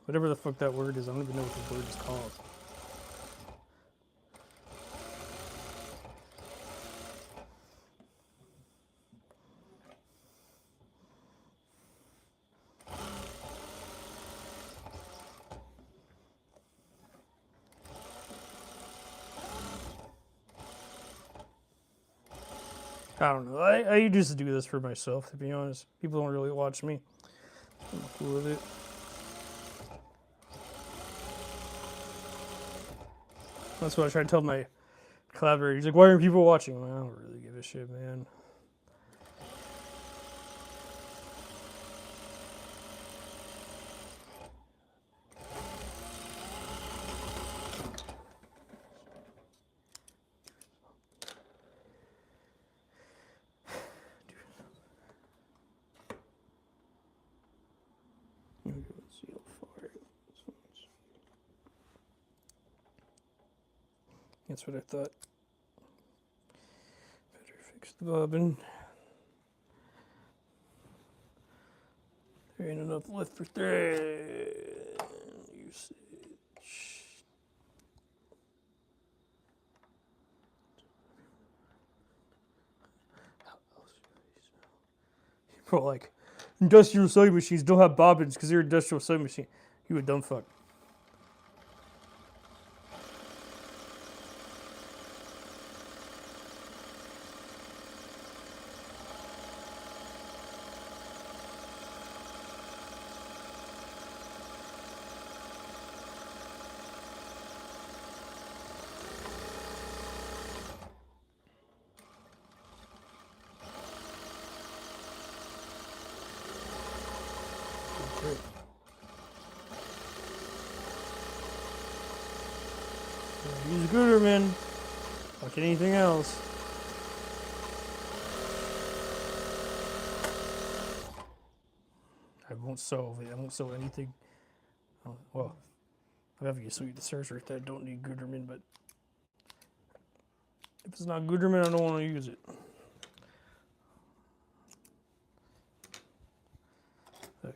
Whatever the fuck that word is, I don't even know what the word is called. I don't know. I just do this for myself, to be honest. People don't really watch me. I'm cool with it. That's what I try to tell my collaborator. He's like, why aren't people watching? Well, I don't really give a shit, man. Let's see how far. That's what I thought. Better fix the bobbin. There ain't enough left for thread usage. People are like, industrial sewing machines don't have bobbins because they're industrial sewing machine. You a dumb fuck. Use Guterman, like anything else. I won't sew it. I won't sew anything. Oh, well, I'm having to sew the serger that don't need Guterman, but if it's not Guterman, I don't want to use it. Okay.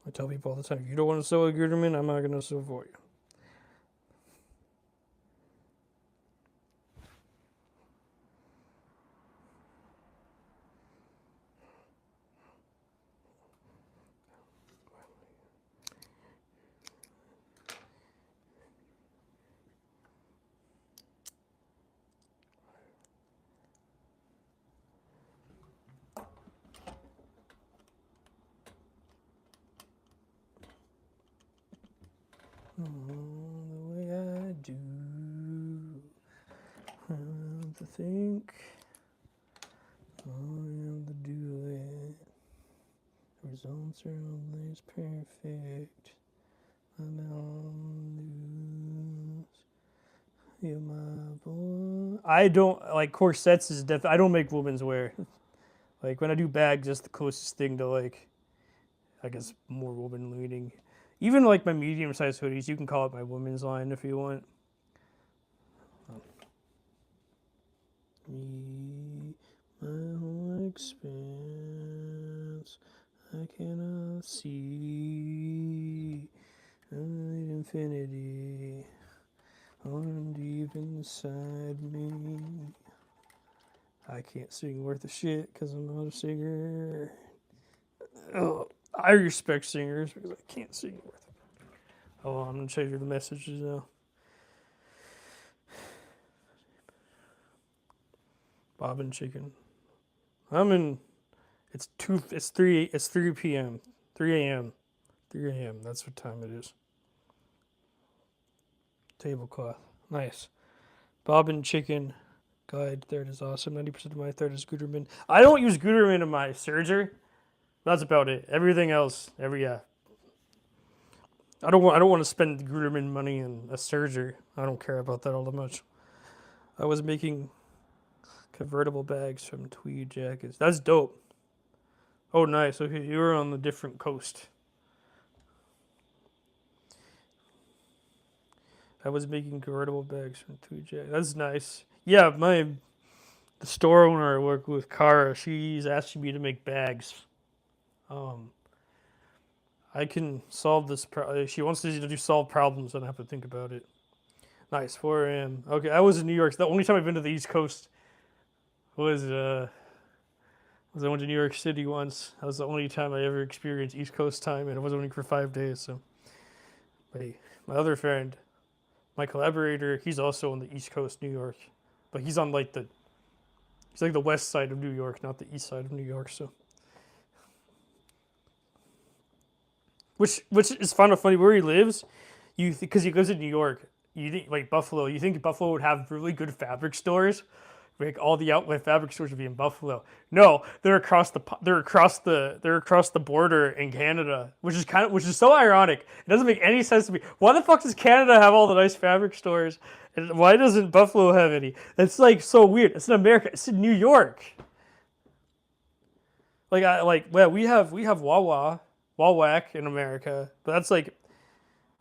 I tell people all the time, if you don't want to sew a Guterman, I'm not going to sew for you. The way I do, I have to think, I have to do it. The results are always perfect. I'm on news. You're my boy. I don't like corsets. Is I don't make women's wear. Like when I do bags, that's the closest thing to like, I guess more woman leaning. Even like my medium-sized hoodies, you can call it my women's line if you want. Me, my whole expanse, I cannot see infinity on deep inside me. I can't sing worth a shit because I'm not a singer. Oh, I respect singers because I can't sing worth it. Oh, I'm gonna show you the messages now. Bobbin chicken. I'm in. It's 3 p.m. 3 a.m. 3 a.m. That's what time it is. Tablecloth. Nice. Bobbin chicken. Guide thread is awesome. 90% of my thread is Guterman. I don't use Guterman in my serger. That's about it. Everything else, yeah. I don't want to spend Guterman money in a serger. I don't care about that all that much. I was making convertible bags from tweed jackets. That's dope. Oh, nice. Okay, you were on the different coast. I was making convertible bags from tweed jackets. That's nice. Yeah, the store owner I work with, Kara, she's asking me to make bags. I can solve this. She wants to do solve problems. I don't have to think about it. Nice, 4 a.m. Okay, I was in New York. The only time I've been to the East Coast was I went to New York City once. That was the only time I ever experienced East Coast time, and it was only for 5 days. So, my other friend, my collaborator, he's also on the East Coast, New York, but he's on like the He's like the west side of New York, not the east side of New York. So, which is kind of funny where he lives. Because he lives in New York. You think like Buffalo. You think Buffalo would have really good fabric stores? Like all the outlet fabric stores would be in Buffalo. No, they're across the border in Canada, which is so ironic. It doesn't make any sense to me. Why the fuck does Canada have all the nice fabric stores, and why doesn't Buffalo have any? It's like so weird. It's in America. It's in New York. We have Wawac in America, but that's like,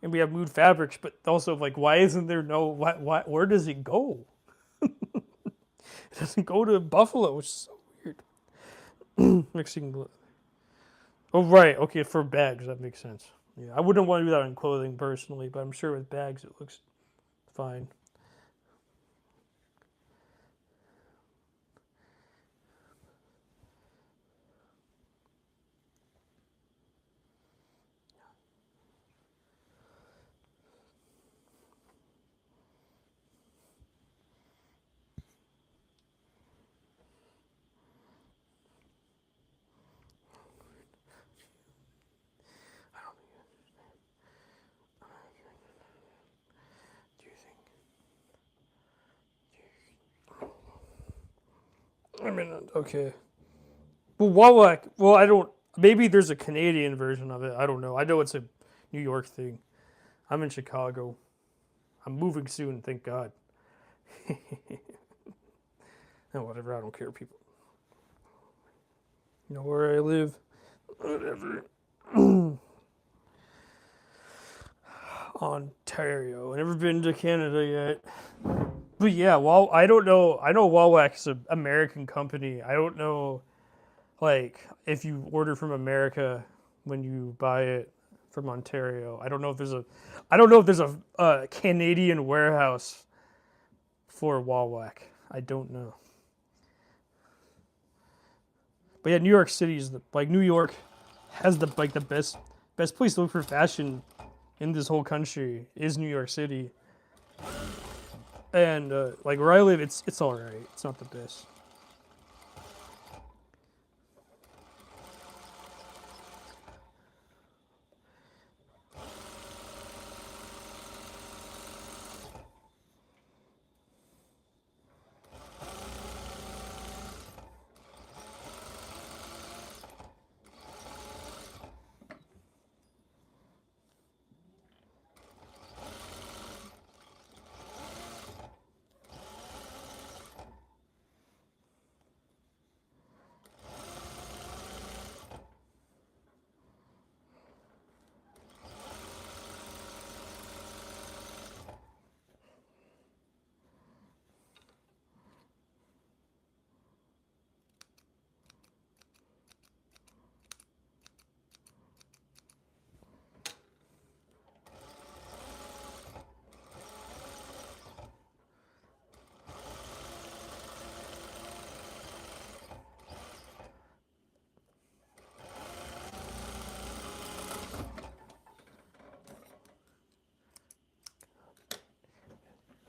and we have Mood Fabrics, but also like why isn't there no where does it go? It doesn't go to Buffalo, which is so weird. Mixing. Oh, right. Okay, for bags, that makes sense. Yeah, I wouldn't want to do that on clothing personally, but I'm sure with bags it looks fine. I mean, okay. Well, Wawac. Well, I don't. Maybe there's a Canadian version of it. I don't know. I know it's a New York thing. I'm in Chicago. I'm moving soon, thank God. And whatever, I don't care, people. You know where I live? Whatever. Ontario. Never been to Canada yet. But yeah, I don't know. I know Wawak's an American company. I don't know, like, if you order from America when you buy it from Ontario. I don't know if there's a Canadian warehouse for Wawak. I don't know. But yeah, New York City is New York has the best place to look for fashion in this whole country is New York City. And like where I live, it's all right. It's not the best.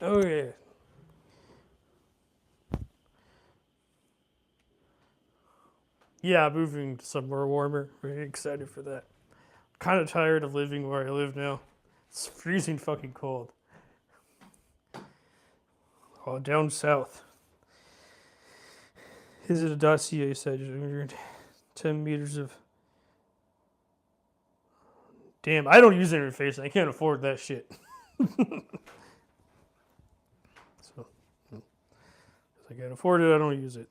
Oh yeah. Yeah, moving to somewhere warmer. Very excited for that. Kind of tired of living where I live now. It's freezing fucking cold. Oh, down south. Is it a dossier said 10 meters of. Damn, I don't use interface. I can't afford that shit. So, if I can't afford it, I don't use it.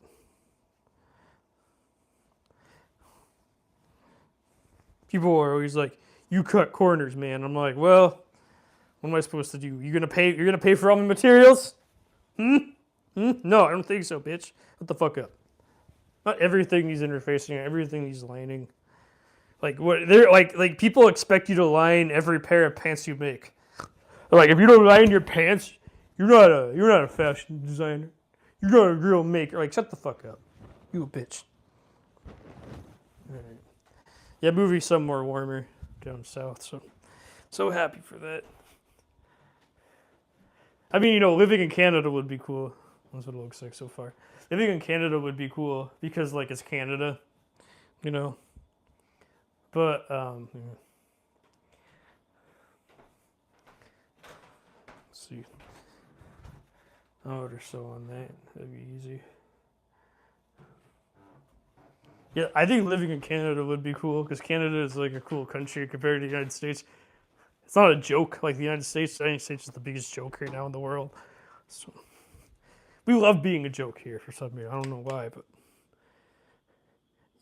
People are always like, "You cut corners, man." I'm like, "Well, what am I supposed to do? You're gonna pay? You're gonna pay for all my materials? No, I don't think so, bitch. What the fuck up? Not everything needs interfacing. Everything needs lining. Like what? They're like people expect you to line every pair of pants you make. They're like, if you don't line your pants, you're not a fashion designer. You're not a real maker. Like, shut the fuck up. You a bitch. All right. Yeah, movie somewhere warmer down south. So happy for that. I mean, living in Canada would be cool. That's what it looks like so far. living in Canada would be cool because like it's Canada, you know. But let's see. I'll order so on that. That'd be easy. Yeah, I think living in Canada would be cool because Canada is like a cool country compared to the United States. It's not a joke like the United States. The United States is the biggest joke right now in the world. So, we love being a joke here for some reason. I don't know why, but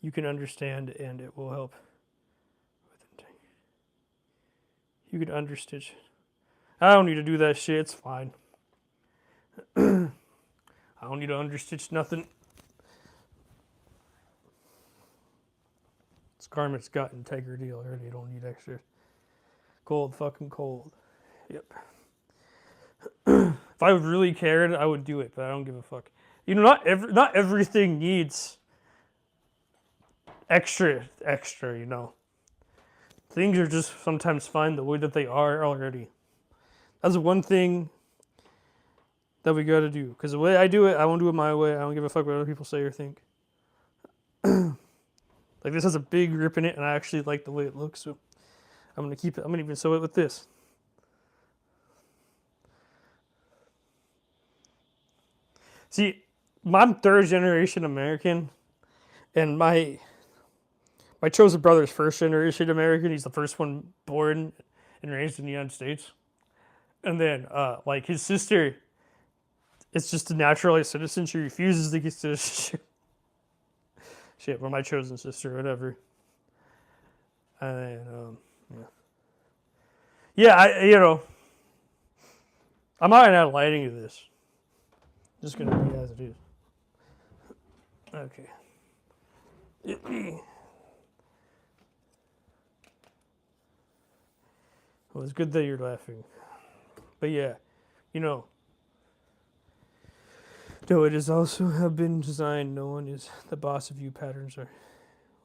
you can understand and it will help. You could understitch. I don't need to do that shit. It's fine. I don't need to understitch nothing. This garment's got integrity already. I don't need extra. Cold, fucking cold. Yep. If I really cared, I would do it, but I don't give a fuck. You know, not everything needs extra, you know. Things are just sometimes fine the way that they are already. That's one thing that we gotta do. Because the way I do it, I won't do it my way. I don't give a fuck what other people say or think. Like this has a big rip in it, and I actually like the way it looks, so I'm gonna keep it. I'm gonna even sew it with this. See, I'm third generation American, and my chosen brother is first generation American. He's the first one born and raised in the United States. And then, like, his sister, it's just a naturalized citizen. She refuses to get citizenship. Shit, well, my chosen sister, whatever. And then, yeah, I'm not add lighting to this. Just gonna be as it is. Okay. Well, it's good that you're laughing. But yeah, though it is also have been designed, no one is the boss of you. Patterns are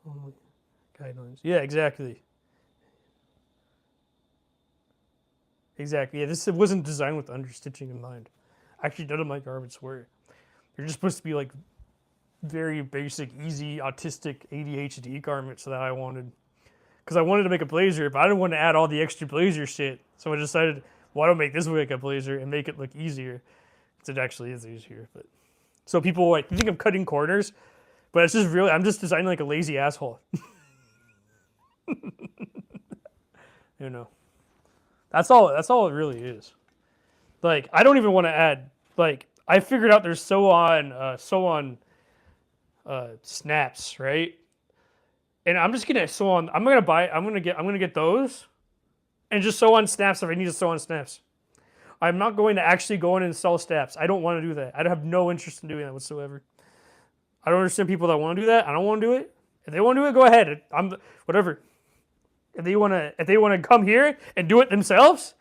only guidelines. Yeah, exactly. Exactly. Yeah, this wasn't designed with understitching in mind. Actually, none of my garments were. They're just supposed to be like very basic, easy, autistic ADHD garments that I wanted. Because I wanted to make a blazer, but I didn't want to add all the extra blazer shit. So I decided, why don't make this look like a blazer and make it look easier? Because it actually is easier. But so people like, you think I'm cutting corners, but it's just really, I'm just designing like a lazy asshole. That's all it really is. Like, I don't even want to add, like, I figured out there's sew on snaps, right? And I'm just gonna sew on. I'm gonna get those, and just sew on snaps if I need to sew on snaps. I'm not going to actually go in and sell snaps. I don't want to do that. I have no interest in doing that whatsoever. I don't understand people that want to do that. I don't want to do it. If they want to do it, go ahead. I'm whatever. If they wanna come here and do it themselves,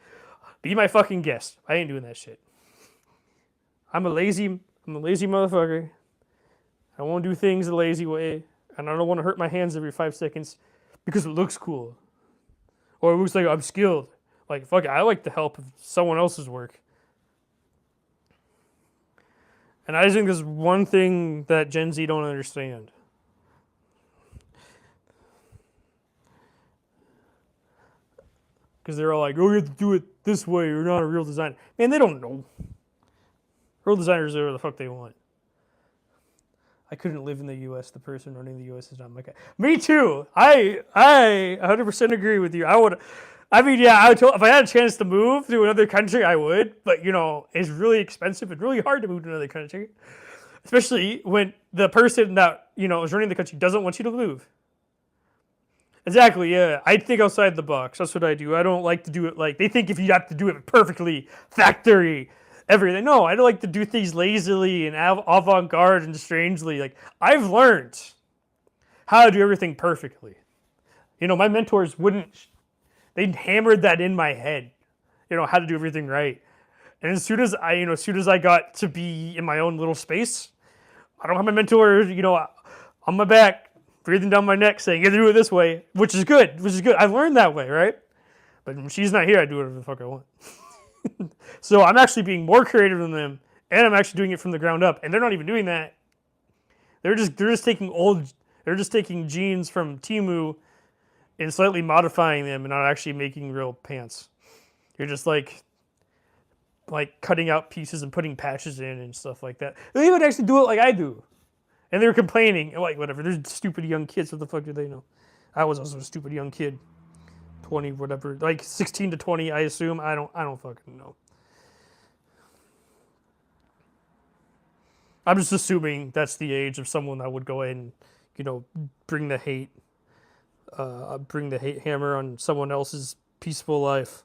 be my fucking guest. I ain't doing that shit. I'm a lazy motherfucker. I won't do things the lazy way. And I don't want to hurt my hands every 5 seconds because it looks cool. Or it looks like I'm skilled. Like, fuck it, I like the help of someone else's work. And I just think there's one thing that Gen Z don't understand. Because they're all like, oh, you have to do it this way. You're not a real designer. Man, they don't know. Real designers do whatever the fuck they want. I couldn't live in the U.S. The person running the U.S. is not my guy. Me too. I 100% agree with you. I would. I mean, yeah. If I had a chance to move to another country, I would. But it's really expensive and really hard to move to another country, especially when the person that is running the country doesn't want you to move. Exactly. Yeah. I think outside the box. That's what I do. I don't like to do it like they think if you have to do it perfectly, factory. Everything. No, I don't like to do things lazily and avant-garde and strangely. Like, I've learned how to do everything perfectly. My mentors they hammered that in my head, how to do everything right. And as soon as I got to be in my own little space, I don't have my mentor, on my back, breathing down my neck saying, you have to do it this way, which is good. I learned that way, right? But when she's not here, I do whatever the fuck I want. So I'm actually being more creative than them, and I'm actually doing it from the ground up, and they're not even doing that They're just taking jeans from Temu and slightly modifying them and not actually making real pants. You're just like cutting out pieces and putting patches in and stuff like that. They would actually do it like I do. And they were complaining, like, whatever, they're stupid young kids, what the fuck do they know? I was also a stupid young kid. 20, whatever, like 16 to 20, I assume. I don't fucking know. I'm just assuming that's the age of someone that would go ahead and, bring the hate hammer on someone else's peaceful life.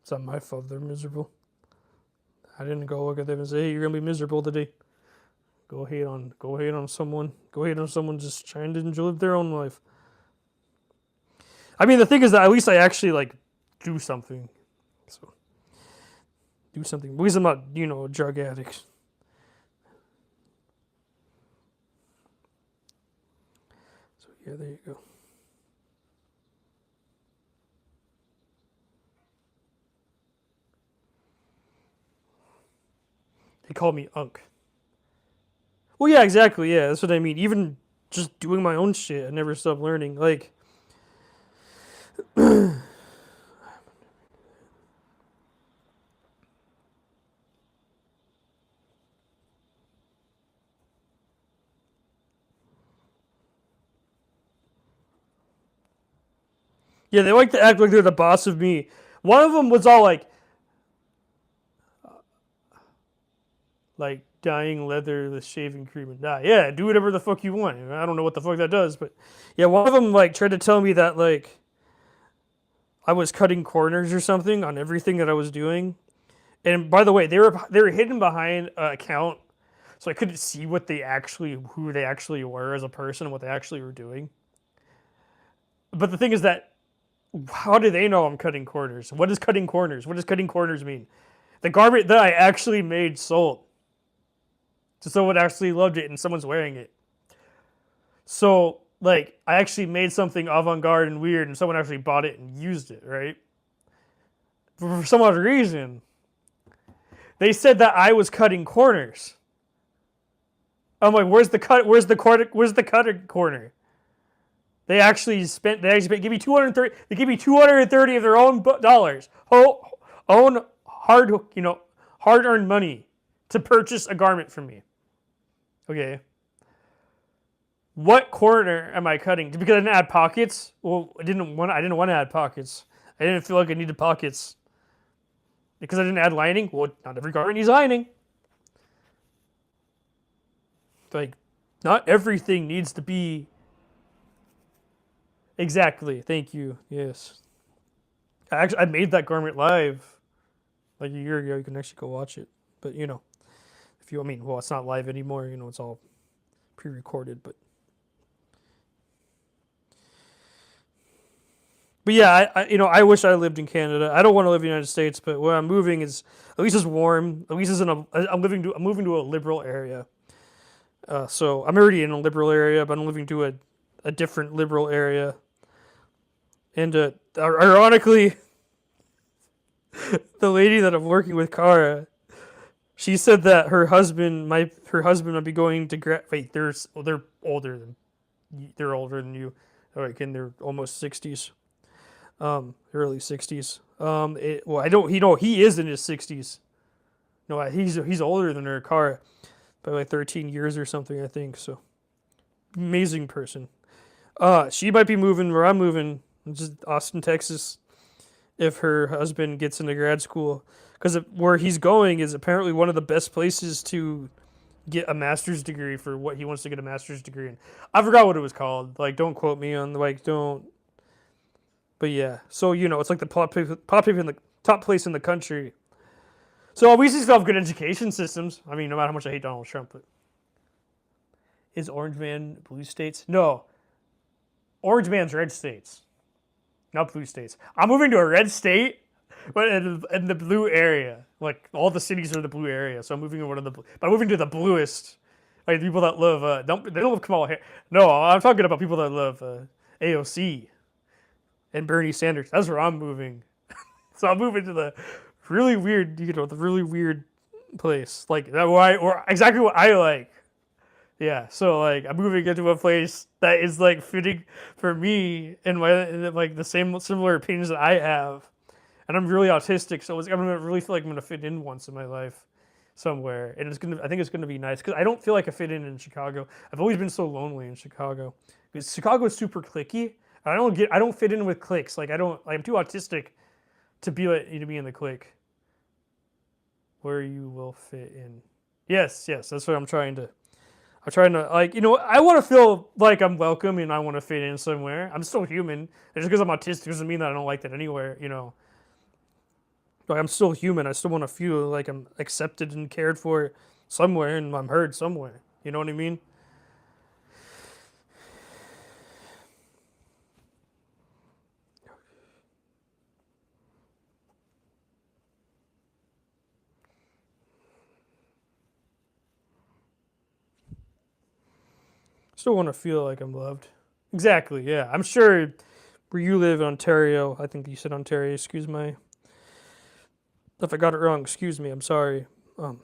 It's not my fault they're miserable. I didn't go look at them and say, "Hey, you're gonna be miserable today." Go hate on someone. Go hate on someone just trying to enjoy their own life. I mean, the thing is that at least I actually do something. So do something. Because I'm not, a drug addict. So yeah, there you go. They call me Unk. Well, yeah, exactly. Yeah, that's what I mean. Even just doing my own shit, I never stop learning. Yeah, they like to act like they're the boss of me. One of them was all like dyeing leather with shaving cream and dye. Yeah, do whatever the fuck you want. I don't know what the fuck that does, but yeah, one of them tried to tell me that I was cutting corners or something on everything that I was doing. And by the way, they were hidden behind an account, so I couldn't see who they actually were as a person and what they actually were doing. But the thing is that, how do they know I'm cutting corners? What is cutting corners? What does cutting corners mean? The garment that I actually made sold. So someone actually loved it and someone's wearing it. So, I actually made something avant-garde and weird and someone actually bought it and used it, right? But for some odd reason, they said that I was cutting corners. I'm like, where's the cutting corner? They actually give me 230. They give me 230 of their own dollars, own hard-earned money, to purchase a garment from me. Okay. What corner am I cutting? Because I didn't add pockets. Well, I didn't want to add pockets. I didn't feel like I needed pockets. Because I didn't add lining. Well, not every garment needs lining. Not everything needs to be. Exactly. Thank you. Yes. I made that garment live like a year ago. You can actually go watch it. But if you, it's not live anymore. It's all pre-recorded. But yeah, I wish I lived in Canada. I don't want to live in the United States, but where I'm moving is at least it's warm. At least I'm moving to a liberal area. So I'm already in a liberal area, but I'm moving to a different liberal area. And ironically, the lady that I'm working with, Kara, she said that her husband might be going to wait. They're older than you. And they're almost 60s, early 60s. He is in his 60s. No, he's older than her, Kara, by 13 years or something, I think. So amazing person. She might be moving where I'm moving, just Austin, Texas, if her husband gets into grad school. Because where he's going is apparently one of the best places to get a master's degree for what he wants to get a master's degree in. I forgot what it was called. Don't quote me on don't. But yeah, so it's like the top place in the country. So we still have good education systems. No matter how much I hate Donald Trump, but is Orange Man blue states? No. Orange Man's red states, not blue states. I'm moving to a red state, but in the blue area. All the cities are the blue area, so I'm moving to one of the. But I'm moving to the bluest. People that love they don't love Kamala Harris. No, I'm talking about people that love AOC and Bernie Sanders. That's where I'm moving. So I'm moving to the really weird, the really weird place, like that why or exactly what I like. Yeah, so like I'm moving into a place that is like fitting for me and my and like the same similar opinions that I have, and I'm really autistic, so I'm gonna really feel like I'm gonna fit in once in my life somewhere, and I think it's gonna be nice because I don't feel like I fit in Chicago. I've always been so lonely in Chicago because Chicago is super cliquey. And I don't fit in with cliques. Like I'm too autistic to be in the clique where you will fit in. Yes, that's what I'm trying to like I want to feel like I'm welcome and I want to fit in somewhere. I'm still human. And just because I'm autistic doesn't mean that I don't like that anywhere. Like I'm still human. I still want to feel like I'm accepted and cared for somewhere and I'm heard somewhere. You know what I mean? Still want to feel like I'm loved. Exactly. Yeah. I'm sure where you live in Ontario, I think you said Ontario, excuse my if I got it wrong, excuse me, I'm sorry. Um,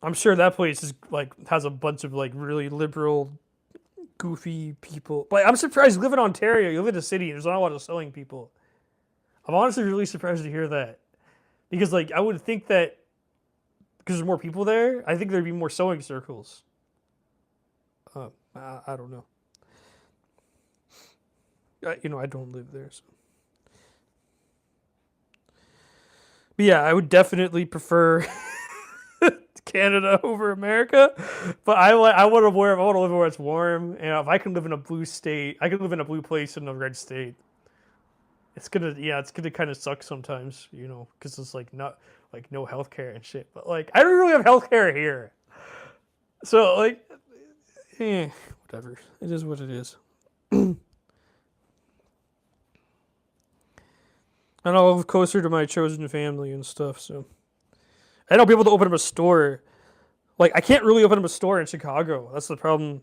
I'm sure that place is like has a bunch of like really liberal, goofy people. But I'm surprised you live in Ontario, you live in a city, there's not a lot of sewing people. I'm honestly really surprised to hear that. Because like I would think that because there's more people there, I think there'd be more sewing circles. I don't know. I don't live there, so. But yeah, I would definitely prefer Canada over America. But I want to live where it's warm. And if I can live in a blue state, I can live in a blue place in a red state. It's gonna kind of suck sometimes, because it's like not like no healthcare and shit. But like I don't really have healthcare here, so like, whatever. It is what it is. And I'll live closer to my chosen family and stuff. So and I'll be able to open up a store. Like I can't really open up a store in Chicago. That's the problem.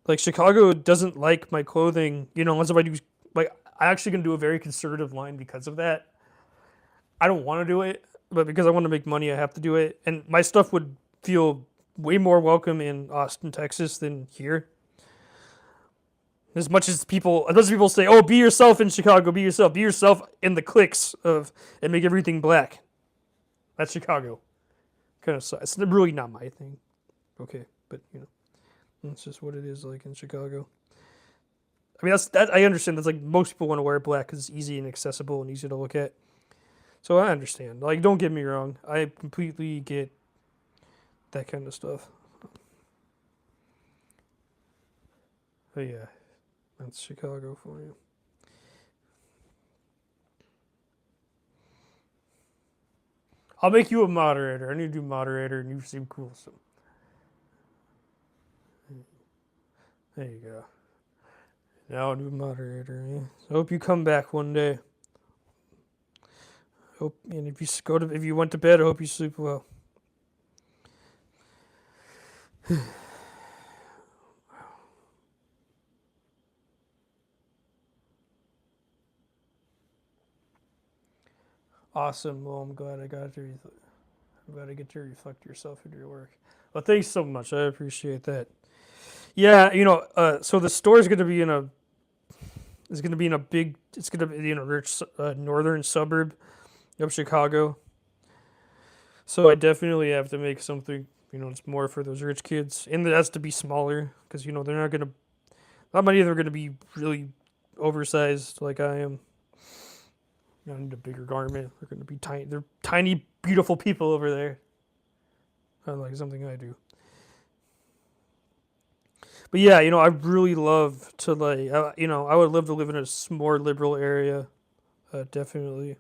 Like Chicago doesn't like my clothing, unless if I do like I actually gonna do a very conservative line because of that. I don't want to do it, but because I want to make money, I have to do it. And my stuff would feel way more welcome in Austin, Texas than here. As much as people say, "Oh, be yourself in Chicago, be yourself in the cliques of and make everything black." That's Chicago. Kind of sucks. It's really not my thing. Okay, but that's just what it is like in Chicago. I mean, I understand. That's like most people want to wear black because it's easy and accessible and easy to look at. So I understand. Like, don't get me wrong. I completely get that kind of stuff. But yeah, that's Chicago for you. I'll make you a moderator. I need to do moderator, and you seem cool. So there you go. Now I'll do moderator. Yeah. I hope you come back one day. Hope and if you went to bed, I hope you sleep well. Awesome. Well, I'm glad I got to. I'm glad I get to reflect yourself into your work. Well, thanks so much. I appreciate that. Yeah, so the store is going to be in a big. It's going to be in a rich northern suburb of Chicago. So I definitely have to make something. It's more for those rich kids, and it has to be smaller because they're not going to. Not many of them are going to be really oversized like I am. I need a bigger garment. They're going to be tiny. They're tiny, beautiful people over there. Unlike something I do. But yeah, I really love to I would love to live in a more liberal area, definitely.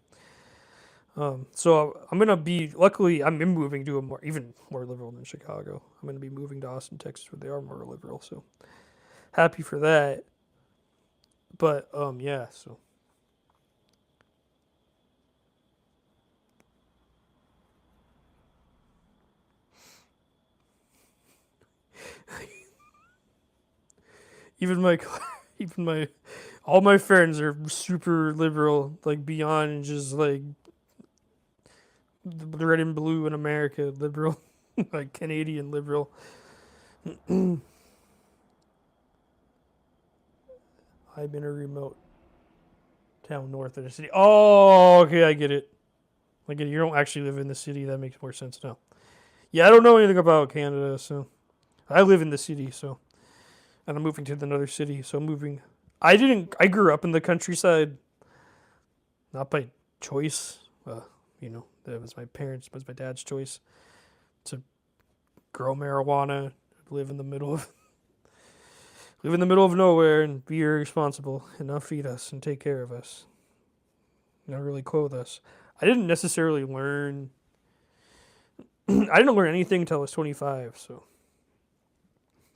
So I'm gonna be. Luckily, I'm moving to even more liberal than Chicago. I'm gonna be moving to Austin, Texas, where they are more liberal. So happy for that. But yeah. So even my even All my friends are super liberal, like beyond just like the red and blue in America liberal, like Canadian liberal. I'm in a remote town north of the city. Oh, okay, I get it. I get it. You don't actually live in the city. That makes more sense now. Yeah, I don't know anything about Canada, so I live in the city, so and I'm moving to another city, so I'm moving. I didn't. I grew up in the countryside, not by choice. That was my parents, was my dad's choice to grow marijuana, live in the middle of nowhere, and be irresponsible and not feed us and take care of us, not really clothe us. I didn't necessarily learn. I didn't learn anything until I was 25, so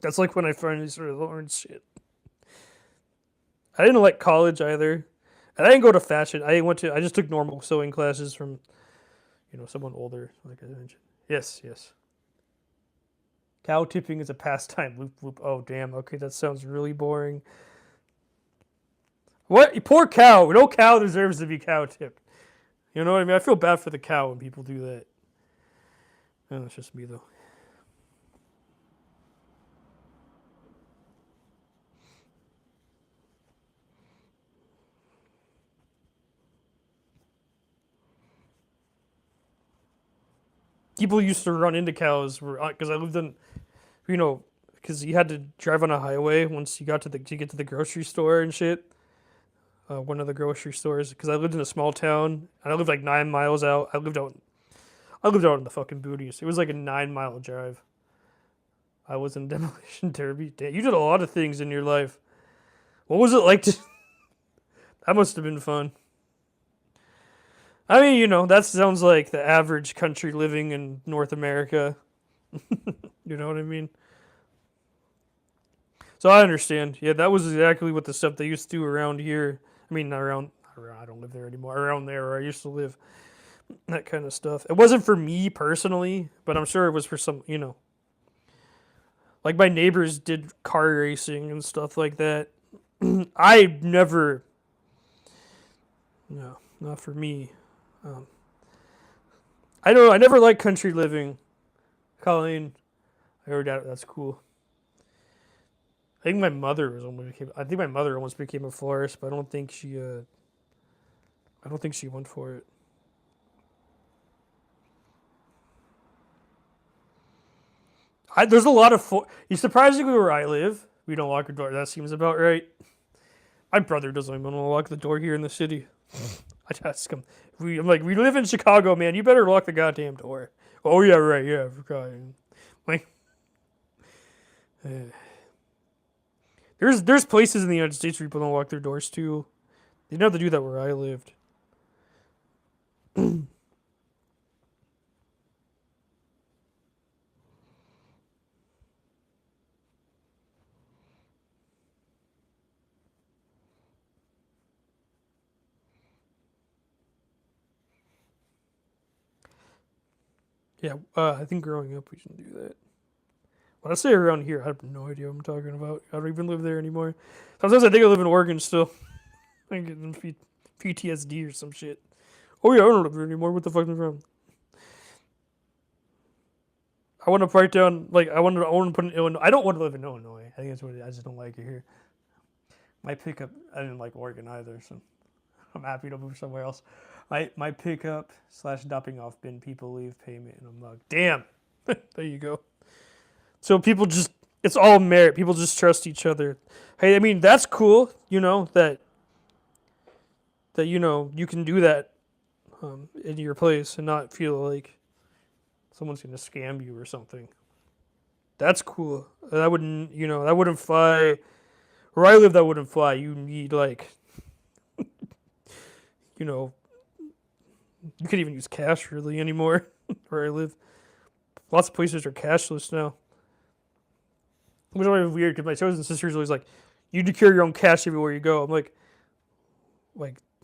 that's like when I finally started learning shit. I didn't like college either. And I didn't go to fashion. I just took normal sewing classes from, someone older, like I mentioned. Yes, yes. Cow tipping is a pastime. Loop, loop. Oh, damn. Okay, that sounds really boring. What? Poor cow. No cow deserves to be cow tipped. You know what I mean? I feel bad for the cow when people do that. Oh, that's just me, though. People used to run into cows because I lived in, because you had to drive on a highway once you got to get to the grocery store and shit. One of the grocery stores because I lived in a small town and I lived like 9 miles out. I lived out in the fucking booties. It was like a 9 mile drive. I was in demolition derby. Damn, you did a lot of things in your life. What was it like to? That must have been fun. I mean, that sounds like the average country living in North America. You know what I mean? So I understand. Yeah, that was exactly what the stuff they used to do around here. I mean, not around. I don't live there anymore. Around there where I used to live, that kind of stuff. It wasn't for me personally, but I'm sure it was for some. Like my neighbors did car racing and stuff like that. I never. No, not for me. Um, I don't know. I never liked country living. Colleen, I heard that's cool. I think my mother almost became a florist, but I don't think she. I don't think she went for it. There's a lot of. You surprisingly where I live, we don't lock our door. That seems about right. My brother doesn't even want to lock the door here in the city. I ask him. I'm like, we live in Chicago, man. You better lock the goddamn door. Oh yeah, right. Yeah, I forgot. Like, there's places in the United States where people don't lock their doors too. They didn't have to do that where I lived. Yeah, I think growing up we should do that. When I say around here, I have no idea what I'm talking about. I don't even live there anymore. Sometimes I think I live in Oregon still. I get PTSD or some shit. Oh yeah, I don't live there anymore. What the fuck is wrong? I want to write down like I want to put in Illinois. I don't want to live in Illinois. I think that's what it is. I just don't like it here. My pickup. I didn't like Oregon either, so I'm happy to move somewhere else. My pickup slash dropping off bin. People leave payment in a mug. Damn. There you go. So people just it's all merit. People just trust each other. Hey, I mean that's cool. That you can do that in your place and not feel like someone's gonna scam you or something. That's cool. That wouldn't fly. Where I live, that wouldn't fly. You need like, you know, you could even use cash really anymore where I live. Lots of places are cashless now. Which is always weird because my chosen sister's always like, you do carry your own cash everywhere you go. I'm like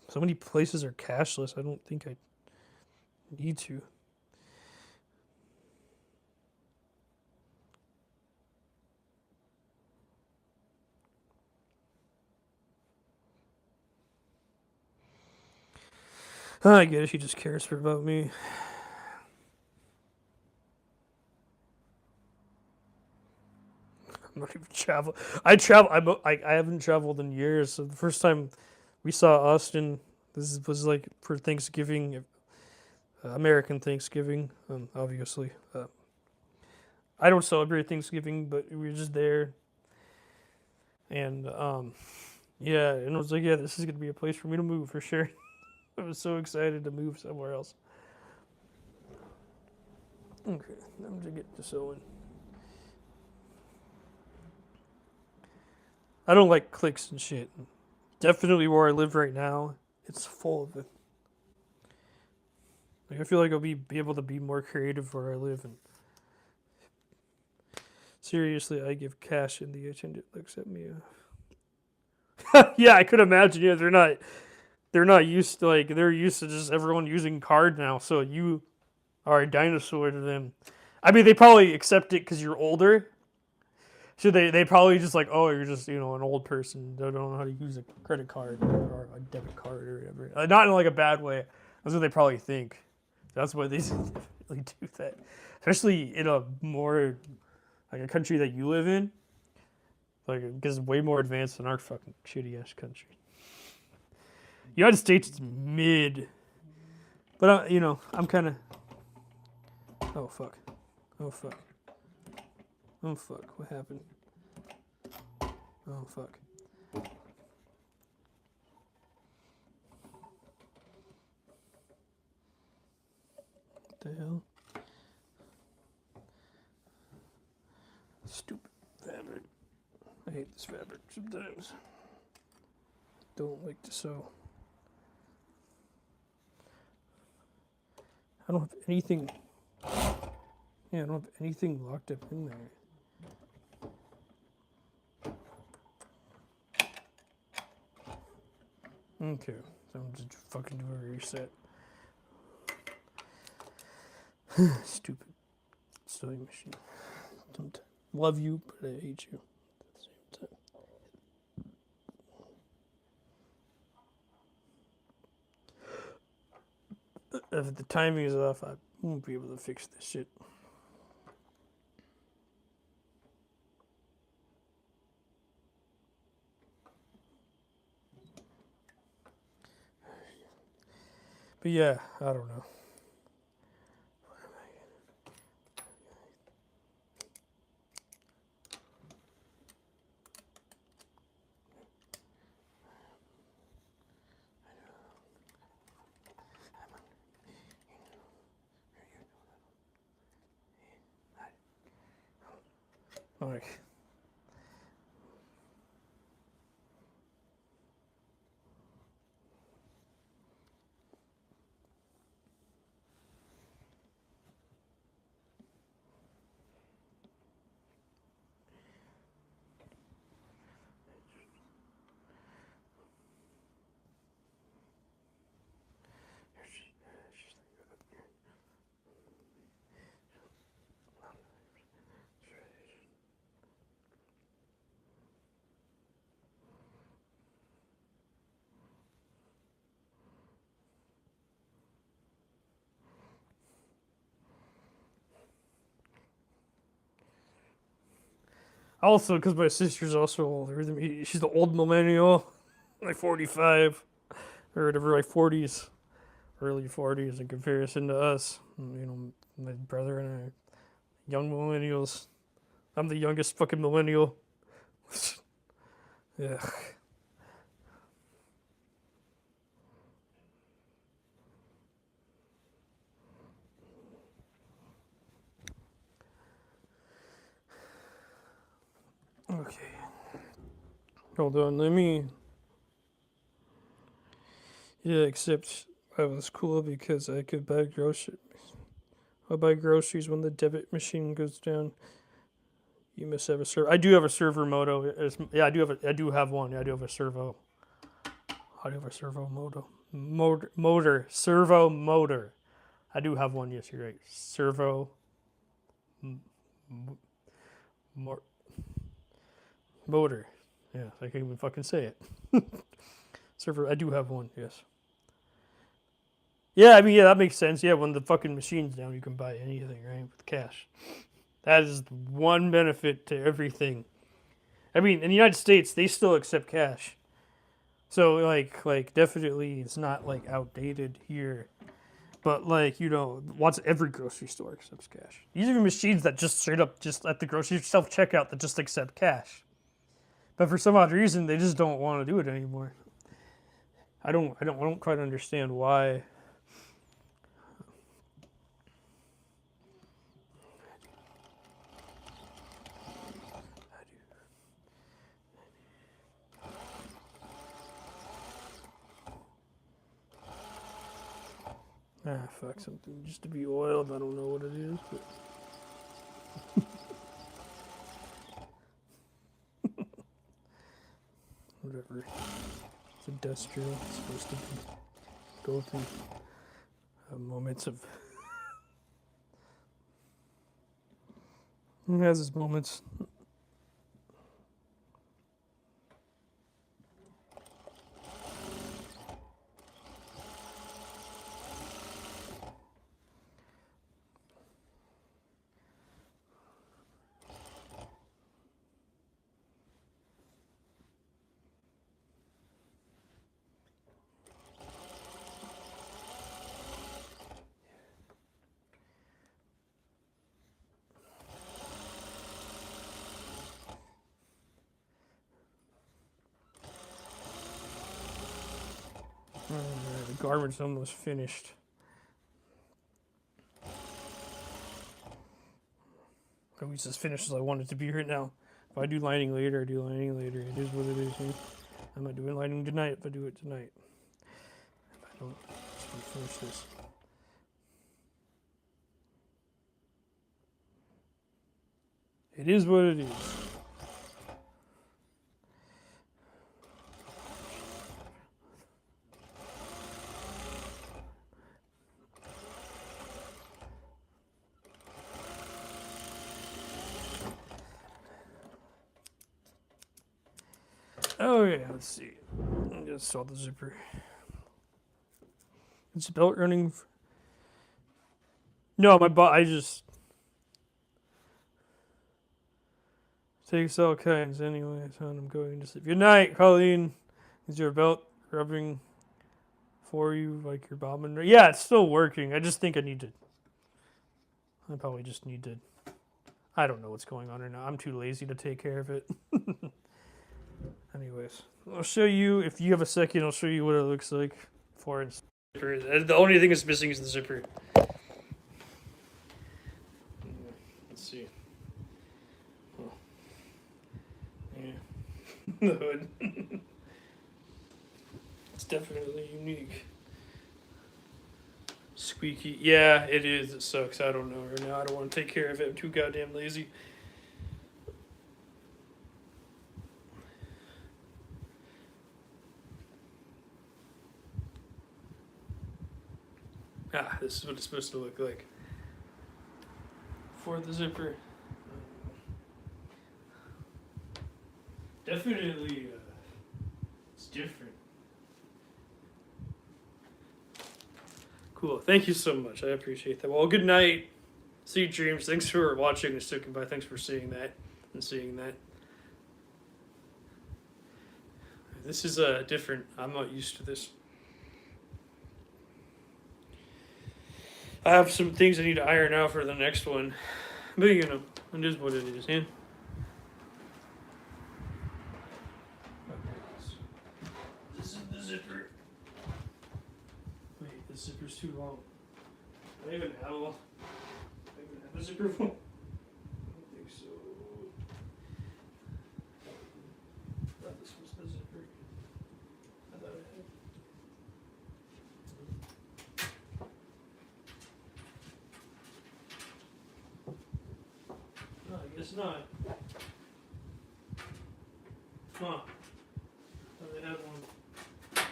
so many places are cashless. I don't think I need to. I guess he just cares about me. I'm not even travel. I travel. I haven't traveled in years. So the first time we saw Austin, this was like for Thanksgiving, American Thanksgiving. Obviously, I don't celebrate Thanksgiving, but we were just there, and yeah, and I was like, yeah, this is gonna be a place for me to move for sure. I was so excited to move somewhere else. Okay, I'm gonna get to sewing. I don't like clicks and shit. Definitely where I live right now, it's full of it. Like I feel like I'll be able to be more creative where I live. And seriously, I give cash, and the attendant looks at me. Yeah, I could imagine. Yeah, they're not used to like they're used to just everyone using card now. So you are a dinosaur to them. I mean, they probably accept it because you're older. So they probably just like, oh, you're just an old person. They don't know how to use a credit card or a debit card or whatever. Not in like a bad way. That's what they probably think. That's why they definitely do that, especially in a more like a country that you live in. Like, because it's way more advanced than our fucking shitty ass country. United States is mid, but I'm kind of. Oh fuck! Oh fuck! Oh fuck! What happened? Oh fuck! What the hell? Stupid fabric. I hate this fabric sometimes. Don't like to sew. I don't have anything. Yeah, I don't have anything locked up in there. Okay, so I'm just fucking doing a reset. Stupid sewing machine. Don't love you, but I hate you at the same time. If the timing is off, I won't be able to fix this shit. But yeah, I don't know. Like, also, because my sister's also older than me. She's the old millennial, like 45 or whatever, like 40s, early 40s in comparison to us. My brother and I, young millennials. I'm the youngest fucking millennial. Yeah. Okay. Hold on. Let me. Yeah, except I was cool because I could buy groceries. I'll buy groceries when the debit machine goes down. You must have a server. I do have a server moto. Yeah, I do have one. Yeah, I do have a servo. I do have a servo moto. Motor. Servo motor. I do have one. Yes, you're right. Servo. Mor- motor. Yeah, I can't even fucking say it. Server. I do have one. Yes. Yeah, I mean, yeah, that makes sense. Yeah, when the fucking machine's down, you can buy anything, right, with cash. That is one benefit to everything. I mean, in the United States, they still accept cash. So like definitely it's not like outdated here. But like, once every grocery store accepts cash. These are machines that just straight up just at the grocery self checkout that just accept cash. But for some odd reason they just don't want to do it anymore. I don't quite understand why. Ah, fuck, something just to be oiled. I don't know what it is, but whatever. It's industrial. It's supposed to go through moments of. It has its moments. The garment's almost finished. At least as finished as I want it to be right now. If I do lining later, I do lining later. It is what it is. Here. I'm not doing lining tonight if I do it tonight. If I don't, just finish this. It is what it is. Oh yeah, let's see. I just saw the zipper. Is the belt running? No, I just takes all kinds anyway. So I'm going to sleep. Good night, Colleen. Is your belt rubbing for you like your bobbin? Yeah, it's still working. I just think I probably just need to. I don't know what's going on right now. I'm too lazy to take care of it. Anyways, I'll show you, if you have a second, I'll show you what it looks like for its zipper. The only thing that's missing is the zipper. Let's see. Oh. Yeah. The hood. It's definitely unique. Squeaky. Yeah, it is. It sucks. I don't know right now. I don't want to take care of it. I'm too goddamn lazy. Ah, this is what it's supposed to look like. For the zipper. Definitely, it's different. Cool. Thank you so much. I appreciate that. Well, good night. See you, dreams. Thanks for watching and sticking by. Thanks for seeing that and seeing that. This is different. I'm not used to this. I have some things I need to iron out for the next one. But it is what it is, man. This is the zipper. Wait, the zipper's too long. Do I even have a zipper phone? I don't think so. I thought this was the zipper. I thought I had. No, I guess not. Huh. I have one.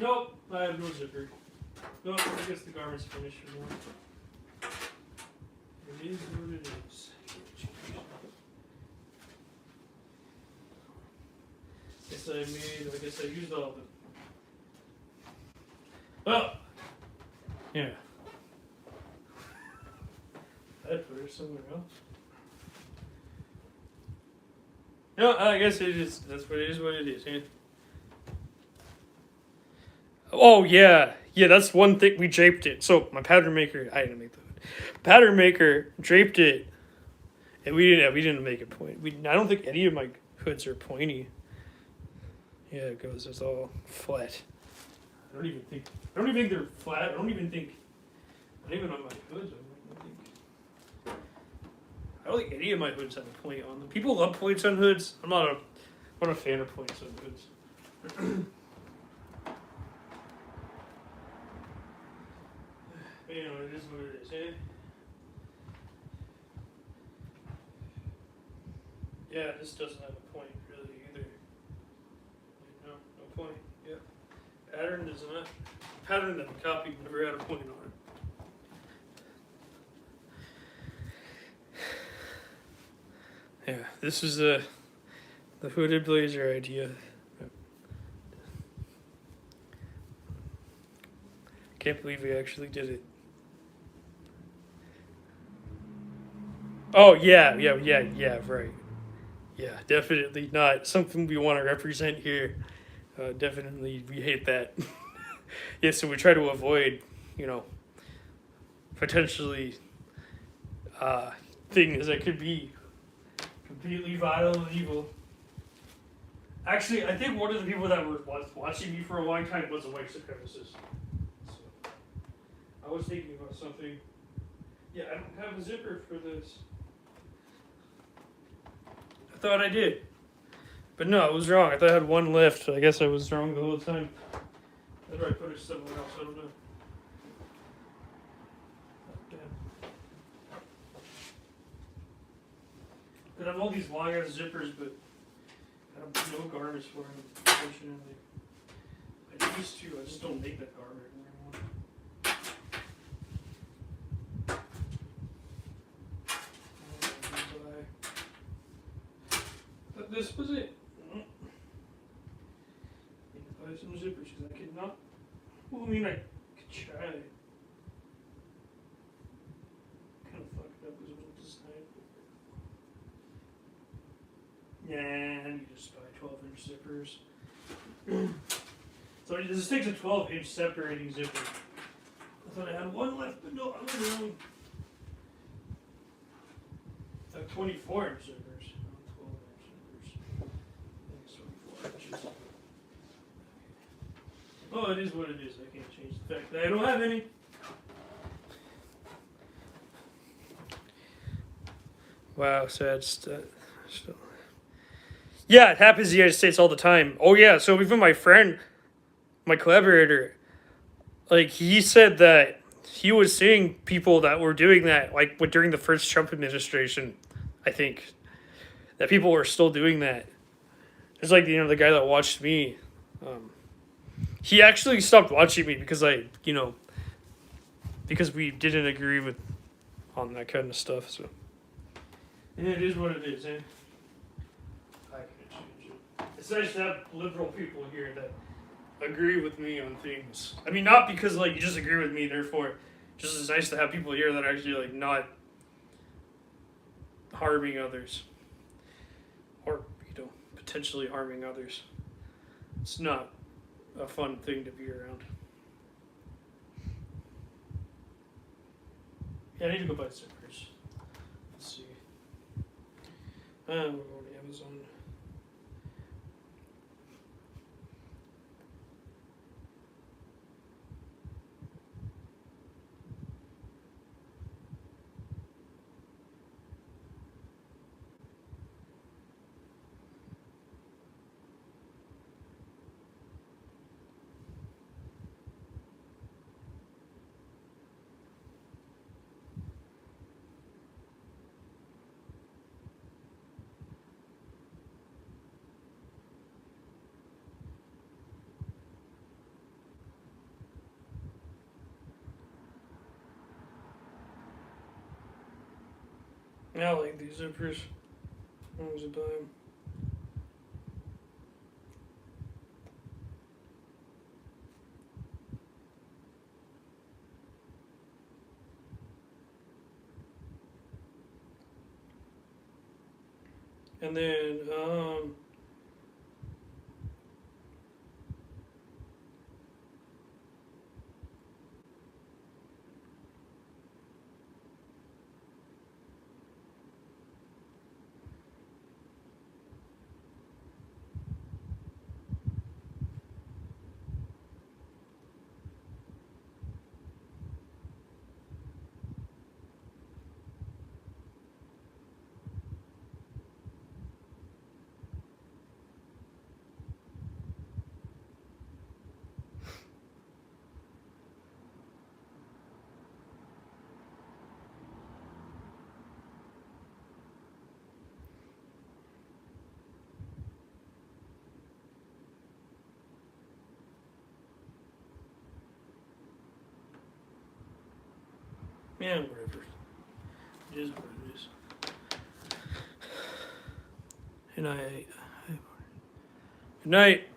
Nope, I have no zipper. Nope, I guess the garment's finished for now. It is what it is. I guess I used all of it. Oh! Yeah. somewhere else. No, I guess it is. That's what it is. What it is. Yeah. Oh yeah, yeah. That's one thing we draped it. So my pattern maker, I didn't make the hood. Pattern maker draped it, and we didn't make it point. I don't think any of my hoods are pointy. Yeah, it goes. It's all flat. I don't even think they're flat. I don't even on my hoods. I don't think any of my hoods have a point on them. People love points on hoods. I'm not a fan of points on hoods. But, you know, it is what it is, eh? Yeah, this doesn't have a point really either. No point. Yeah. Pattern does not. Pattern that I copied never had a point on it. Yeah, this is the hooded blazer idea. Can't believe we actually did it. Oh yeah, right. Yeah, definitely not something we want to represent here. Definitely, we hate that. Yeah, so we try to avoid, potentially things that could be completely vile and evil. Actually, I think one of the people that was watching me for a long time was a white supremacist. So, I was thinking about something. Yeah, I don't have a zipper for this. I thought I did. But no, I was wrong. I thought I had one left. I guess I was wrong the whole time. That's where I put it somewhere else. I don't know. I have all these long ass zippers, but I have no garments for them, unfortunately. I used to, I just don't make that garment anymore. But this was it. Need to buy some zippers because I could not. Well, I mean, I could try. Kind of fucked up as well design. Yeah, I need to just buy 12-inch zippers. So this takes a 12-inch separating zipper. I thought I had one left, but no, I was wrong. I have 24-inch zippers, not 12-inch zippers. I think it's 24 inches. Oh, it is what it is. I can't change the fact that I don't have any. Wow, sad stuff. Still. Yeah, it happens in the United States all the time. Oh yeah, so even my friend, my collaborator, like he said that he was seeing people that were doing that, like during the first Trump administration, I think, that people were still doing that. It's like the guy that watched me. He actually stopped watching me because because we didn't agree on that kind of stuff. So, and it is what it is, eh? I can't change it. It's nice to have liberal people here that agree with me on things. I mean, not because you just agree with me, therefore, just it's nice to have people here that are actually not harming others, or potentially harming others. It's not a fun thing to be around. Yeah, I need to go buy zippers. Let's see. We're going to Amazon. I like these zippers. I was a buy them. And then, yeah, whatever. It is what it is. And good night.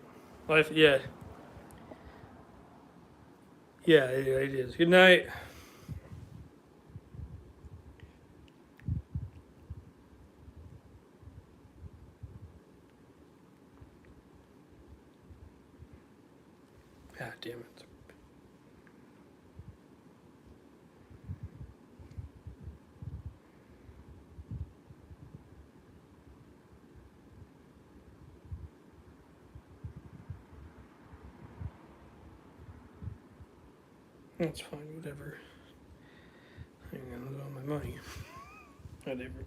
Life, yeah. Yeah, it is. Good night. God damn it. That's fine, whatever. Hang on, with all my money. Whatever.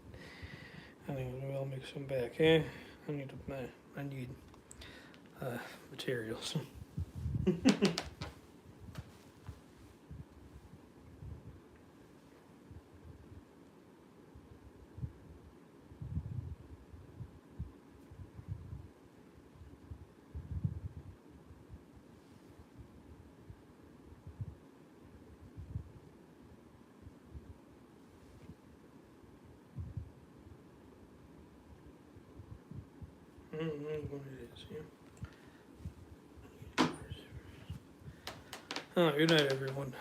I think I'll make some back, eh? I need materials. What it is, yeah. Oh, good night, everyone.